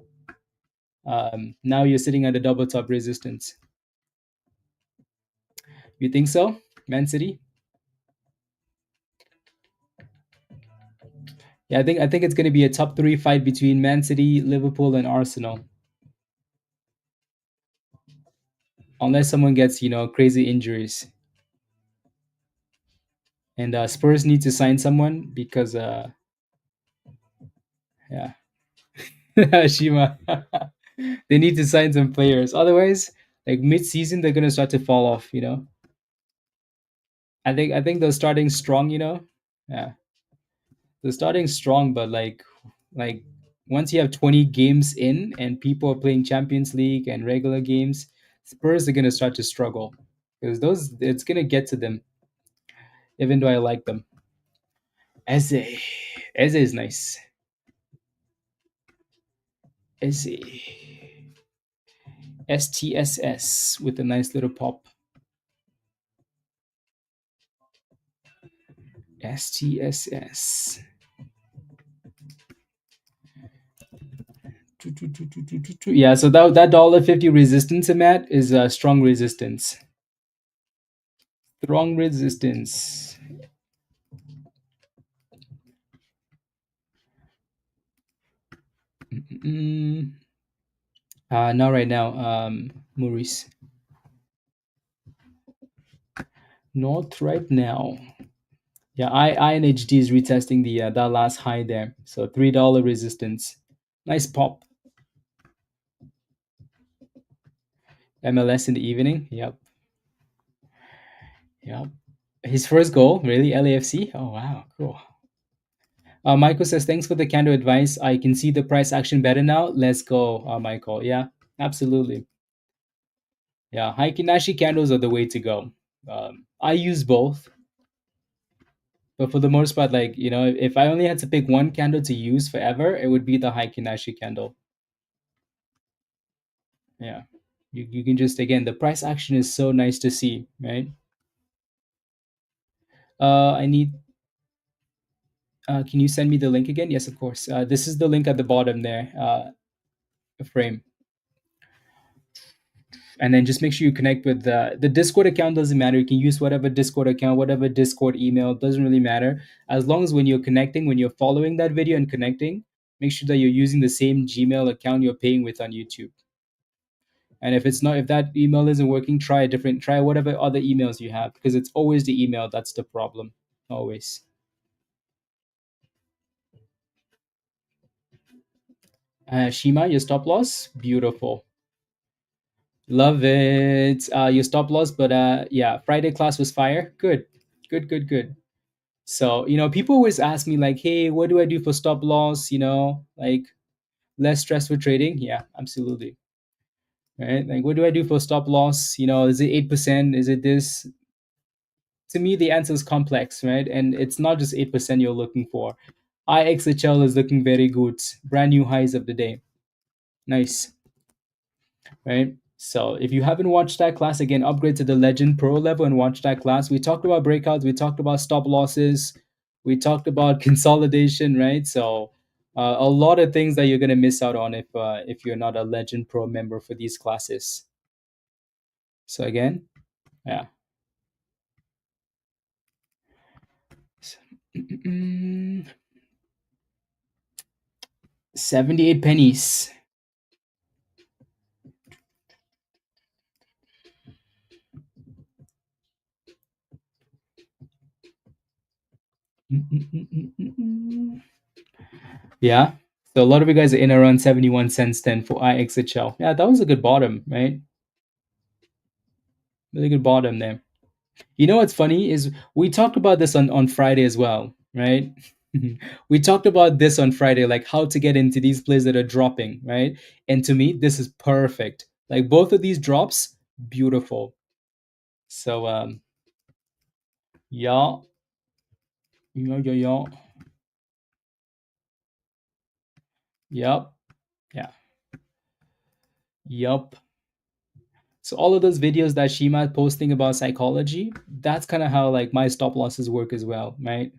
Now you're sitting at the double top resistance. You think so, Man City? Yeah, I think it's going to be a top three fight between Man City, Liverpool, and Arsenal, unless someone gets crazy injuries. And Spurs need to sign someone because yeah, Shima, they need to sign some players. Otherwise, like mid-season, they're gonna start to fall off. I think they're starting strong. Yeah, they're starting strong, but like once you have 20 games in and people are playing Champions League and regular games, Spurs are gonna start to struggle because those it's gonna get to them. Even though I like them, Eze, Eze is nice. Eze, STSS with a nice little pop. STSS. Yeah, so that $1.50 resistance I'm at is a strong resistance. Strong resistance. Not right now, Maurice. Not right now. Yeah, INHD is retesting the that last high there. So $3 resistance. Nice pop. MLS in the evening. Yep. Yep. His first goal, really? LAFC? Oh wow, cool. Michael says, thanks for the candle advice. I can see the price action better now. Let's go, Michael. Yeah, absolutely. Yeah, Haikinashi candles are the way to go. I use both, but for the most part, like, if I only had to pick one candle to use forever, it would be the Haikinashi candle. Yeah. You can just, again, the price action is so nice to see, right? I need, can you send me the link again? Yes, of course. This is the link at the bottom there, frame. And then just make sure you connect with the Discord account. Doesn't matter, you can use whatever Discord account, whatever Discord email, doesn't really matter, as long as when you're connecting, when you're following that video and connecting, make sure that you're using the same Gmail account you're paying with on YouTube. And if that email isn't working, try whatever other emails you have, because it's always the email that's the problem, always. Shima, your stop loss, beautiful. Love it. Your stop loss, but yeah, Friday class was fire. Good, good, good, good. So, people always ask me like, hey, what do I do for stop loss? Like less stress for trading. Yeah, absolutely. Right. Like, what do I do for stop loss? Is it 8%? Is it this? To me, the answer is complex, right? And it's not just 8% you're looking for. IXHL is looking very good. Brand new highs of the day. Nice. Right? So if you haven't watched that class, again, upgrade to the Legend Pro level and watch that class. We talked about breakouts, we talked about stop losses, we talked about consolidation, right? So a lot of things that you're gonna miss out on if you're not a Legend Pro member for these classes. So again, yeah. 78 pennies. Yeah. So a lot of you guys are in around 71 cents then for IXHL. Yeah, that was a good bottom, right? Really good bottom there. You know what's funny is we talked about this on Friday as well, right? We talked about this on Friday, like how to get into these plays that are dropping, right? And to me, this is perfect. Like both of these drops, beautiful. So yeah, yeah. Yep. Yeah. Yep. So all of those videos that Shima is posting about psychology, that's kind of how like my stop losses work as well, right?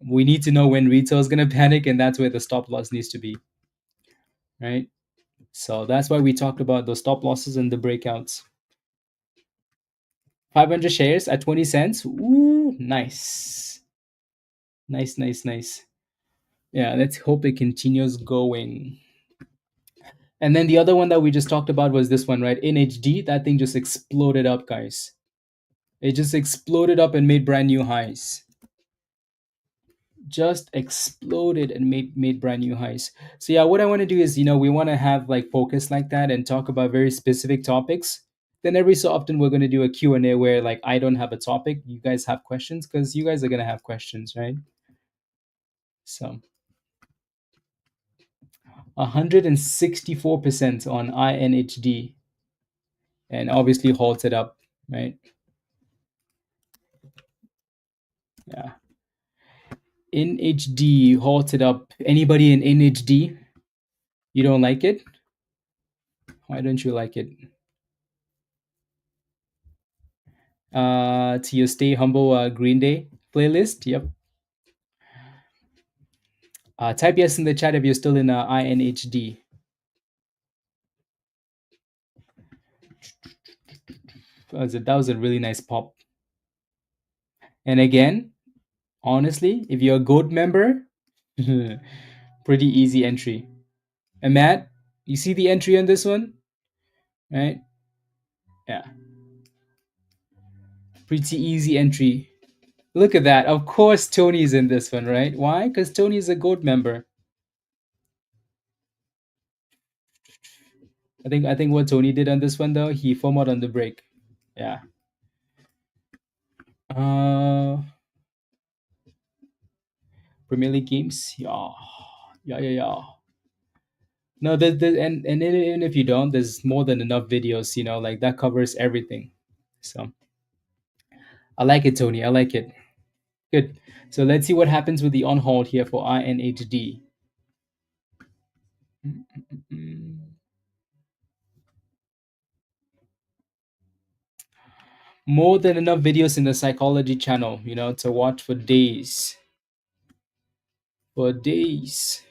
We need to know when retail is going to panic, and that's where the stop loss needs to be, right? So that's why we talked about the stop losses and the breakouts. 500 shares at 20 cents. Ooh, nice. Nice, nice, nice. Yeah, let's hope it continues going. And then the other one that we just talked about was this one, right? NHD, that thing just exploded up, guys. It just exploded up and made brand new highs. Just exploded and made brand new highs. So yeah, what I want to do is, we want to have like focus like that and talk about very specific topics. Then every so often we're going to do a Q&A where like I don't have a topic, you guys have questions, because you guys are going to have questions, right? So 164% on INHD, and obviously halted up, right? Yeah. NHD halted up. Anybody in NHD? You don't like it? Why don't you like it? To your Stay Humble Green Day playlist. Yep. Type yes in the chat if you're still in INHD. That was a really nice pop. And again, honestly, if you're a gold member, pretty easy entry. And Matt, you see the entry on this one, right? Yeah, pretty easy entry. Look at that. Of course, Tony's in this one, right? Why? Because Tony's a gold member. I think what Tony did on this one though, he foam out on the break. Yeah. Uh Premier League games. Yeah. Yeah, yeah, yeah. No, and even if you don't, there's more than enough videos, like that covers everything. So I like it, Tony. I like it. Good. So let's see what happens with the on hold here for INHD. More than enough videos in the psychology channel, to watch for days. For days.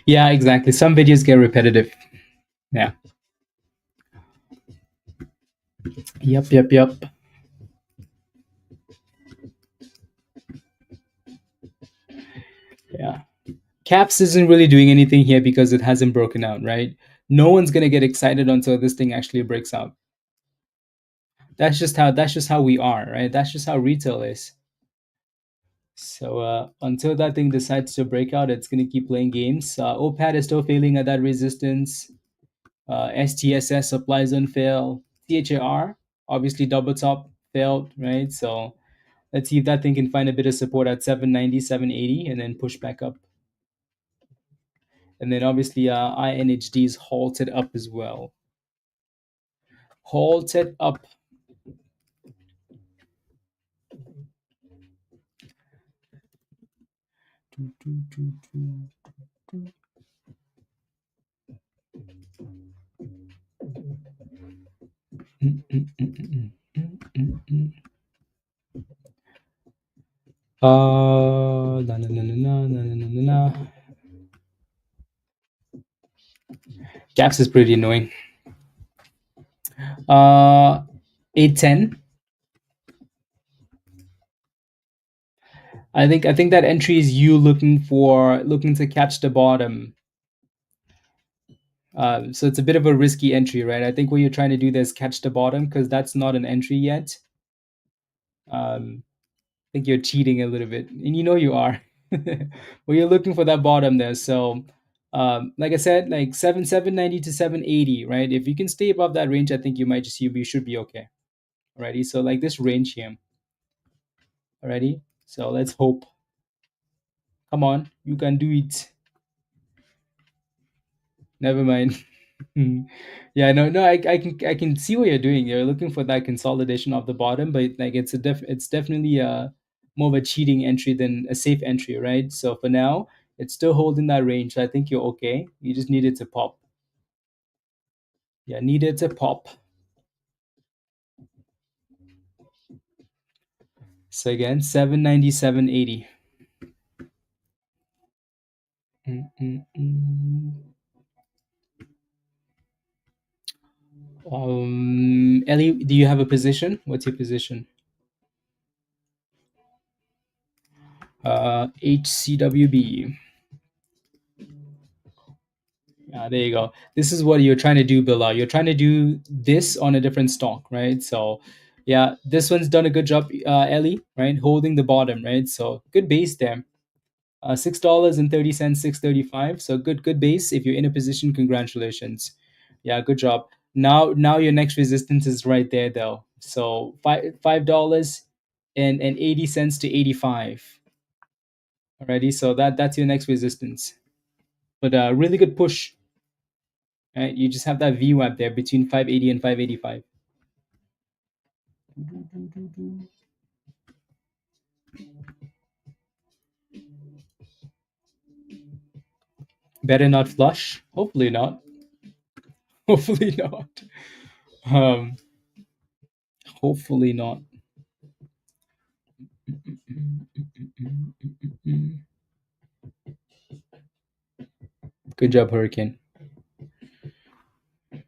Yeah, exactly. Some videos get repetitive. Yeah. Yep, yep, yep. Yeah. Caps isn't really doing anything here because it hasn't broken out, right? No one's gonna get excited until this thing actually breaks out. That's just how we are, right? That's just how retail is. So until that thing decides to break out, it's gonna keep playing games. OPAD is still failing at that resistance. STSS supplies on fail. THAR obviously double top failed, right? So let's see if that thing can find a bit of support at 790, 780, and then push back up. And then obviously INHD is halted up as well. Halted up. Na, na, na, na, na, na, na, na, na. Gaps is pretty annoying. 810. I think that entry is you looking to catch the bottom. So it's a bit of a risky entry, right? I think what you're trying to do there is catch the bottom because that's not an entry yet. I think you're cheating a little bit, and you know you are. Well, you're looking for that bottom there. So, like I said, like 790 to 780, right? If you can stay above that range, I think you should be okay. Alrighty. So like this range here. Alrighty. So let's hope. Come on, you can do it. Never mind. Yeah, no, I can see what you're doing. You're looking for that consolidation of the bottom, but like it's definitely more of a cheating entry than a safe entry, right? So for now, it's still holding that range. So I think you're okay. You just need it to pop. Yeah, need it to pop. So again, 797.80. Mm-mm-mm. Ellie, do you have a position? What's your position? HCWB. There you go. This is what you're trying to do, Bilal. You're trying to do this on a different stock, right? So, yeah, this one's done a good job, Ellie, right? Holding the bottom, right? So good base there. $6.30, 635. So good base. If you're in a position, congratulations. Yeah, good job. Now your next resistance is right there though. So $5 and 80 cents to 85. Alrighty, so that's your next resistance. But really good push. Right? You just have that VWAP there between 580 and 585. Better not flush. Hopefully not. Hopefully not. Um, hopefully not. Good job, Hurricane.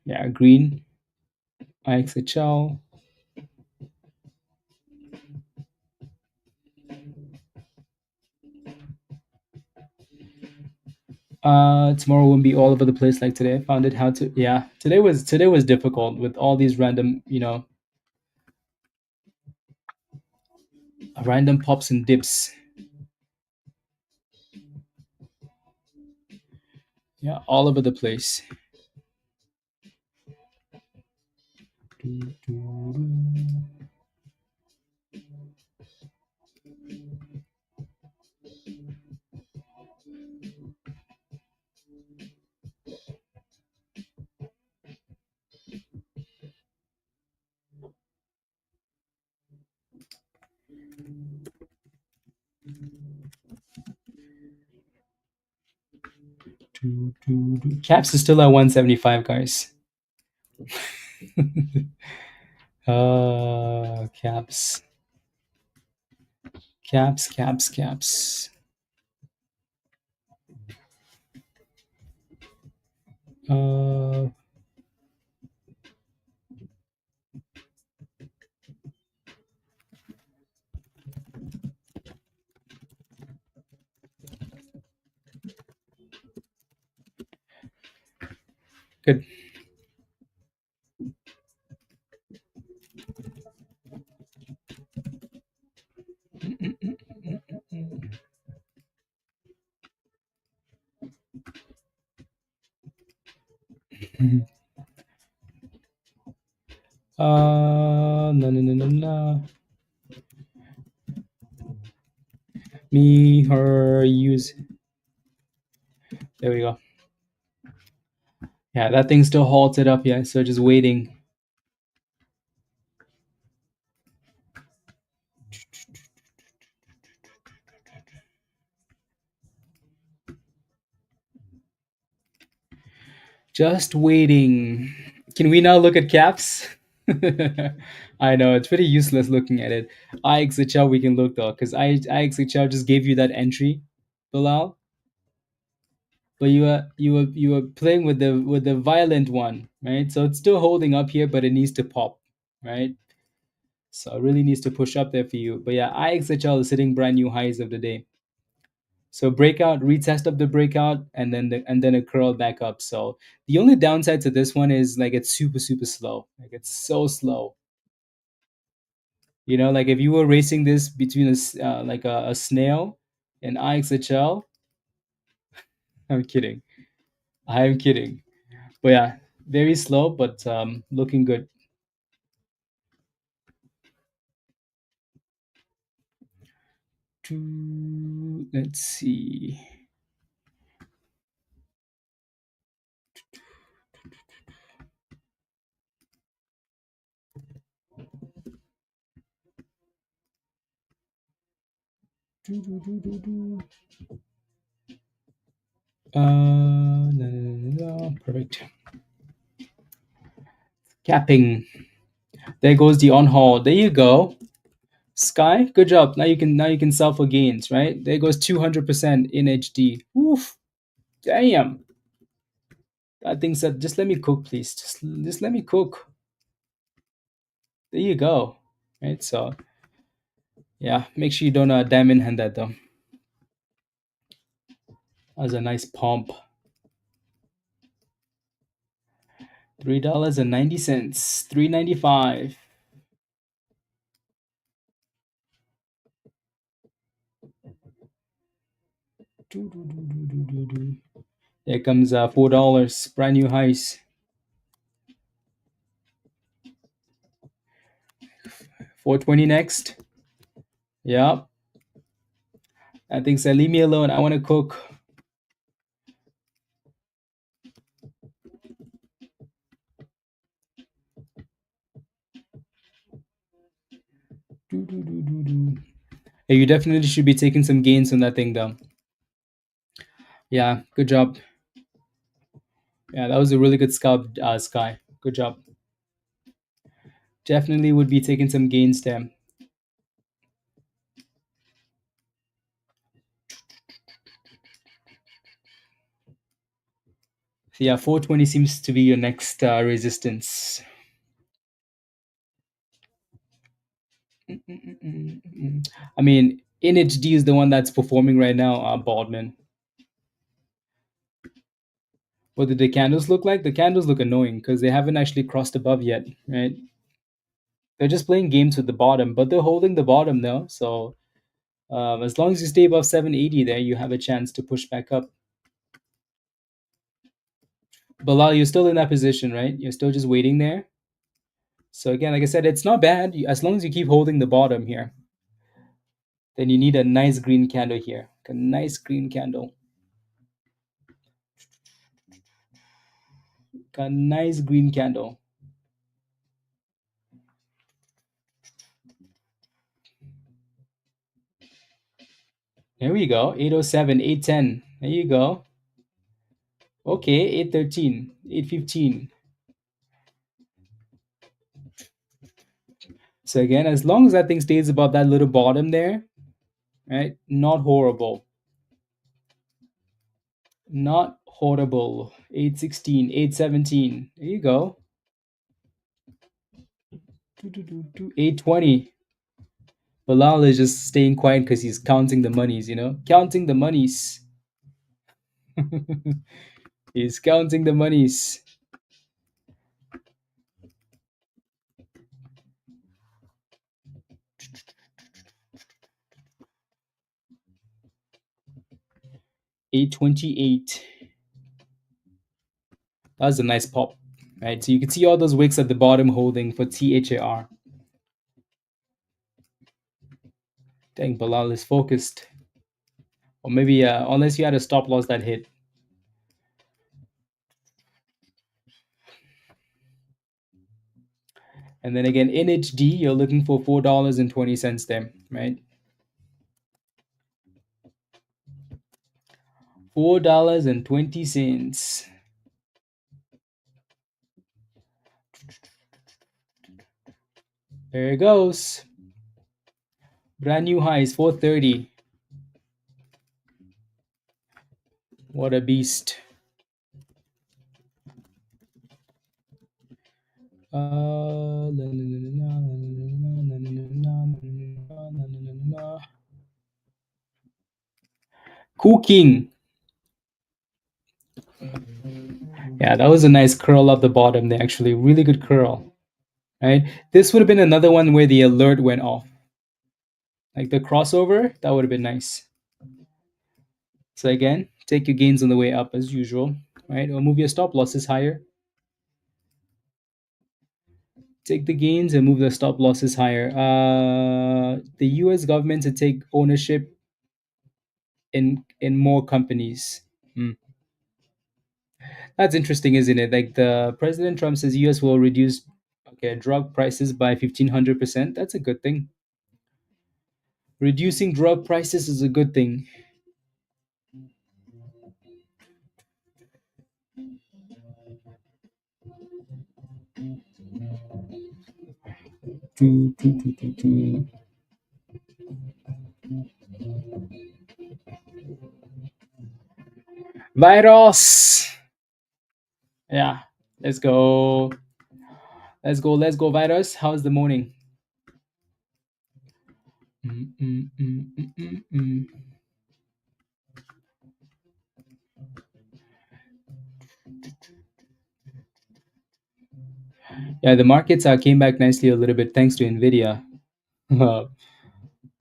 Yeah, green. IXHL. Tomorrow won't be all over the place like today. Found it how to. Yeah, today was difficult with all these random pops and dips. Yeah, all over the place. Caps is still at 175, guys. Caps, caps. Uh, good. No. Me, her, use. There we go. Yeah, that thing's still halted up. Yeah, so just waiting. Just waiting. Can we now look at caps? I know it's pretty useless looking at it. IXHL we can look though, because IXHL just gave you that entry, Bilal. But you were playing with the violent one, right? So it's still holding up here, but it needs to pop, right? So it really needs to push up there for you. But yeah, IXHL is hitting brand new highs of the day. So breakout, retest of the breakout, and then a curl back up. So the only downside to this one is like it's super slow. Like it's so slow. You know, like if you were racing this between like a snail and IXHL, I'm kidding. I'm kidding. But yeah, very slow, but looking good. Let's see. No, perfect. Capping. There goes the on haul. There you go. Sky, good job. Now you can sell for gains, right? There goes 200% in HD. Oof. Damn. That thing said, just let me cook, please. Just let me cook. There you go. Right? So yeah, make sure you don't diamond hand that though. That was a nice pump. $3.90. $3.95. Here comes $4. Brand new highs. 420 next. Yep. I think so. Leave me alone. I want to cook. Hey, you definitely should be taking some gains on that thing though. Yeah, good job. Yeah, that was a really good scalp, Sky. Good job. Definitely would be taking some gains there. So yeah, 420 seems to be your next resistance. I mean, NHD is the one that's performing right now, Baldman. What did the candles look like? The candles look annoying because they haven't actually crossed above yet, right? They're just playing games with the bottom, but they're holding the bottom though. So as long as you stay above 780 there, you have a chance to push back up. Bilal, you're still in that position, right? You're still just waiting there. So again, like I said, it's not bad as long as you keep holding the bottom here. Then you need a nice green candle here. A nice green candle. A nice green candle. There we go. 807, 810. There you go. Okay, 813, 815. So again, as long as that thing stays above that little bottom there, right? Not horrible. Not horrible. 816, 817. There you go. 820. Bilal is just staying quiet because he's counting the monies, you know? Counting the monies. He's counting the monies. $828. That was a nice pop. Right? So you can see all those wicks at the bottom holding for THAR. Dang, Bilal is focused. Or maybe unless you had a stop loss that hit. And then again, in HD, you're looking for $4.20 there, right? $4.20. There it goes. Brand new highs, 430. What a beast. Cooking. Yeah, that was a nice curl up the bottom there, actually. Really good curl. Right? This would have been another one where the alert went off. Like the crossover, that would have been nice. So again, take your gains on the way up as usual, right? Or move your stop losses higher. Take the gains and move the stop losses higher. The U.S. government to take ownership in more companies. Hmm. That's interesting, isn't it? Like the President Trump says, U.S. will reduce drug prices by 1,500%. That's a good thing. Reducing drug prices is a good thing. Virus. Yeah, let's go. Let's go. Let's go, Virus. How's the morning? Mm, mm, mm, mm, mm, mm. Yeah, the markets came back nicely a little bit thanks to NVIDIA. But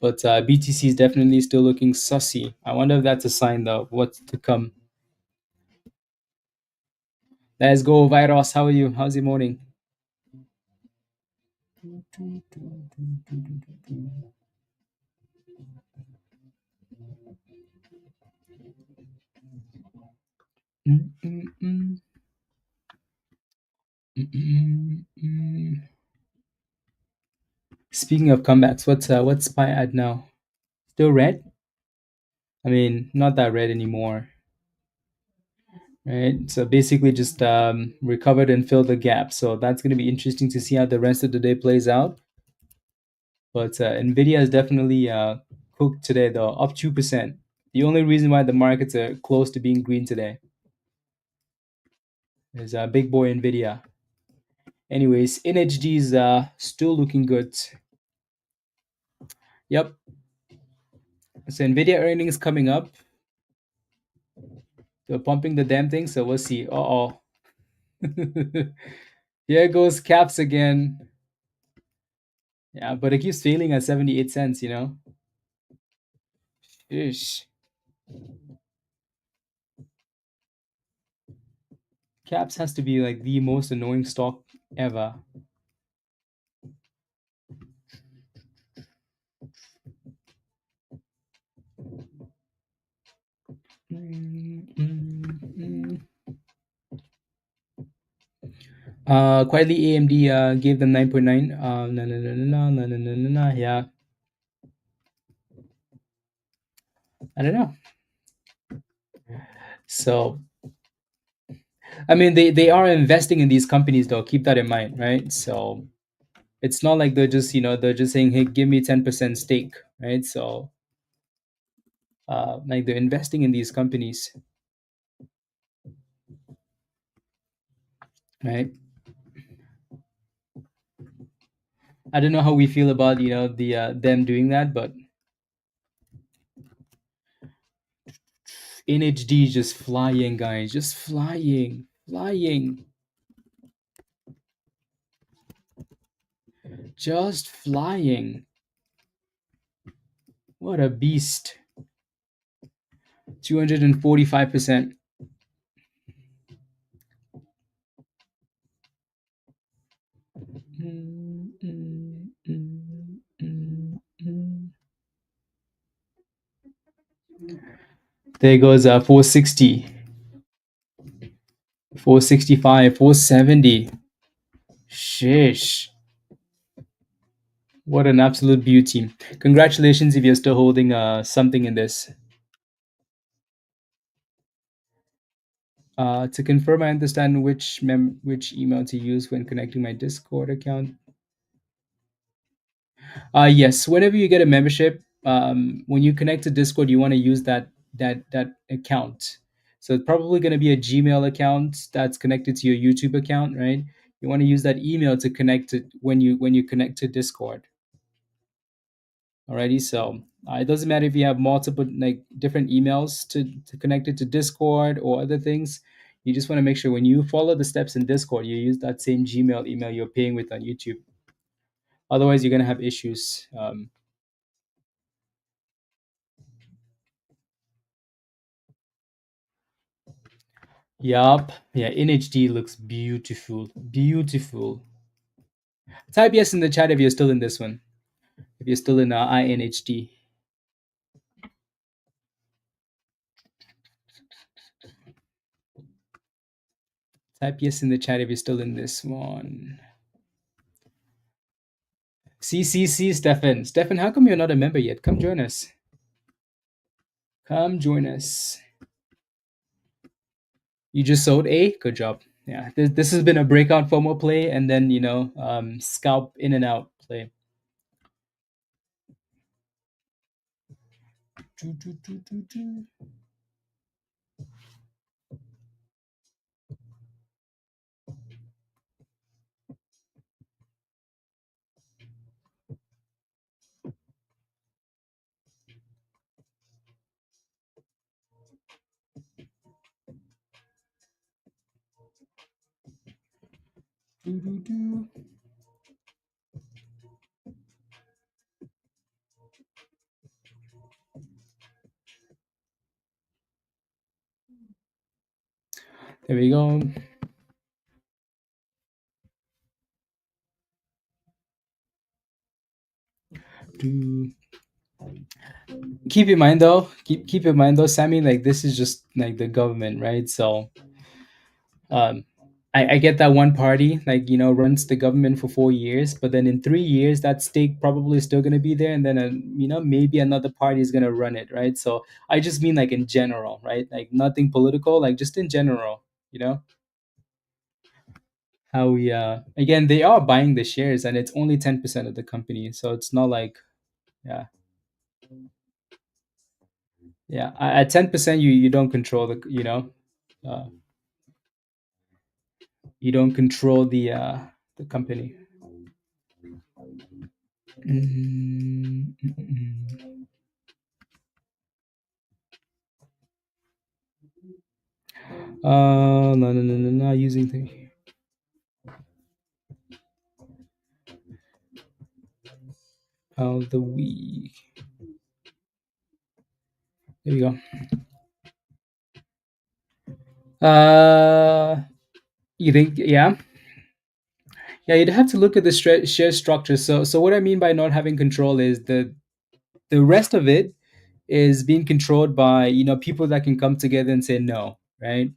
BTC is definitely still looking sussy. I wonder if that's a sign of what's to come. Let's go, Virus. How are you? How's your morning? Mm, mm, mm. Mm, mm, mm. Speaking of comebacks, what's SPY at now? Still red? I mean, not that red anymore, right? So basically, just recovered and filled the gap. So that's going to be interesting to see how the rest of the day plays out. But Nvidia is definitely cooked today, though, up 2%. The only reason why the markets are close to being green today is big boy Nvidia. Anyways, NHD is still looking good. Yep. So Nvidia earnings coming up. They're pumping the damn thing, so we'll see. Uh-oh. Here goes caps again. Yeah, but it keeps failing at 78 cents, you know? Ish. Caps has to be like the most annoying stock ever. Mm, mm, mm. Quietly AMD gave them 9.9. No, no, no, no, no, no, no, no, no. Yeah, I don't know. So, I mean, they are investing in these companies, though. Keep that in mind, right? So, it's not like they're just, they're just saying, hey, give me 10% stake, right? So, like they're investing in these companies, right? I don't know how we feel about, the them doing that, but NHD is just flying, guys, just flying, flying, just flying. What a beast. 245%. Mm, mm, mm, mm, mm. There goes 460, 465, 470. Shish. What an absolute beauty. Congratulations if you're still holding something in this. To confirm, I understand which email to use when connecting my Discord account. Yes, whenever you get a membership, when you connect to Discord, you want to use that account. So it's probably going to be a Gmail account that's connected to your YouTube account, right? You want to use that email to connect it when you connect to Discord. Alrighty, so It doesn't matter if you have multiple like different emails to connect it to Discord or other things. You just want to make sure when you follow the steps in Discord, you use that same Gmail email you're paying with on YouTube. Otherwise, you're gonna have issues. Yup. Yeah, NHD looks beautiful. Beautiful. Type yes in the chat if you're still in this one. If you're still in INHD. Type yes in the chat if you're still in this one. See, Stefan. Stefan, how come you're not a member yet? Come join us. Come join us. You just sold A? Good job. Yeah, this has been a breakout FOMO play and then, scalp in and out play. There we go. Keep in mind though, keep in mind though, Sammy, like this is just like the government, right? So um I get that one party like runs the government for 4 years, but then in 3 years that stake probably still gonna be there, and then maybe another party is gonna run it, right? So I just mean like in general, right? Like nothing political, like just in general, how we again they are buying the shares and it's only 10% of the company, so it's not like yeah. Yeah, at 10%, you don't control uh, you don't control the company. Mm, mm, mm. No, no, no, no, not using the of the week. There we go. You think, yeah, yeah, you'd have to look at the share structure. So what I mean by not having control is the rest of it is being controlled by people that can come together and say no, right?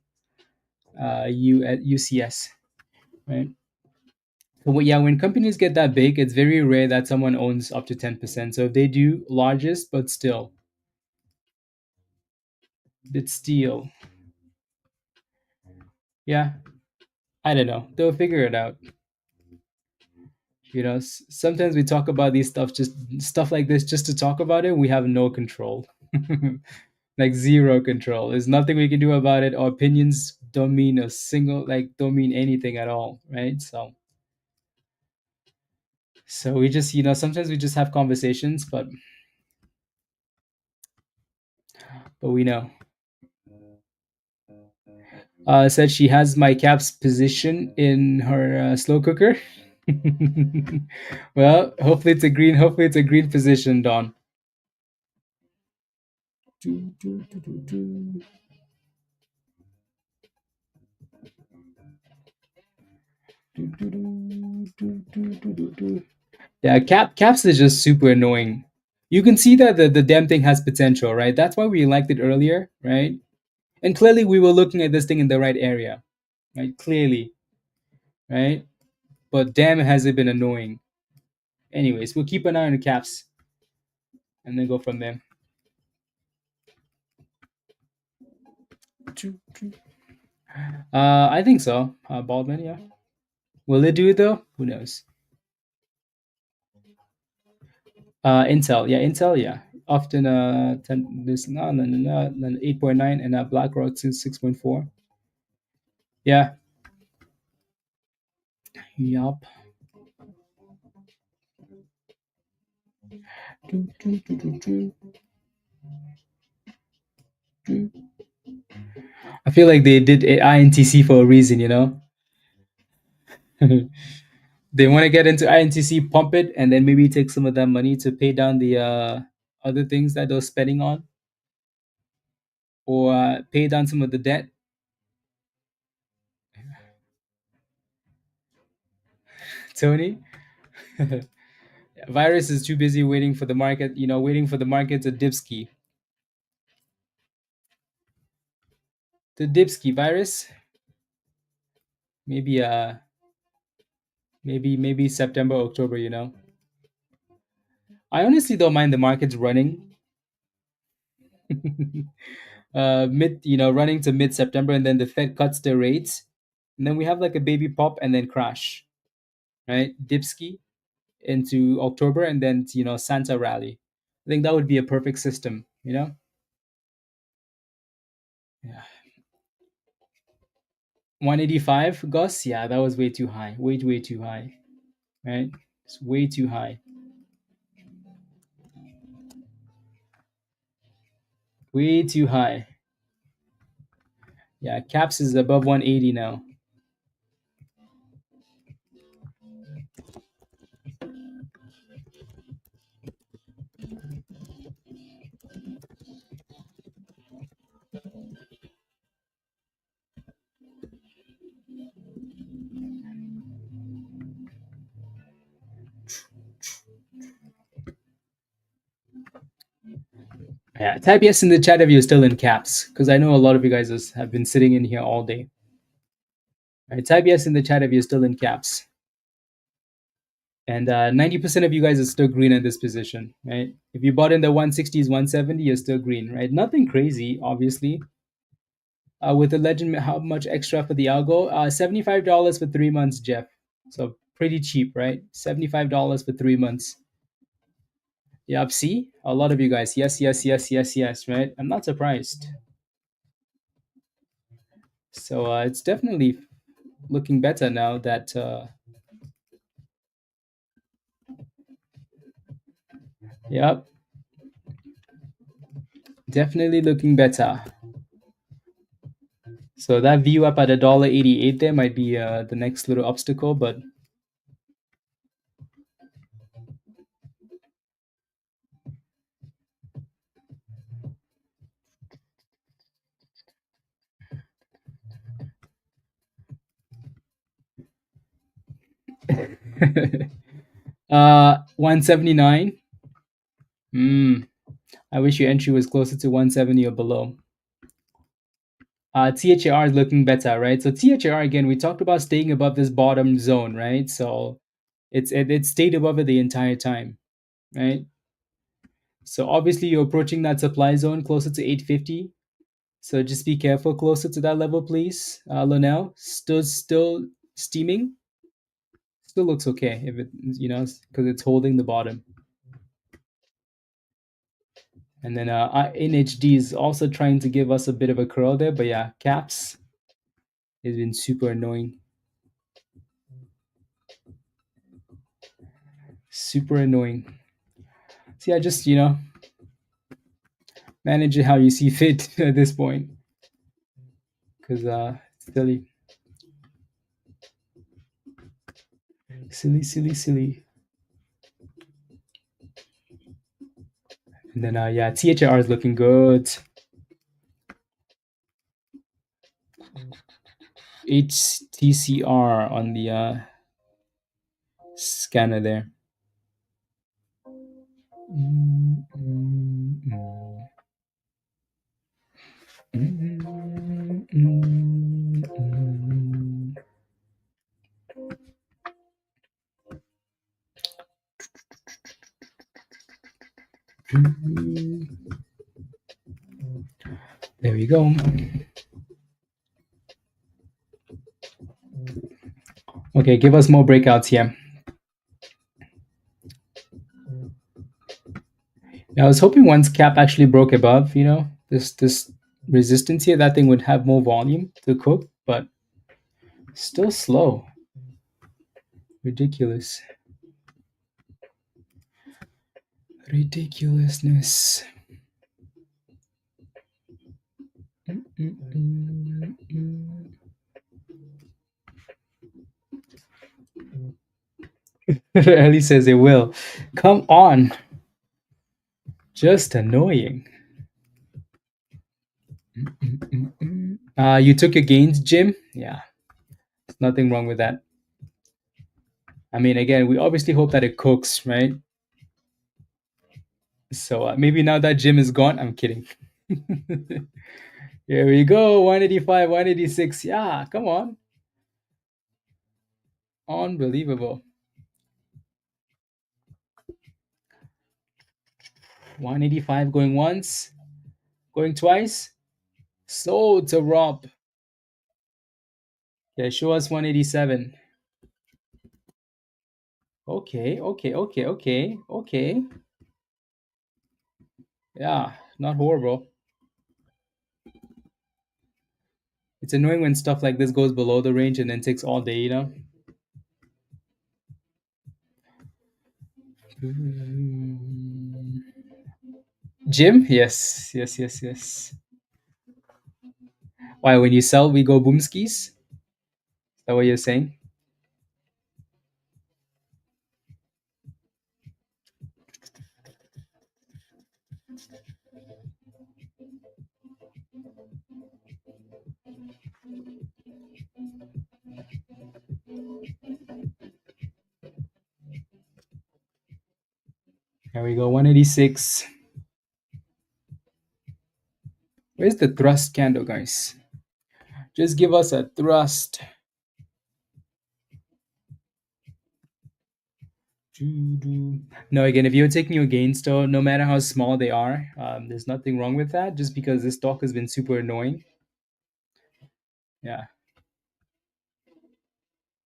You at UCS, right? So yeah, when companies get that big, it's very rare that someone owns up to 10%. So if they do, largest, but still, it's still, yeah, I don't know. They'll figure it out. Sometimes we talk about these stuff like this just to talk about it. We have no control, like zero control. There's nothing we can do about it. Our opinions don't mean don't mean anything at all, right? So we just, sometimes we just have conversations, but we know. Said she has my caps position in her slow cooker. Well, hopefully it's a green. Hopefully it's a green position, Don. Yeah, caps is just super annoying. You can see that the damn thing has potential, right? That's why we liked it earlier, right? And clearly we were looking at this thing in the right area, right? Clearly, right? But damn, has it been annoying. Anyways, we'll keep an eye on the caps and then go from there. I think so. Baldwin, yeah. Will it do it though? Who knows? Intel, yeah, Intel, yeah. Often 10 this no 8.9 and BlackRock to 6.4. Yeah. Yup. I feel like they did INTC for a reason, you know. They want to get into INTC, pump it, and then maybe take some of that money to pay down the other things that they're spending on, or pay down some of the debt. Tony, virus is too busy waiting for the market, waiting for the market to dipski. The dipski virus, maybe maybe September, October. I honestly don't mind the markets running. Running to mid September, and then the Fed cuts their rates, and then we have like a baby pop and then crash, right? Dipski into October, and then Santa rally. I think that would be a perfect system. Yeah. 185, Gus. Yeah, that was way too high. Way too high. Right? It's way too high. Way too high. Yeah, caps is above 180 now. Yeah, type yes in the chat if you're still in caps, because I know a lot of you guys have been sitting in here all day. Right, type yes in the chat if you're still in caps. And 90% of you guys are still green in this position, right? If you bought in the 160s, 170, you're still green, right? Nothing crazy, obviously. With the legend, how much extra for the algo? $75 for 3 months, Jeff. So pretty cheap, right? $75 for 3 months. Yep, see? A lot of you guys, yes, yes, yes, yes, yes, right? I'm not surprised. So it's definitely looking better now that yep, definitely looking better. So that view up at $1.88 there might be the next little obstacle, but uh 179. I wish your entry was closer to 170 or below. THR is looking better, right? So THR again, we talked about staying above this bottom zone, right? So it stayed above it the entire time, right? So obviously you're approaching that supply zone closer to 850. So just be careful closer to that level, please. Lonel, still steaming. Still looks okay if it because it's holding the bottom. And then NHD is also trying to give us a bit of a curl there, but yeah, caps has been super annoying. Super annoying. So yeah, just manage it how you see fit at this point, because it's silly. And then yeah, THR is looking good. HTCR on the scanner there. There we go. Okay, give us more breakouts here. I was hoping once cap actually broke above, this resistance here, that thing would have more volume to cook, but still slow. Ridiculous. Ridiculousness. Ellie says it will. Come on. Just annoying. You took your gains, Jim? Yeah, there's nothing wrong with that. I mean, again, we obviously hope that it cooks, right? So maybe now that Jim is gone, I'm kidding. Here we go, 185, 186. Yeah, come on. Unbelievable. 185 going once, going twice. So to Rob. Yeah, show us 187. Okay, okay, okay, okay, okay. Yeah, not horrible. It's annoying when stuff like this goes below the range and then takes all day, you know? Jim? Yes, yes, yes, yes. Why, when you sell, we go boomskis? Is that what you're saying? There we go, 186. Where's the thrust candle, guys? Just give us a thrust. No, again, if you're taking your gains, though, no matter how small they are, there's nothing wrong with that. Just because this stock has been super annoying. Yeah,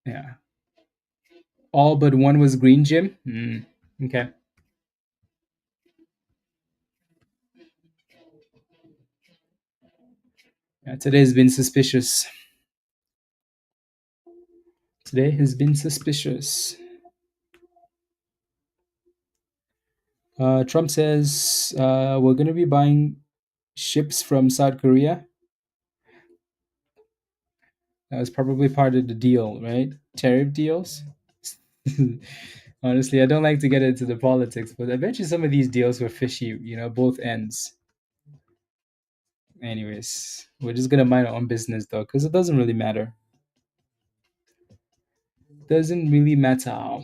yeah. All but one was green, Jim. Okay. Yeah, today has been suspicious. Today has been suspicious. Trump says we're going to be buying ships from South Korea. That was probably part of the deal, right? Tariff deals. Honestly, I don't like to get into the politics, but I bet you some of these deals were fishy, both ends. Anyways, we're just gonna mind our own business though, because it doesn't really matter. Doesn't really matter.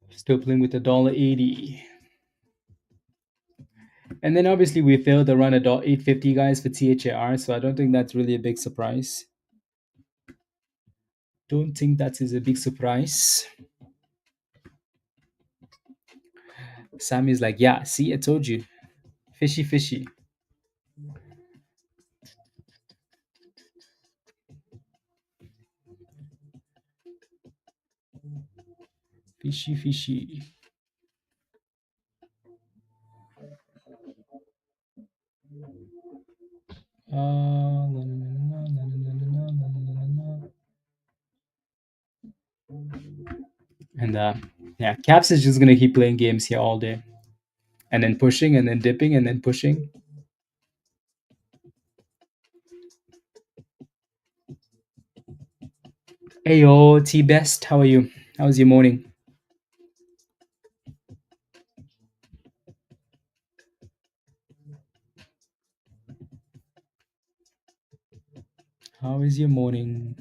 Still playing with $1.80. And then obviously we failed to run $8.50 guys for THAR, so I don't think that's really a big surprise. Don't think that is a big surprise. Sammy's like, yeah, see, I told you. Fishy, fishy. Fishy, fishy. And yeah, Caps is just gonna keep playing games here all day. And then pushing and then dipping and then pushing. Hey yo, T Best, how are you? How was your morning? How is your morning?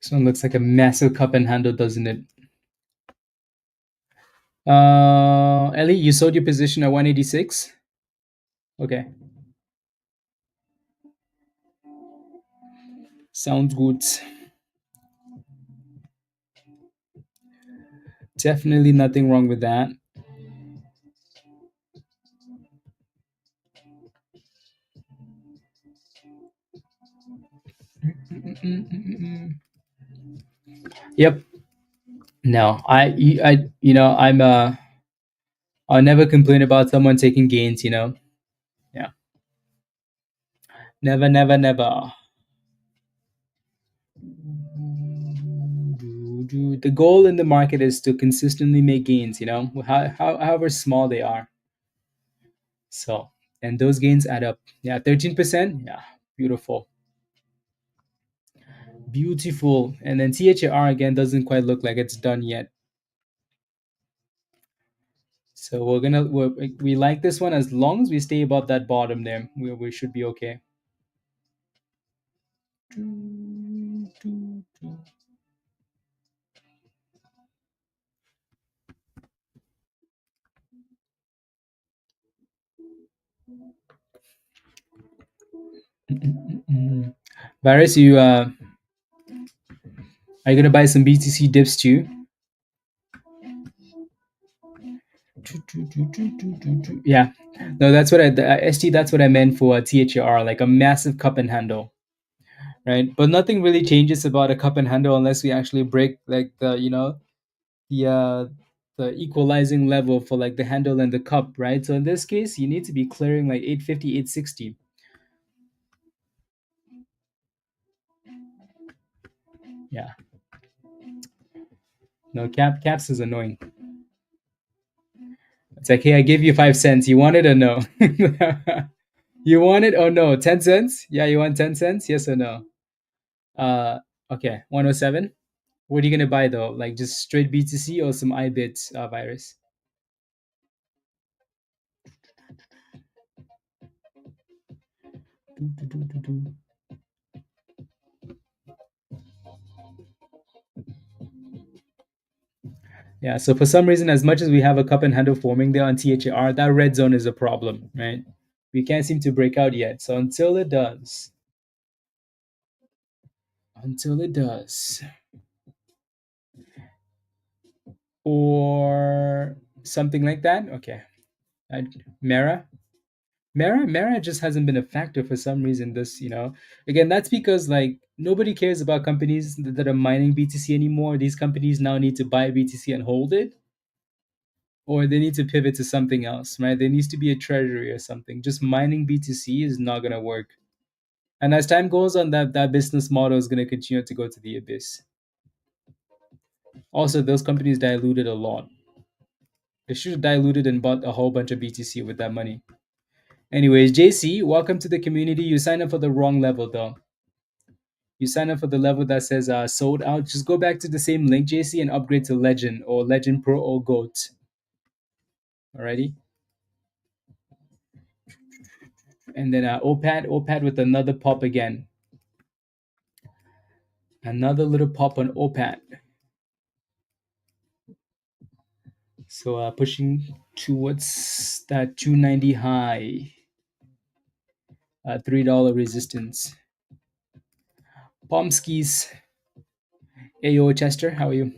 This one looks like a massive cup and handle, doesn't it? Ellie, you sold your position at 186? Okay. Sounds good. Definitely nothing wrong with that. Yep. No, I'll never complain about someone taking gains. Yeah. Never, never, never. The goal in the market is to consistently make gains. However small they are. So, and those gains add up. Yeah, 13%. Yeah, beautiful. Beautiful. And then THR again doesn't quite look like it's done yet. So we like this one as long as we stay above that bottom there. We should be okay. Varys, you are you gonna buy some BTC dips too? Yeah, no, that's what ST. That's what I meant for THR, like a massive cup and handle, right? But nothing really changes about a cup and handle unless we actually break like the equalizing level for like the handle and the cup, right? So in this case, you need to be clearing like 850, 860. Yeah, no, caps is annoying. It's like, hey, I gave you 5 cents. You want it or no? You want it or no? 10 cents? Yeah, you want 10 cents? Yes or no? Uh, okay, 107. What are you gonna buy though? Like just straight BTC or some IBIT virus? Yeah. So for some reason, as much as we have a cup and handle forming there on THR, that red zone is a problem, right? We can't seem to break out yet. So until it does, or something like that. Okay. Mara, Mara just hasn't been a factor for some reason. Again, that's because like nobody cares about companies that are mining BTC anymore. These companies now need to buy BTC and hold it, or they need to pivot to something else, right? There needs to be a treasury or something. Just mining BTC is not gonna work. And as time goes on, that business model is gonna continue to go to the abyss. Also, those companies diluted a lot. They should have diluted and bought a whole bunch of BTC with that money. Anyways, JC, welcome to the community. You signed up for the wrong level though. You sign up for the level that says sold out. Just go back to the same link, JC, and upgrade to Legend or Legend Pro or Goat. Alrighty. And then OPAD with another pop again. Another little pop on OPAD. So pushing towards that 290 high, $3 resistance. Pomskis. Ayo Chester, how are you?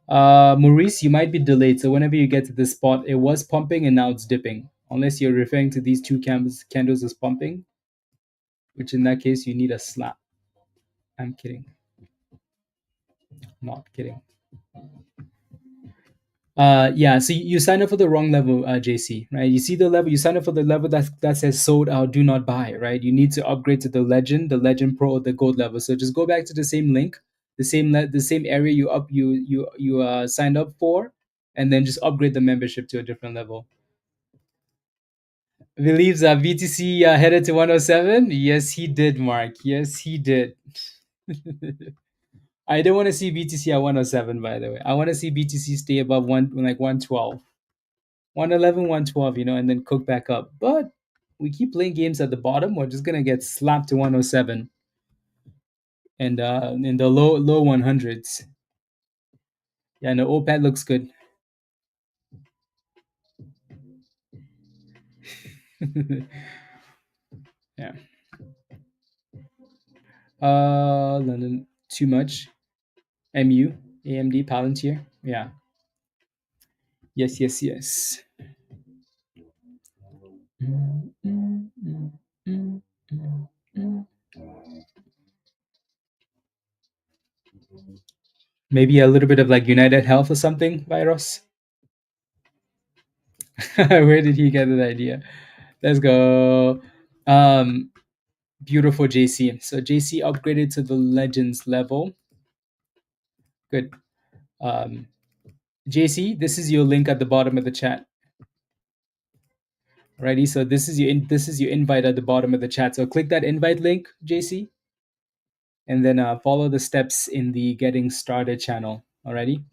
Maurice, you might be delayed. So whenever you get to this spot, it was pumping and now it's dipping. Unless you're referring to these two candles as pumping, which in that case you need a slap. I'm kidding. Not kidding. Yeah, so you sign up for the wrong level, JC, right? You see the level, you sign up for the level that says sold out, do not buy, right? You need to upgrade to the Legend Pro, or the Gold level. So just go back to the same link, the same area you signed up for, and then just upgrade the membership to a different level. Believes BTC headed to 107. Yes, he did, Mark. Yes, he did. I don't want to see BTC at 107, by the way. I want to see BTC stay above 112. 111, 112, and then cook back up. But we keep playing games at the bottom, we're just gonna get slapped to 107 and in the low 100s. Yeah, no, OPAD looks good. Yeah. London too much. MU, AMD, Palantir. Yeah. Yes, yes, yes. Maybe a little bit of like United Health or something, virus. Where did he get that idea? Let's go. Um, Beautiful JC. So JC upgraded to the Legends level. Good. Um, JC, this is your link at the bottom of the chat. Righty. So this is your invite at the bottom of the chat. So click that invite link, JC, and then follow the steps in the Getting Started channel. Alrighty.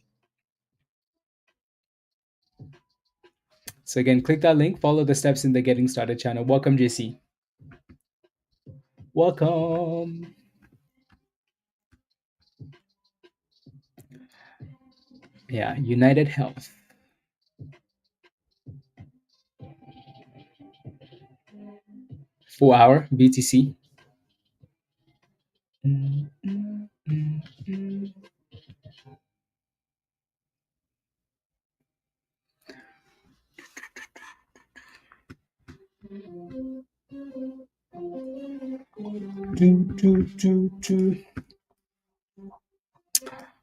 So again, click that link, follow the steps in the Getting Started channel. Welcome, JC. Welcome. Yeah, United Health. 4 hour BTC. 2.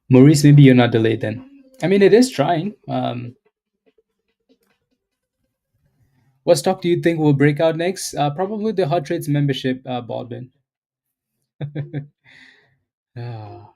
Maurice, maybe you're not delayed then. I mean, it is trying. What stock do you think will break out next? Probably the Hot Trades membership, Baldwin. Ah.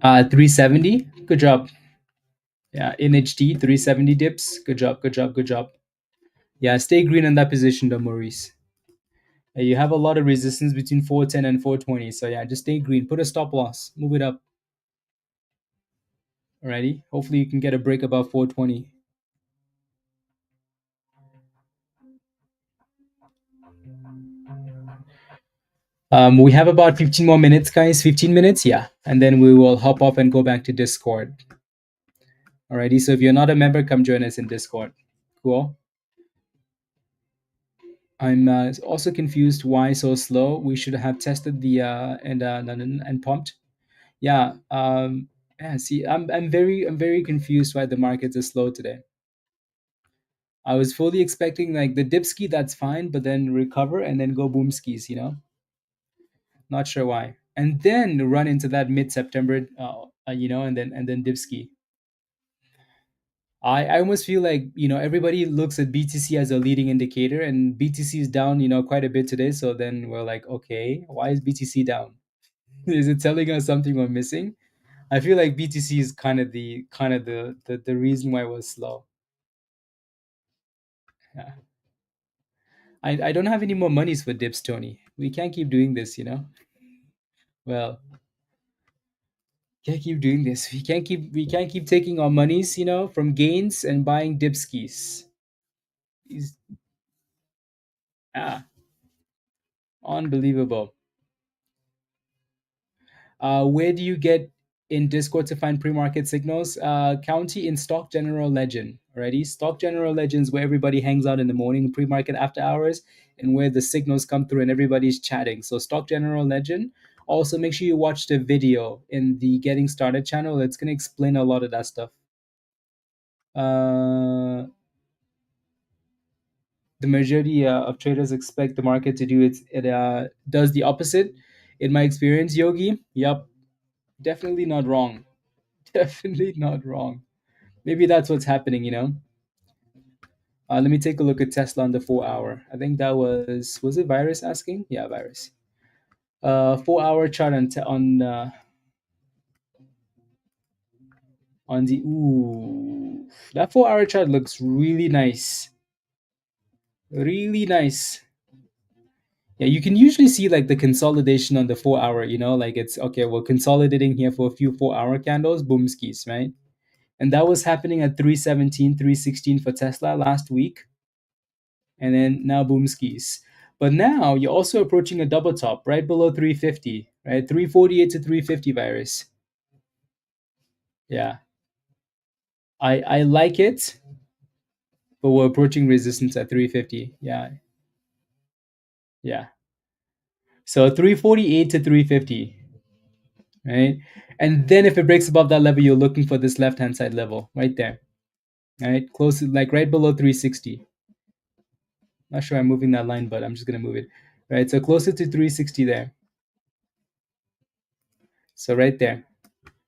370. Good job. Yeah, NHT 370 dips. Good job. Good job. Good job. Yeah, stay green on that position, though, Maurice. You have a lot of resistance between 410 and 420. So yeah, just stay green. Put a stop loss. Move it up. Alrighty. Hopefully you can get a break above 420. We have about 15 more minutes, guys. 15 minutes, yeah. And then we will hop off and go back to Discord. Alrighty. So if you're not a member, come join us in Discord. Cool. I'm also confused why so slow. We should have tested the and pumped. Yeah. Yeah. See, I'm very confused why the markets are slow today. I was fully expecting like the dip ski, that's fine, but then recover and then go boom skis. Not sure why. And then run into that mid September, and then dip ski. I almost feel like everybody looks at BTC as a leading indicator, and BTC is down quite a bit today. So then we're like, okay, why is BTC down? Is it telling us something we're missing? I feel like BTC is kind of the reason why it was slow. Yeah. I don't have any more monies for dips, Tony. We can't keep doing this. Well, can't keep doing this. We can't keep taking our monies from gains and buying dip skis. These ah, unbelievable. Where do you get in Discord to find pre-market signals? County in Stock General Legend. Already, Stock General Legends where everybody hangs out in the morning, pre-market after hours, and where the signals come through and everybody's chatting. So Stock General Legend. Also, make sure you watch the video in the Getting Started channel. It's gonna explain a lot of that stuff. The majority of traders expect the market to do it does the opposite. In my experience, Yogi, yep, definitely not wrong. Definitely not wrong. Maybe that's what's happening. Let me take a look at Tesla on the 4 hour. I think that was it virus asking? Yeah, virus. 4 hour chart on the ooh, that 4 hour chart looks really nice. Really nice. Yeah, you can usually see like the consolidation on the 4 hour, like it's okay, we're consolidating here for a few 4 hour candles, boom skis, right? And that was happening at 317, 316 for Tesla last week. And then now boom skis. But now you're also approaching a double top right below 350, right? 348 to 350 virus. Yeah. I like it, but we're approaching resistance at 350. Yeah. Yeah. So 348 to 350, right? And then if it breaks above that level, you're looking for this left-hand side level right there, right? Close, like right below 360. Not sure I'm moving that line, but I'm just going to move it, right? So closer to 360 there. So right there.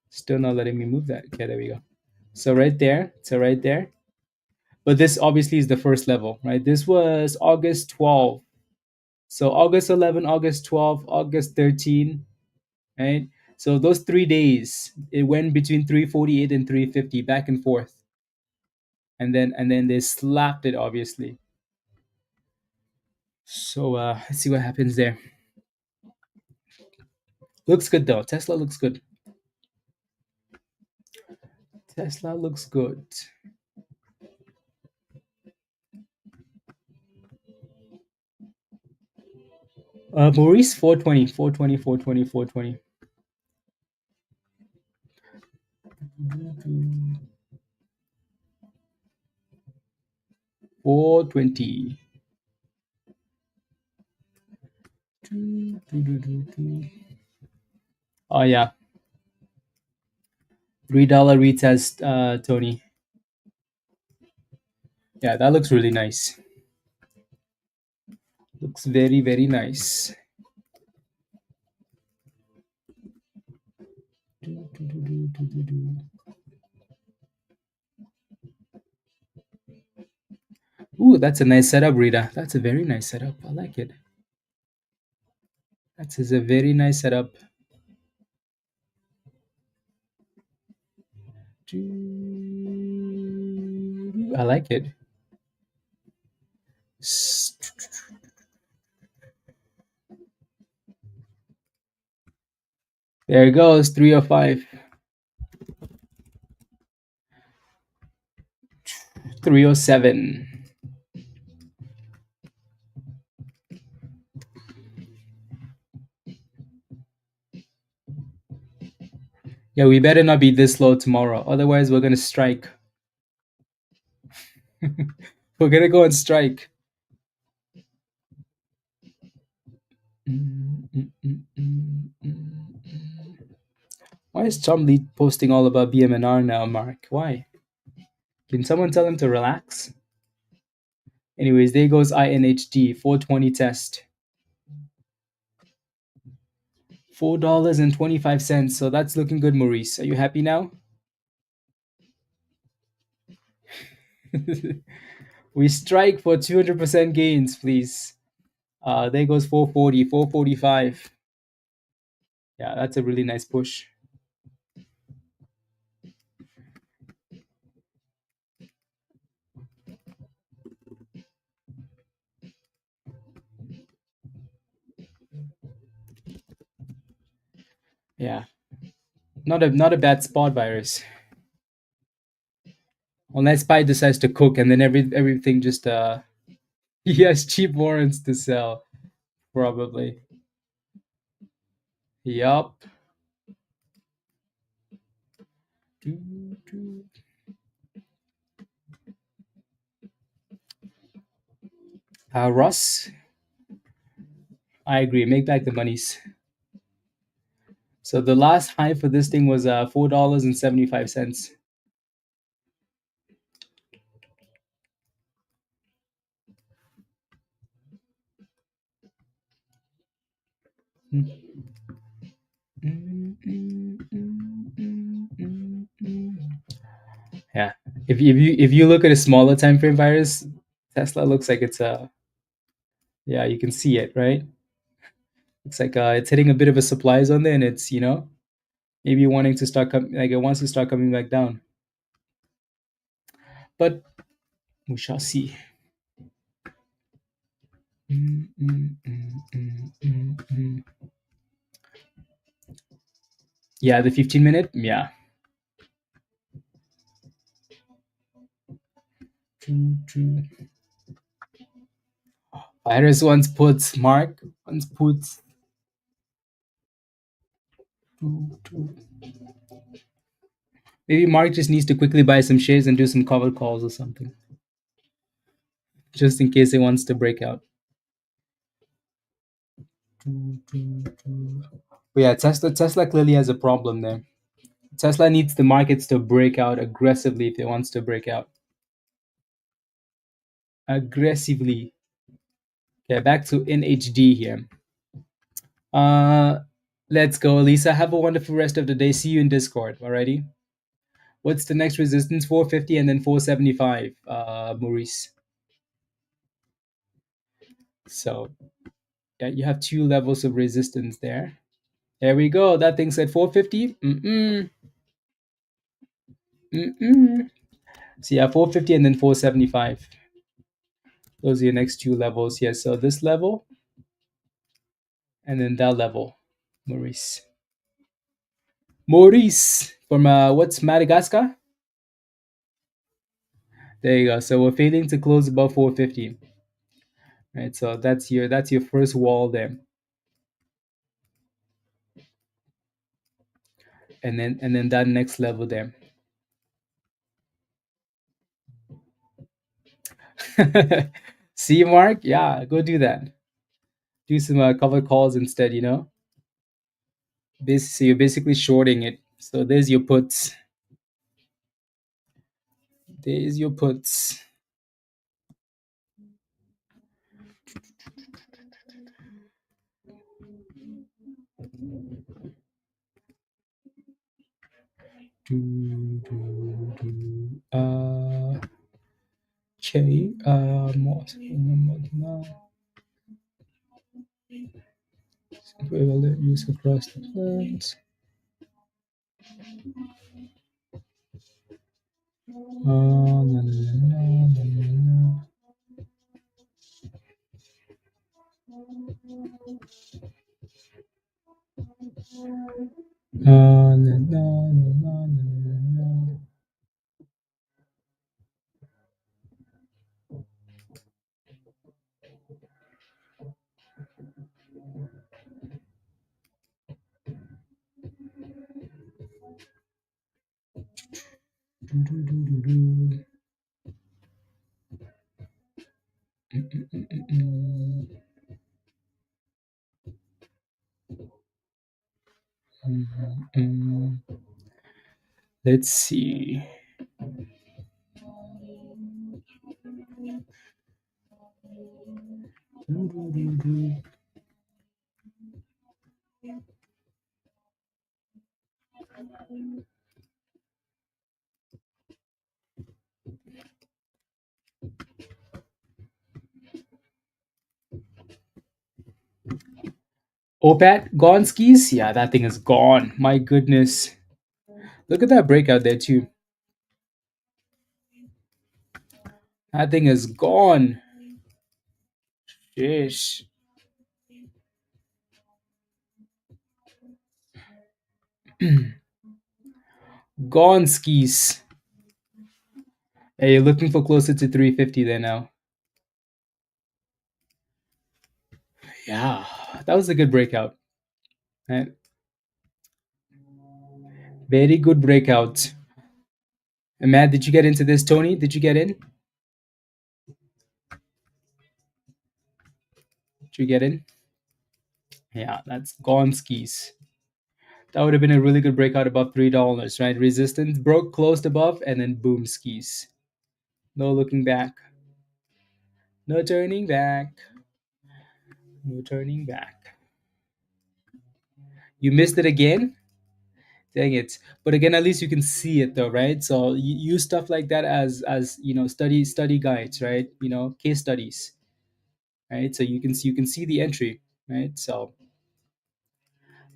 Still not letting me move that. Okay, there we go. So right there. So right there. But this obviously is the first level, right? This was August 12. So August 11, August 12, August 13, right? So those 3 days, it went between 348 and 350 back and forth. And then they slapped it, obviously. So let's see what happens there. Looks good though. Tesla looks good. Tesla looks good. Maurice 420, 420, 420, 420. 420. Oh yeah. $3 retest, Tony. Yeah, that looks really nice. Looks very, very nice. Ooh, that's a nice setup, Rita. That's a very nice setup. I like it. That is a very nice setup. I like it. There it goes, 305. 307. Yeah, we better not be this low tomorrow. Otherwise, we're going to strike. We're going to go on strike. Why is Chomley posting all about BMNR now, Mark? Why? Can someone tell him to relax? Anyways, there goes INHD 420 test. $4.25. So that's looking good, Maurice. Are you happy now? We strike for 200% gains, please. There goes 440, 445. Yeah, that's a really nice push. Yeah, not a bad spot, virus. Unless Pi decides to cook and then everything just he has cheap warrants to sell, probably. Yup. Russ, I agree. Make back the monies. So the last high for this thing was $4.75. Yeah. If you look at a smaller time frame, virus, Tesla looks like it's yeah, you can see it, right? It's like it's hitting a bit of a supply zone there, and it's maybe wanting to start like it wants to start coming back down. But we shall see. Yeah, the 15-minute. Yeah. Virus once puts Mark once puts. Maybe Mark just needs to quickly buy some shares and do some cover calls or something, just in case he wants to break out. But yeah, Tesla clearly has a problem there. Tesla needs the markets to break out aggressively if it wants to break out. Aggressively. Okay, back to NHD here. Let's go, Lisa. Have a wonderful rest of the day. See you in Discord. Alrighty. What's the next resistance? 450 and then 475, Maurice. So yeah, you have two levels of resistance there. There we go. That thing said 450. So yeah, 450 and then 475. Those are your next two levels. Yes. So this level and then that level, Maurice. Maurice from what's Madagascar? There you go. So we're failing to close above 450. Right. So that's your first wall there. And then that next level there. See, Mark? Yeah, go do that. Do some cover calls instead, So you're basically shorting it. So there's your puts. There's your puts. Okay. We will use across the plans. Let's see. Opat Gonskis? Yeah, that thing is gone. My goodness. Look at that breakout there too. That thing is gone. Sheesh. Gone skis. Hey, you're looking for closer to 350 there now. Yeah, that was a good breakout. Right? Very good breakout. And Matt, did you get into this? Tony, did you get in? Did you get in? Yeah, that's gone skis. That would have been a really good breakout above $3, right? Resistance broke, closed above, and then boom, skis. No looking back. No turning back. No turning back. You missed it again? Dang it. But again, at least you can see it though, right? So you use stuff like that as study guides, right? Case studies, right? So you can see the entry, right? So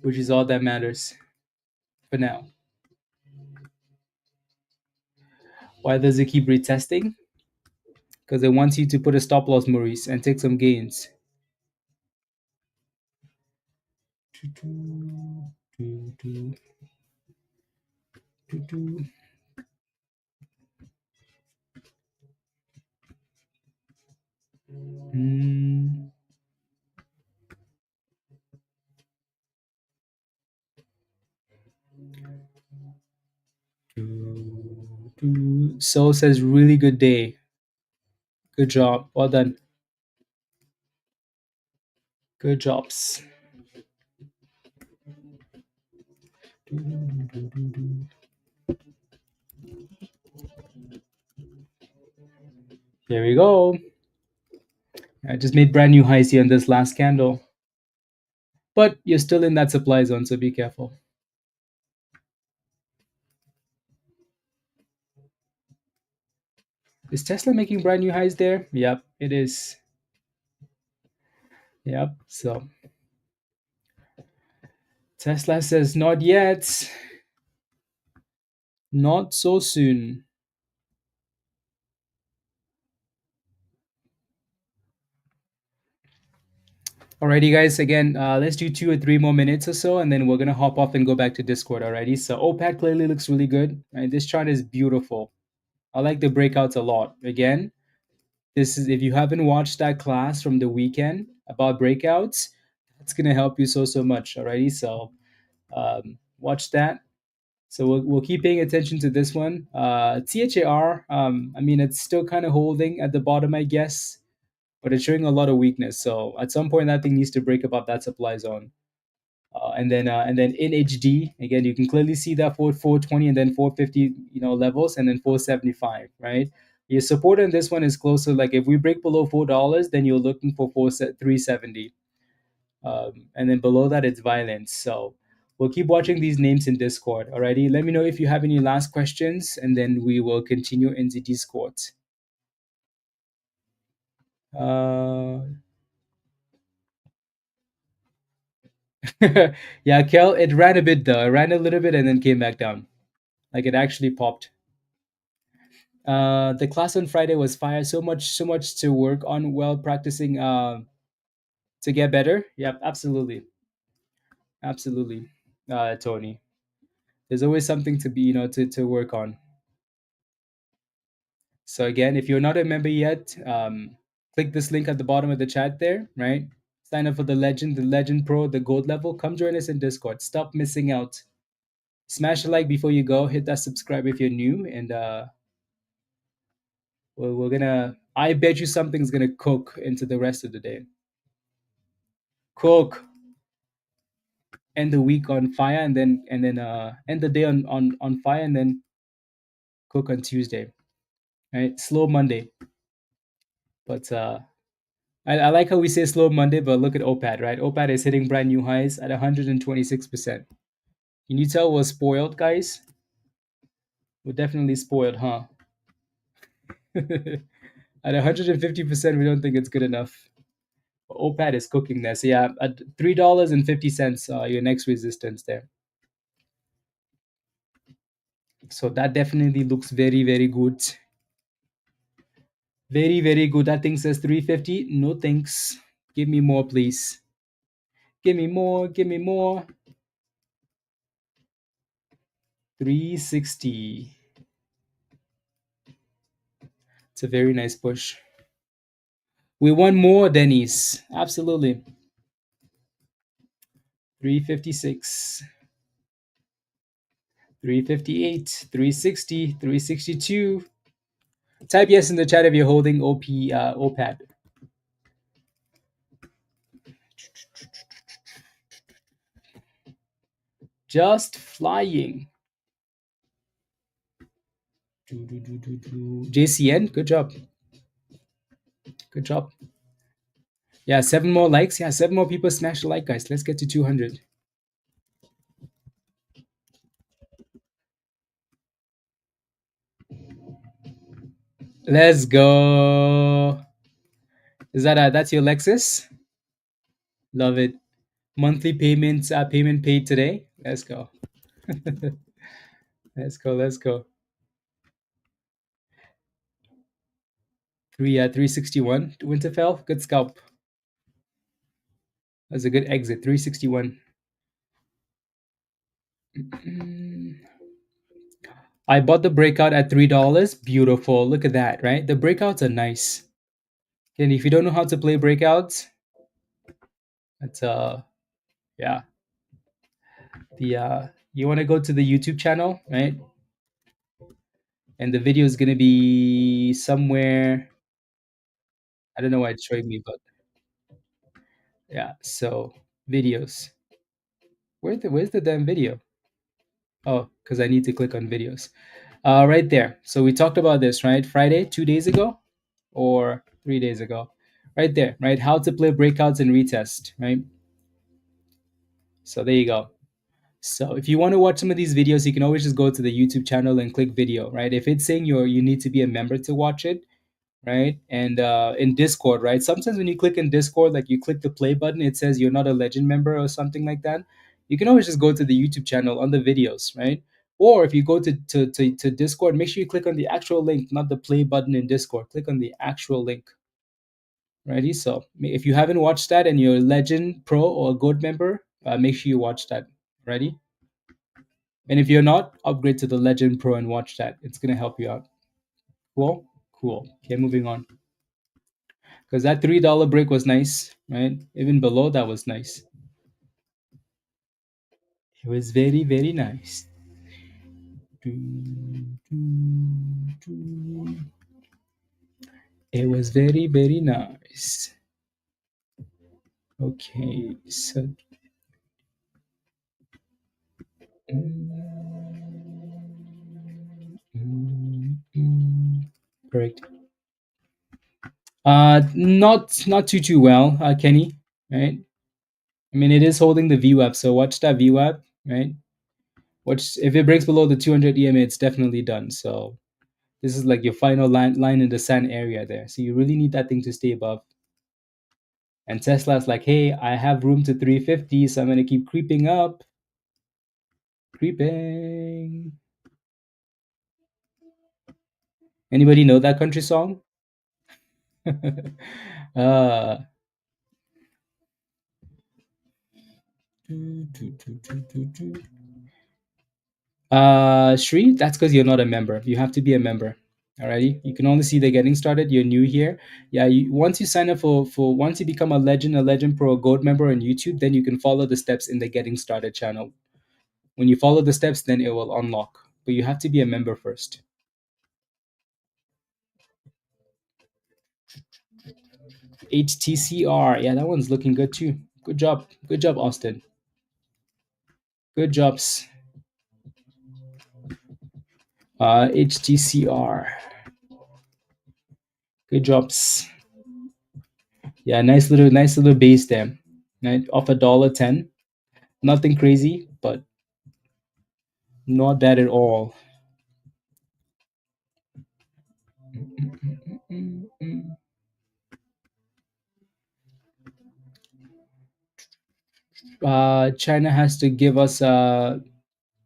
which is all that matters for now. Why does it keep retesting? Because it wants you to put a stop loss, Maurice, and take some gains. Hmm. Soul says really good day. Good job. Well done. Good jobs. Here we go. I just made brand new highs here in this last candle. But you're still in that supply zone, so be careful. Is Tesla making brand new highs there? Yep, it is. Yep. So Tesla says not yet. Not so soon. Alrighty, guys. Again, let's do 2 or 3 more minutes or so, and then we're gonna hop off and go back to Discord. Alrighty. So OPAD clearly looks really good. Right? This chart is beautiful. I like the breakouts a lot. Again, this is if you haven't watched that class from the weekend about breakouts, it's gonna help you so much. Alrighty. So watch that. So we'll keep paying attention to this one. THAR. I mean, it's still kind of holding at the bottom, I guess, but it's showing a lot of weakness. So at some point, that thing needs to break above that supply zone. And then in HD again, you can clearly see that for 420 and then 450, levels, and then 475, right? Your support on this one is closer. Like if we break below $4, then you're looking for 370, and then below that it's violence. So we'll keep watching these names in Discord. Alrighty, let me know if you have any last questions, and then we will continue in the Discord. Yeah, Kel, it ran a bit though. It ran a little bit and then came back down. Like it actually popped. The class on Friday was fire. So much to work on while practicing to get better. Yep, absolutely. Absolutely. Tony. There's always something to be, to work on. So again, if you're not a member yet, click this link at the bottom of the chat there, right? Sign up for the Legend Pro, the gold level. Come join us in Discord. Stop missing out. Smash a like before you go. Hit that subscribe if you're new, and we're gonna. I bet you something's gonna cook into the rest of the day. Cook. End the week on fire, and then end the day on fire, and then cook on Tuesday. Right? Slow Monday, but I like how we say slow Monday, but look at OPAD, right? OPAD is hitting brand new highs at 126%. Can you tell we're spoiled, guys? We're definitely spoiled, huh? At 150%, we don't think it's good enough. But OPAD is cooking there. So yeah, at $3.50, your next resistance there. So that definitely looks very, very good. Very, very good. That thing says 350. No thanks. Give me more, please. Give me more. Give me more. 360. It's a very nice push. We want more, Dennis. Absolutely. 356. 358. 360. 362. Type yes in the chat if you're holding OPAD. Just flying. JCN, good job. Good job. Yeah, 7 more likes. Yeah, 7 more people smash the like, guys. Let's get to 200. Let's go. Is that's your Lexus? Love it. Monthly payments, payment paid today. Let's go. Let's go. Let's go. 361. Winterfell, good scalp. That's a good exit. 361. Mm. I bought the breakout at $3. Beautiful. Look at that, right? The breakouts are nice. And if you don't know how to play breakouts, it's yeah. The you want to go to the YouTube channel, right? And the video is gonna be somewhere. I don't know why it's showing me, but yeah. So videos. Where's the damn video? Oh, because I need to click on videos. Right there. So we talked about this, right? Friday, 2 days ago, or 3 days ago. Right there, right? How to play breakouts and retest, right? So there you go. So if you want to watch some of these videos, you can always just go to the YouTube channel and click video, right? If it's saying you need to be a member to watch it, right? And in Discord, right? Sometimes when you click in Discord, like you click the play button, it says you're not a legend member or something like that. You can always just go to the YouTube channel on the videos, right? Or if you go to Discord, make sure you click on the actual link, not the play button in Discord. Click on the actual link. Righty. So if you haven't watched that and you're a Legend Pro or a Gold member, make sure you watch that. Ready? And if you're not, upgrade to the Legend Pro and watch that. It's gonna help you out. Cool? Cool. Okay, moving on. Because that $3 break was nice, right? Even below that was nice. It was very, very nice. It was very, very nice. Okay, so correct. Not too well, Kenny. Right. I mean, it is holding the VWAP, so watch that VWAP. Right. Watch if it breaks below the 200 EMA, it's definitely done. So this is like your final line in the sand area there. So you really need that thing to stay above. And Tesla's like, hey, I have room to 350, so I'm gonna keep creeping up, creeping. Anybody know that country song? uh, Shri, that's because you're not a member. You have to be a member. Alrighty, you can only see the getting started. You're new here. Yeah, once you sign up for once you become a Legend Pro, a Gold member on YouTube, then you can follow the steps in the getting started channel. When you follow the steps, then it will unlock. But you have to be a member first. HTCR, yeah, that one's looking good too. Good job, Austin. Good jobs. HTCR. Good jobs. Yeah, nice little base there. Right, off $1.10. Nothing crazy, but not bad at all. China has to give us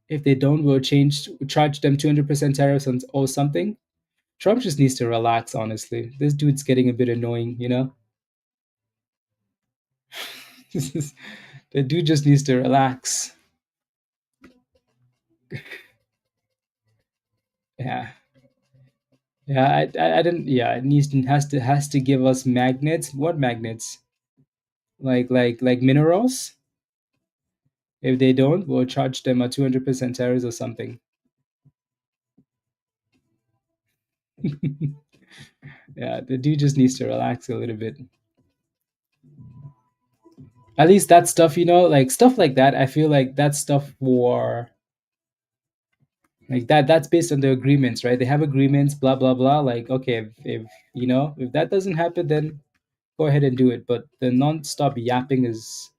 if they don't, we'll charge them 200% tariffs on or something. Trump just needs to relax, honestly. This dude's getting a bit annoying, you know? The dude just needs to relax. Yeah. Yeah, I didn't. Yeah, it needs has to give us magnets. What magnets? Like minerals. If they don't, we'll charge them a 200% tariffs or something. Yeah, the dude just needs to relax a little bit. At least that stuff, like stuff like that. I feel like that stuff for like that's based on the agreements, right? They have agreements, blah blah blah. Like, okay, if that doesn't happen, then go ahead and do it. But the non-stop yapping is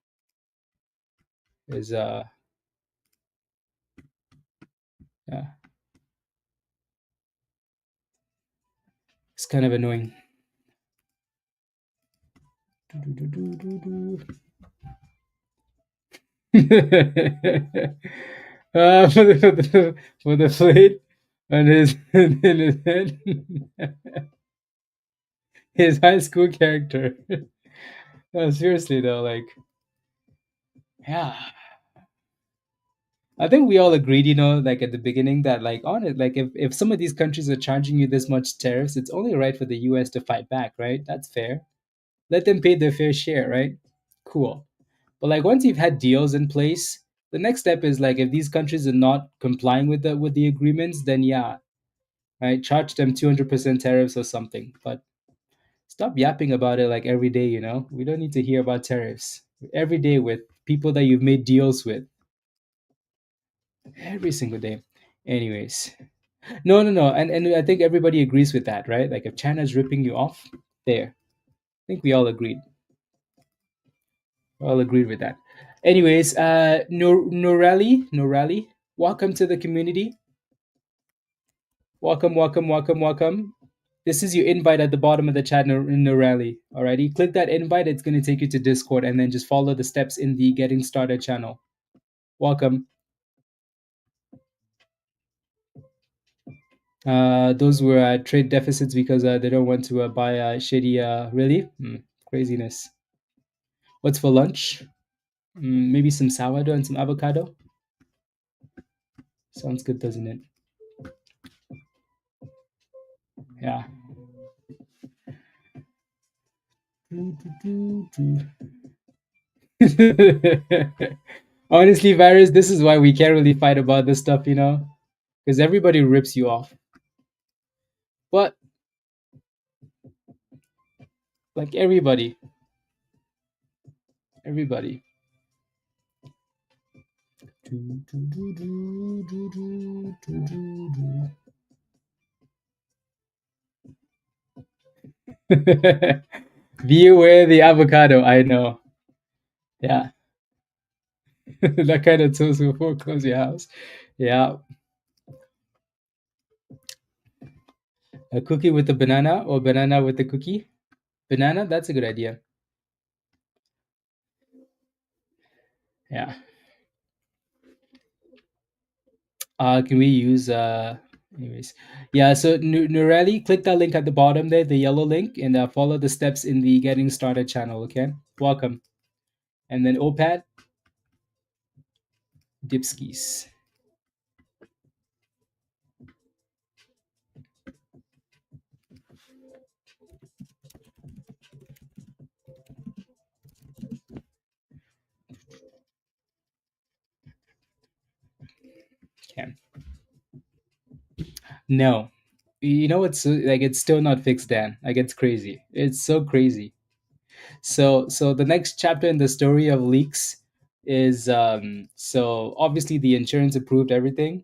yeah, it's kind of annoying. For the plate on his in his head, his high school character. No, seriously though, like, yeah, I think we all agreed, like at the beginning that like on it, like if some of these countries are charging you this much tariffs, it's only right for the US to fight back, right? That's fair. Let them pay their fair share, right? Cool. But like once you've had deals in place, the next step is like if these countries are not complying with the agreements, then yeah, right, charge them 200% tariffs or something. But stop yapping about it like every day, We don't need to hear about tariffs every day with people that you've made deals with every single day. Anyways, no, no, no, and I think everybody agrees with that, right? Like if China's ripping you off, there. I think we all agreed. All agreed with that. Anyways, Norali, welcome to the community. Welcome, welcome, welcome, welcome. This is your invite at the bottom of the chat, Norali. Alrighty, click that invite. It's going to take you to Discord, and then just follow the steps in the Getting Started channel. Welcome. Those were trade deficits because they don't want to buy shady. Really, craziness. What's for lunch? Maybe some sourdough and some avocado. Sounds good, doesn't it? Yeah. Honestly, Virus, this is why we can't really fight about this stuff, because everybody rips you off. But like everybody. Be aware the avocado. I know. Yeah, that kind of toast will foreclose your house. Yeah, a cookie with a banana or banana with a cookie. Banana. That's a good idea. Yeah. Can we use anyways? Yeah, so Nureli, click that link at the bottom there, the yellow link, and follow the steps in the Getting Started channel, okay? Welcome. And then OPAD, Dipskis. Okay. No. It's like it's still not fixed, Dan. Like it's crazy. It's so crazy. So the next chapter in the story of leaks is so obviously the insurance approved everything,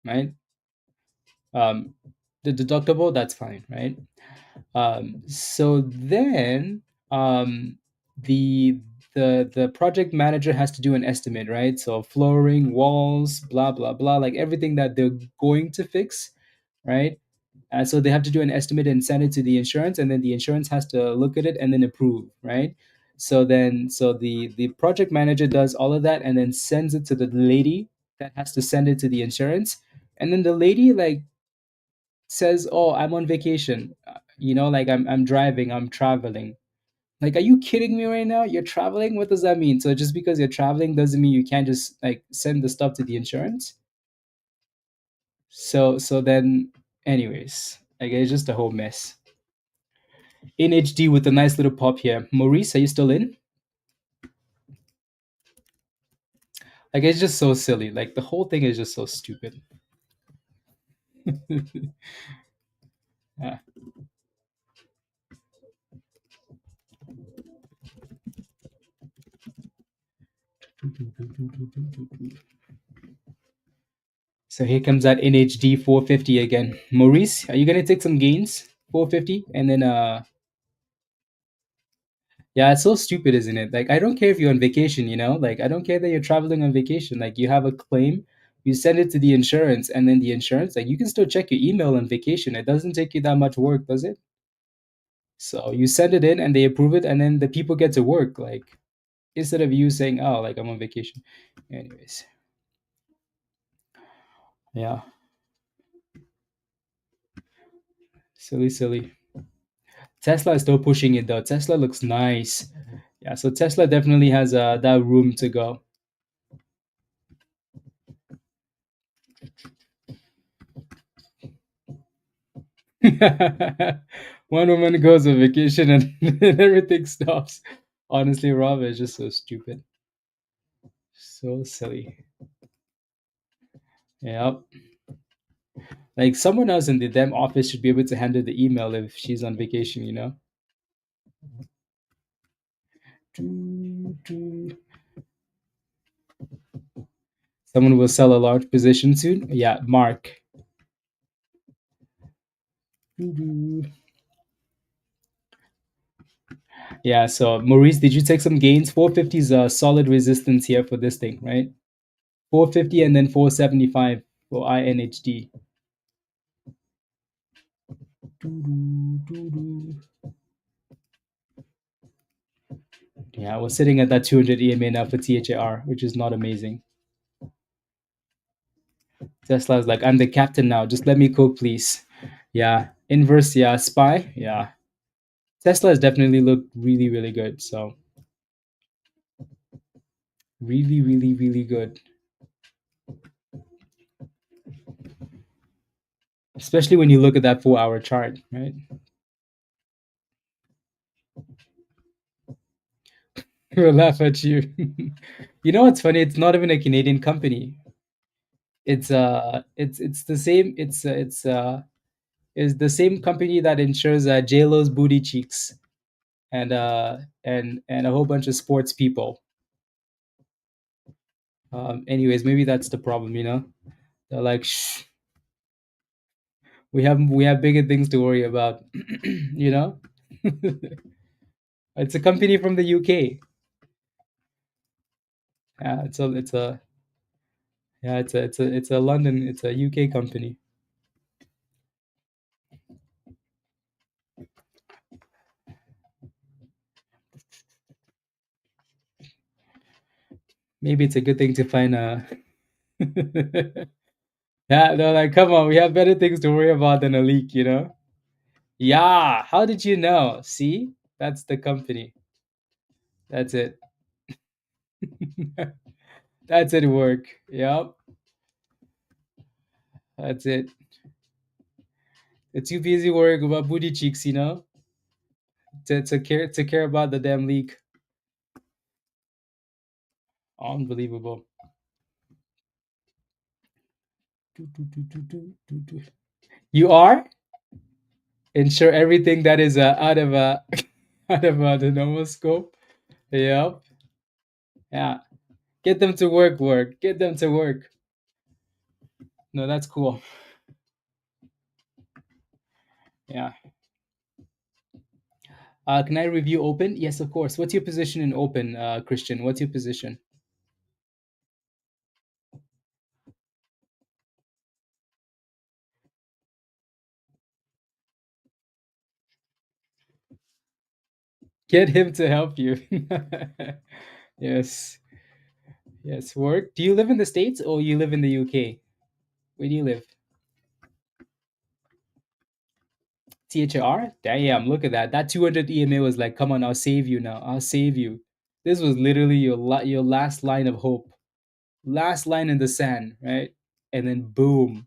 right? Um the deductible, that's fine, right? So then the the project manager has to do an estimate, right? So flooring, walls, blah blah blah, like everything that they're going to fix, right? So they have to do an estimate and send it to the insurance, and then the insurance has to look at it and then approve, right? So the project manager does all of that and then sends it to the lady that has to send it to the insurance, and then the lady like says, "Oh, I'm on vacation. Like I'm driving, I'm traveling." Like, are you kidding me right now? You're traveling? What does that mean? So just because you're traveling doesn't mean you can't just like send the stuff to the insurance? So then anyways, like it's just a whole mess. In HD with a nice little pop here. Maurice, are you still in? Like it's just so silly. Like the whole thing is just so stupid. Yeah. So here comes that NHD 450 again. Maurice, are you gonna take some gains? 450, and then yeah, it's so stupid, isn't it? Like I don't care if you're on vacation, Like I don't care that you're traveling on vacation. Like you have a claim, you send it to the insurance, and then the insurance, like you can still check your email on vacation. It doesn't take you that much work, does it? So you send it in and they approve it, and then the people get to work. Like instead of you saying, "Oh, like I'm on vacation." Anyways, yeah, silly, silly. Tesla is still pushing it though. Tesla looks nice. Yeah, so Tesla definitely has that room to go. One woman goes on vacation and, and everything stops. Honestly, Rob is just so stupid. So silly. Yep. Like someone else in the damn office should be able to handle the email if she's on vacation, you know? Someone will sell a large position soon. Yeah, Mark. Yeah, so Maurice, did you take some gains? 450 is a solid resistance here for this thing, right? 450 and then 475 for INHD. Yeah, we're sitting at that 200 EMA now for THAR, which is not amazing. Tesla's like, I'm the captain now. Just let me cook, please. Yeah. Inverse, yeah. SPY, yeah. Tesla has definitely looked really, really good. So, really, really, really good. Especially when you look at that 4 hour chart, right? We'll laugh at you. You know what's funny? It's not even a Canadian company. It's the same. It's the same company that insures J Lo's booty cheeks and a whole bunch of sports people. Anyways, maybe that's the problem. They're like, shh, we have bigger things to worry about. you know, it's a company from the UK. Yeah, it's a London, it's a UK company. Maybe it's a good thing to find a. Yeah, they're like, come on, we have better things to worry about than a leak. Yeah, how did you know? See, that's the company. That's it. That's it. Work. Yep, that's it. It's too busy worrying about booty cheeks, to care about the damn leak. Unbelievable. You are ensure everything that is out of out of the normal scope. Yep. Yeah. Get them to work. Work. Get them to work. No, that's cool. Yeah. Can I review open? Yes, of course. What's your position in open, Christian? What's your position? Get him to help you. Yes. Yes. Work. Do you live in the States or you live in the UK? Where do you live? THR? Damn, look at that. That 200 EMA was like, come on, I'll save you now. I'll save you. This was literally your last line of hope. Last line in the sand, right? And then boom.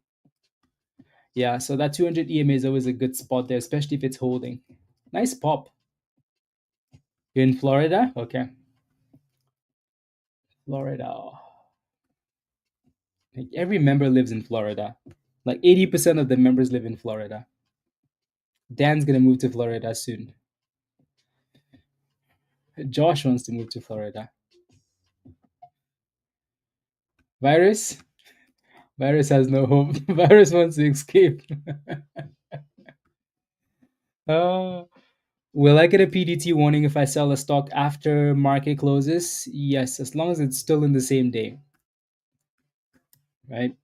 Yeah, so that 200 EMA is always a good spot there, especially if it's holding. Nice pop. You're in Florida? Okay. Florida. Like every member lives in Florida. Like 80% of the members live in Florida. Dan's gonna move to Florida soon. Josh wants to move to Florida. Virus? Virus has no hope. Virus wants to escape. uh, will I get a PDT warning if I sell a stock after market closes? Yes, as long as it's still in the same day, right?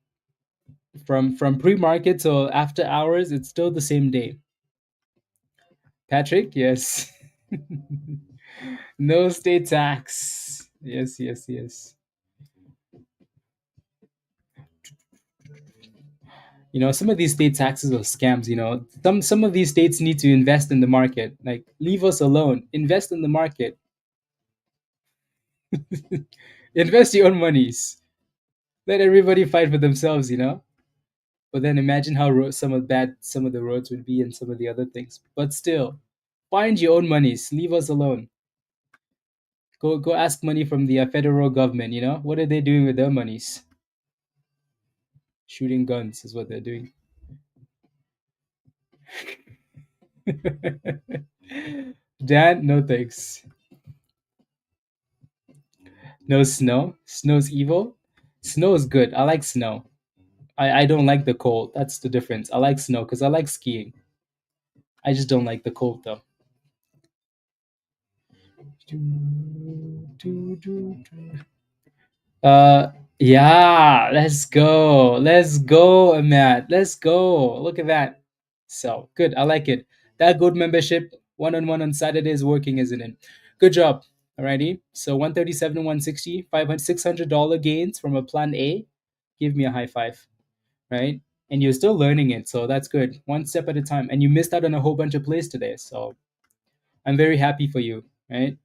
From pre-market to after hours, it's still the same day. Patrick, yes. No state tax. Yes, yes, yes. Some of these state taxes are scams. Some of these states need to invest in the market. Like, leave us alone. Invest in the market. Invest your own monies. Let everybody fight for themselves. But then imagine how some of the roads would be and some of the other things. But still, find your own monies. Leave us alone. Go ask money from the federal government. What are they doing with their monies? Shooting guns is what they're doing. Dan, no thanks. No snow. Snow's evil. Snow is good. I like snow. I don't like the cold. That's the difference. I like snow because I like skiing. I just don't like the cold though. Uh, yeah, let's go. Let's go, Matt. Let's go. Look at that. So good. I like it. That good membership, one on Saturday is working, isn't it? Good job. Alrighty. So 137 to 160, $600 gains from a plan A. Give me a high five, right? And you're still learning it, so that's good. One step at a time. And you missed out on a whole bunch of plays today, so I'm very happy for you, right?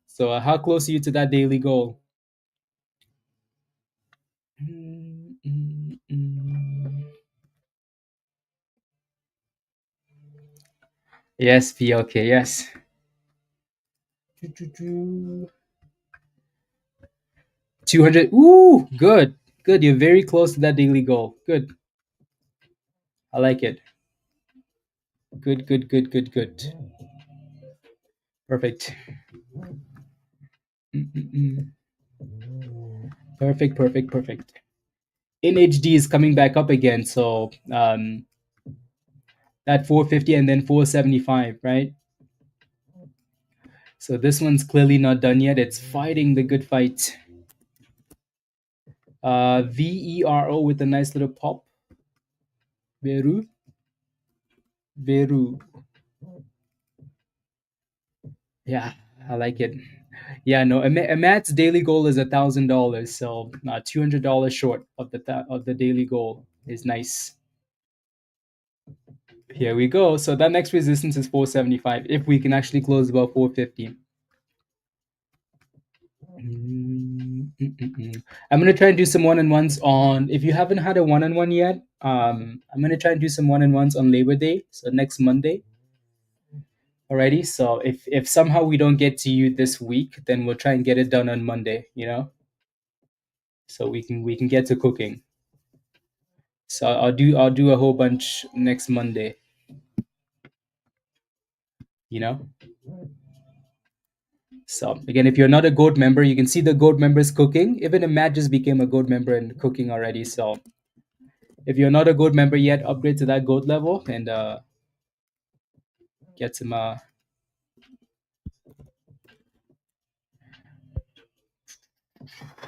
So how close are you to that daily goal? Yes, PLK, yes. 200. Ooh, good. Good. You're very close to that daily goal. Good. I like it. Good, good, good, good, good. Perfect. Perfect, perfect, perfect. NHD is coming back up again, so that 450 and then 475, right? So this one's clearly not done yet. It's fighting the good fight. VERO with a nice little pop. Veru. Veru. Yeah, I like it. Yeah, no. Amat's daily goal is $1,000, so $200 short of the daily goal is nice. Here we go. So that next resistance is 475. If we can actually close above 450. I'm gonna try and do some one-on-ones on. If you haven't had a one-on-one yet, I'm gonna try and do some one-on-ones on Labor Day, so next Monday. Alrighty. So if somehow we don't get to you this week, then we'll try and get it done on Monday. So we can get to cooking. So I'll do a whole bunch next Monday. So again, if you're not a Goat member, you can see the Goat members cooking. Even a Matt just became a Goat member and cooking already. So if you're not a Goat member yet, upgrade to that Goat level and get some.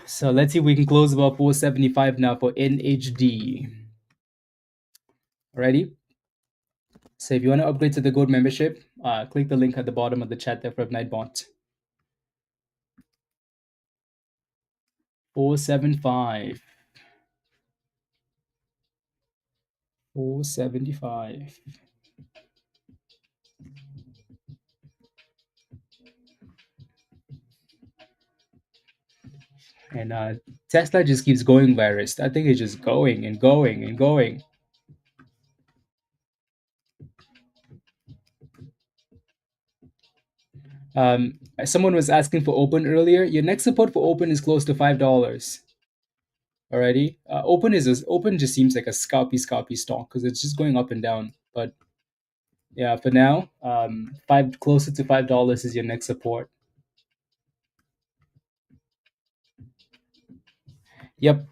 So let's see if we can close about 475 now for NHD. Alrighty. So if you want to upgrade to the Goat membership, click the link at the bottom of the chat there for Nightbot. 475. 475. And Tesla just keeps going virus. I think it's just going and going and going. Someone was asking for Open earlier. Your next support for Open is close to $5. Alrighty. Open just seems like a scalpy stock because it's just going up and down. But yeah, for now, closer to $5 is your next support. Yep.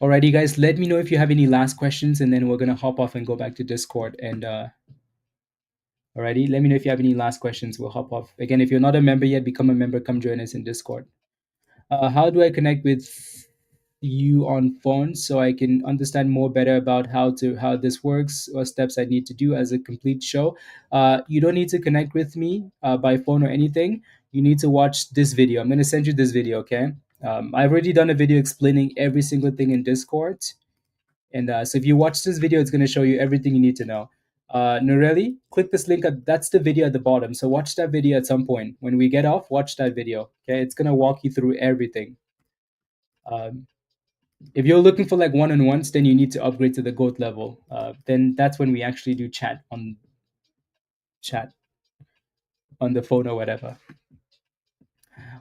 Alrighty, guys. Let me know if you have any last questions, and then we're gonna hop off and go back to Discord. And alrighty, let me know if you have any last questions. We'll hop off again. If you're not a member yet, become a member. Come join us in Discord. How do I connect with you on phone so I can understand more better about how this works or steps I need to do as a complete show? You don't need to connect with me by phone or anything. You need to watch this video. I'm going to send you this video, okay? I've already done a video explaining every single thing in Discord. And so if you watch this video, it's going to show you everything you need to know. Nureli, click this link. That's the video at the bottom. So watch that video at some point. When we get off, watch that video. Okay, it's gonna walk you through everything. Um, if you're looking for like one-on-ones, then you need to upgrade to the goat level. Then that's when we actually do chat on the phone or whatever.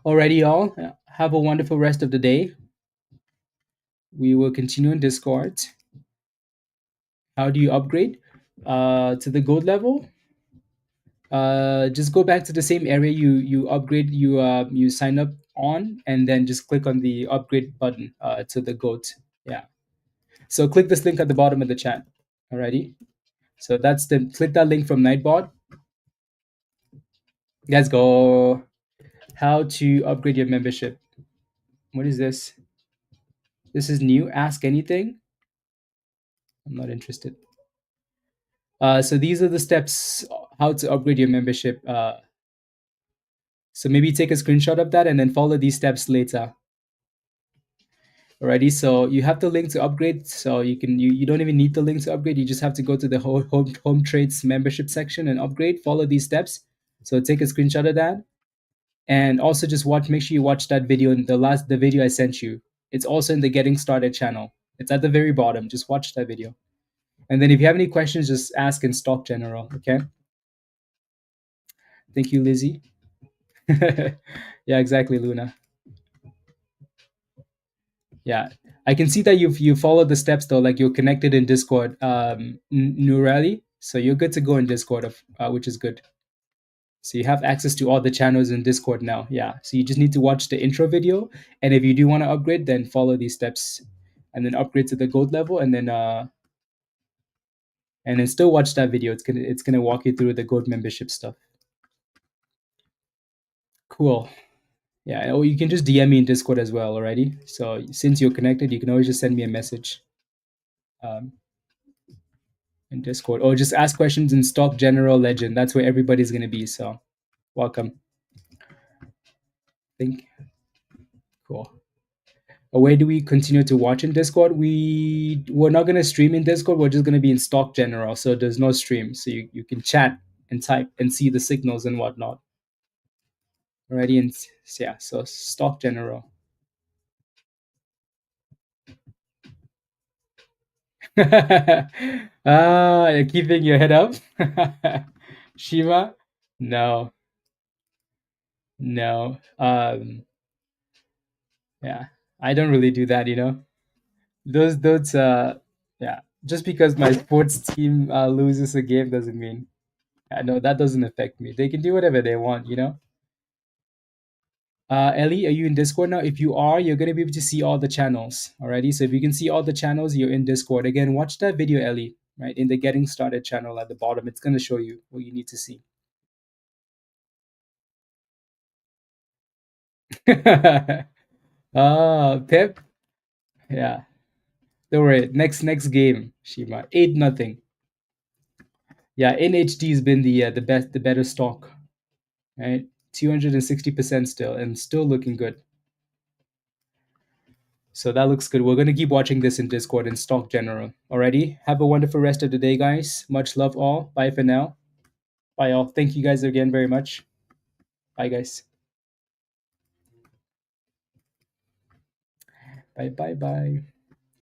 Alrighty, y'all. Have a wonderful rest of the day. We will continue in Discord. How do you upgrade to the gold level? Just go back to the same area you upgrade you sign up on, and then just click on the upgrade button to the goat. Yeah. So click this link at the bottom of the chat. Alrighty. So that's the click that link from Nightbot. Let's go. How to upgrade your membership? What is this? This is new. Ask anything. I'm not interested. So these are the steps how to upgrade your membership. So maybe take a screenshot of that and then follow these steps later. Alrighty, so you have the link to upgrade. So you don't even need the link to upgrade. You just have to go to the home trades membership section and upgrade. Follow these steps. So take a screenshot of that, and also just make sure you watch that video. The video I sent you. It's also in the Getting Started channel. It's at the very bottom. Just watch that video. And then if you have any questions, just ask in Stock General, okay? Thank you, Lizzie. Yeah, exactly, Luna. Yeah, I can see that you followed the steps though. Like you're connected in Discord, Nurali. So you're good to go in Discord, which is good. So you have access to all the channels in Discord now. Yeah. So you just need to watch the intro video, and if you do want to upgrade, then follow these steps, and then upgrade to the gold level, and then still watch that video. It's gonna walk you through the gold membership stuff. Cool. Yeah. Or you can just DM me in Discord as well. Already. So since you're connected, you can always just send me a message. In Discord, or just ask questions in Stock General Legend. That's where everybody's going to be. So welcome. Think cool. Where do we continue to watch in Discord? We're not going to stream in Discord. We're just going to be in Stock General. So there's no stream. So you can chat and type and see the signals and whatnot. Alrighty, and yeah, so Stock General. You're keeping your head up. Shima? No. No. Yeah. I don't really do that, those yeah, just because my sports team loses a game doesn't mean no, that doesn't affect me. They can do whatever they want. Ellie, are you in Discord now? If you are, you're going to be able to see all the channels already. So if you can see all the channels, you're in Discord. Again, watch that video, Ellie, right in the Getting Started channel at the bottom. It's going to show you what you need to see. Pep. Yeah, don't worry. Next game, Shima. 8-0. Yeah, NHD has been the better stock, right? 260% still, and still looking good. So that looks good. We're going to keep watching this in Discord and Stock General. Alrighty. Have a wonderful rest of the day, guys. Much love all. Bye for now. Bye all. Thank you guys again very much. Bye guys. Bye.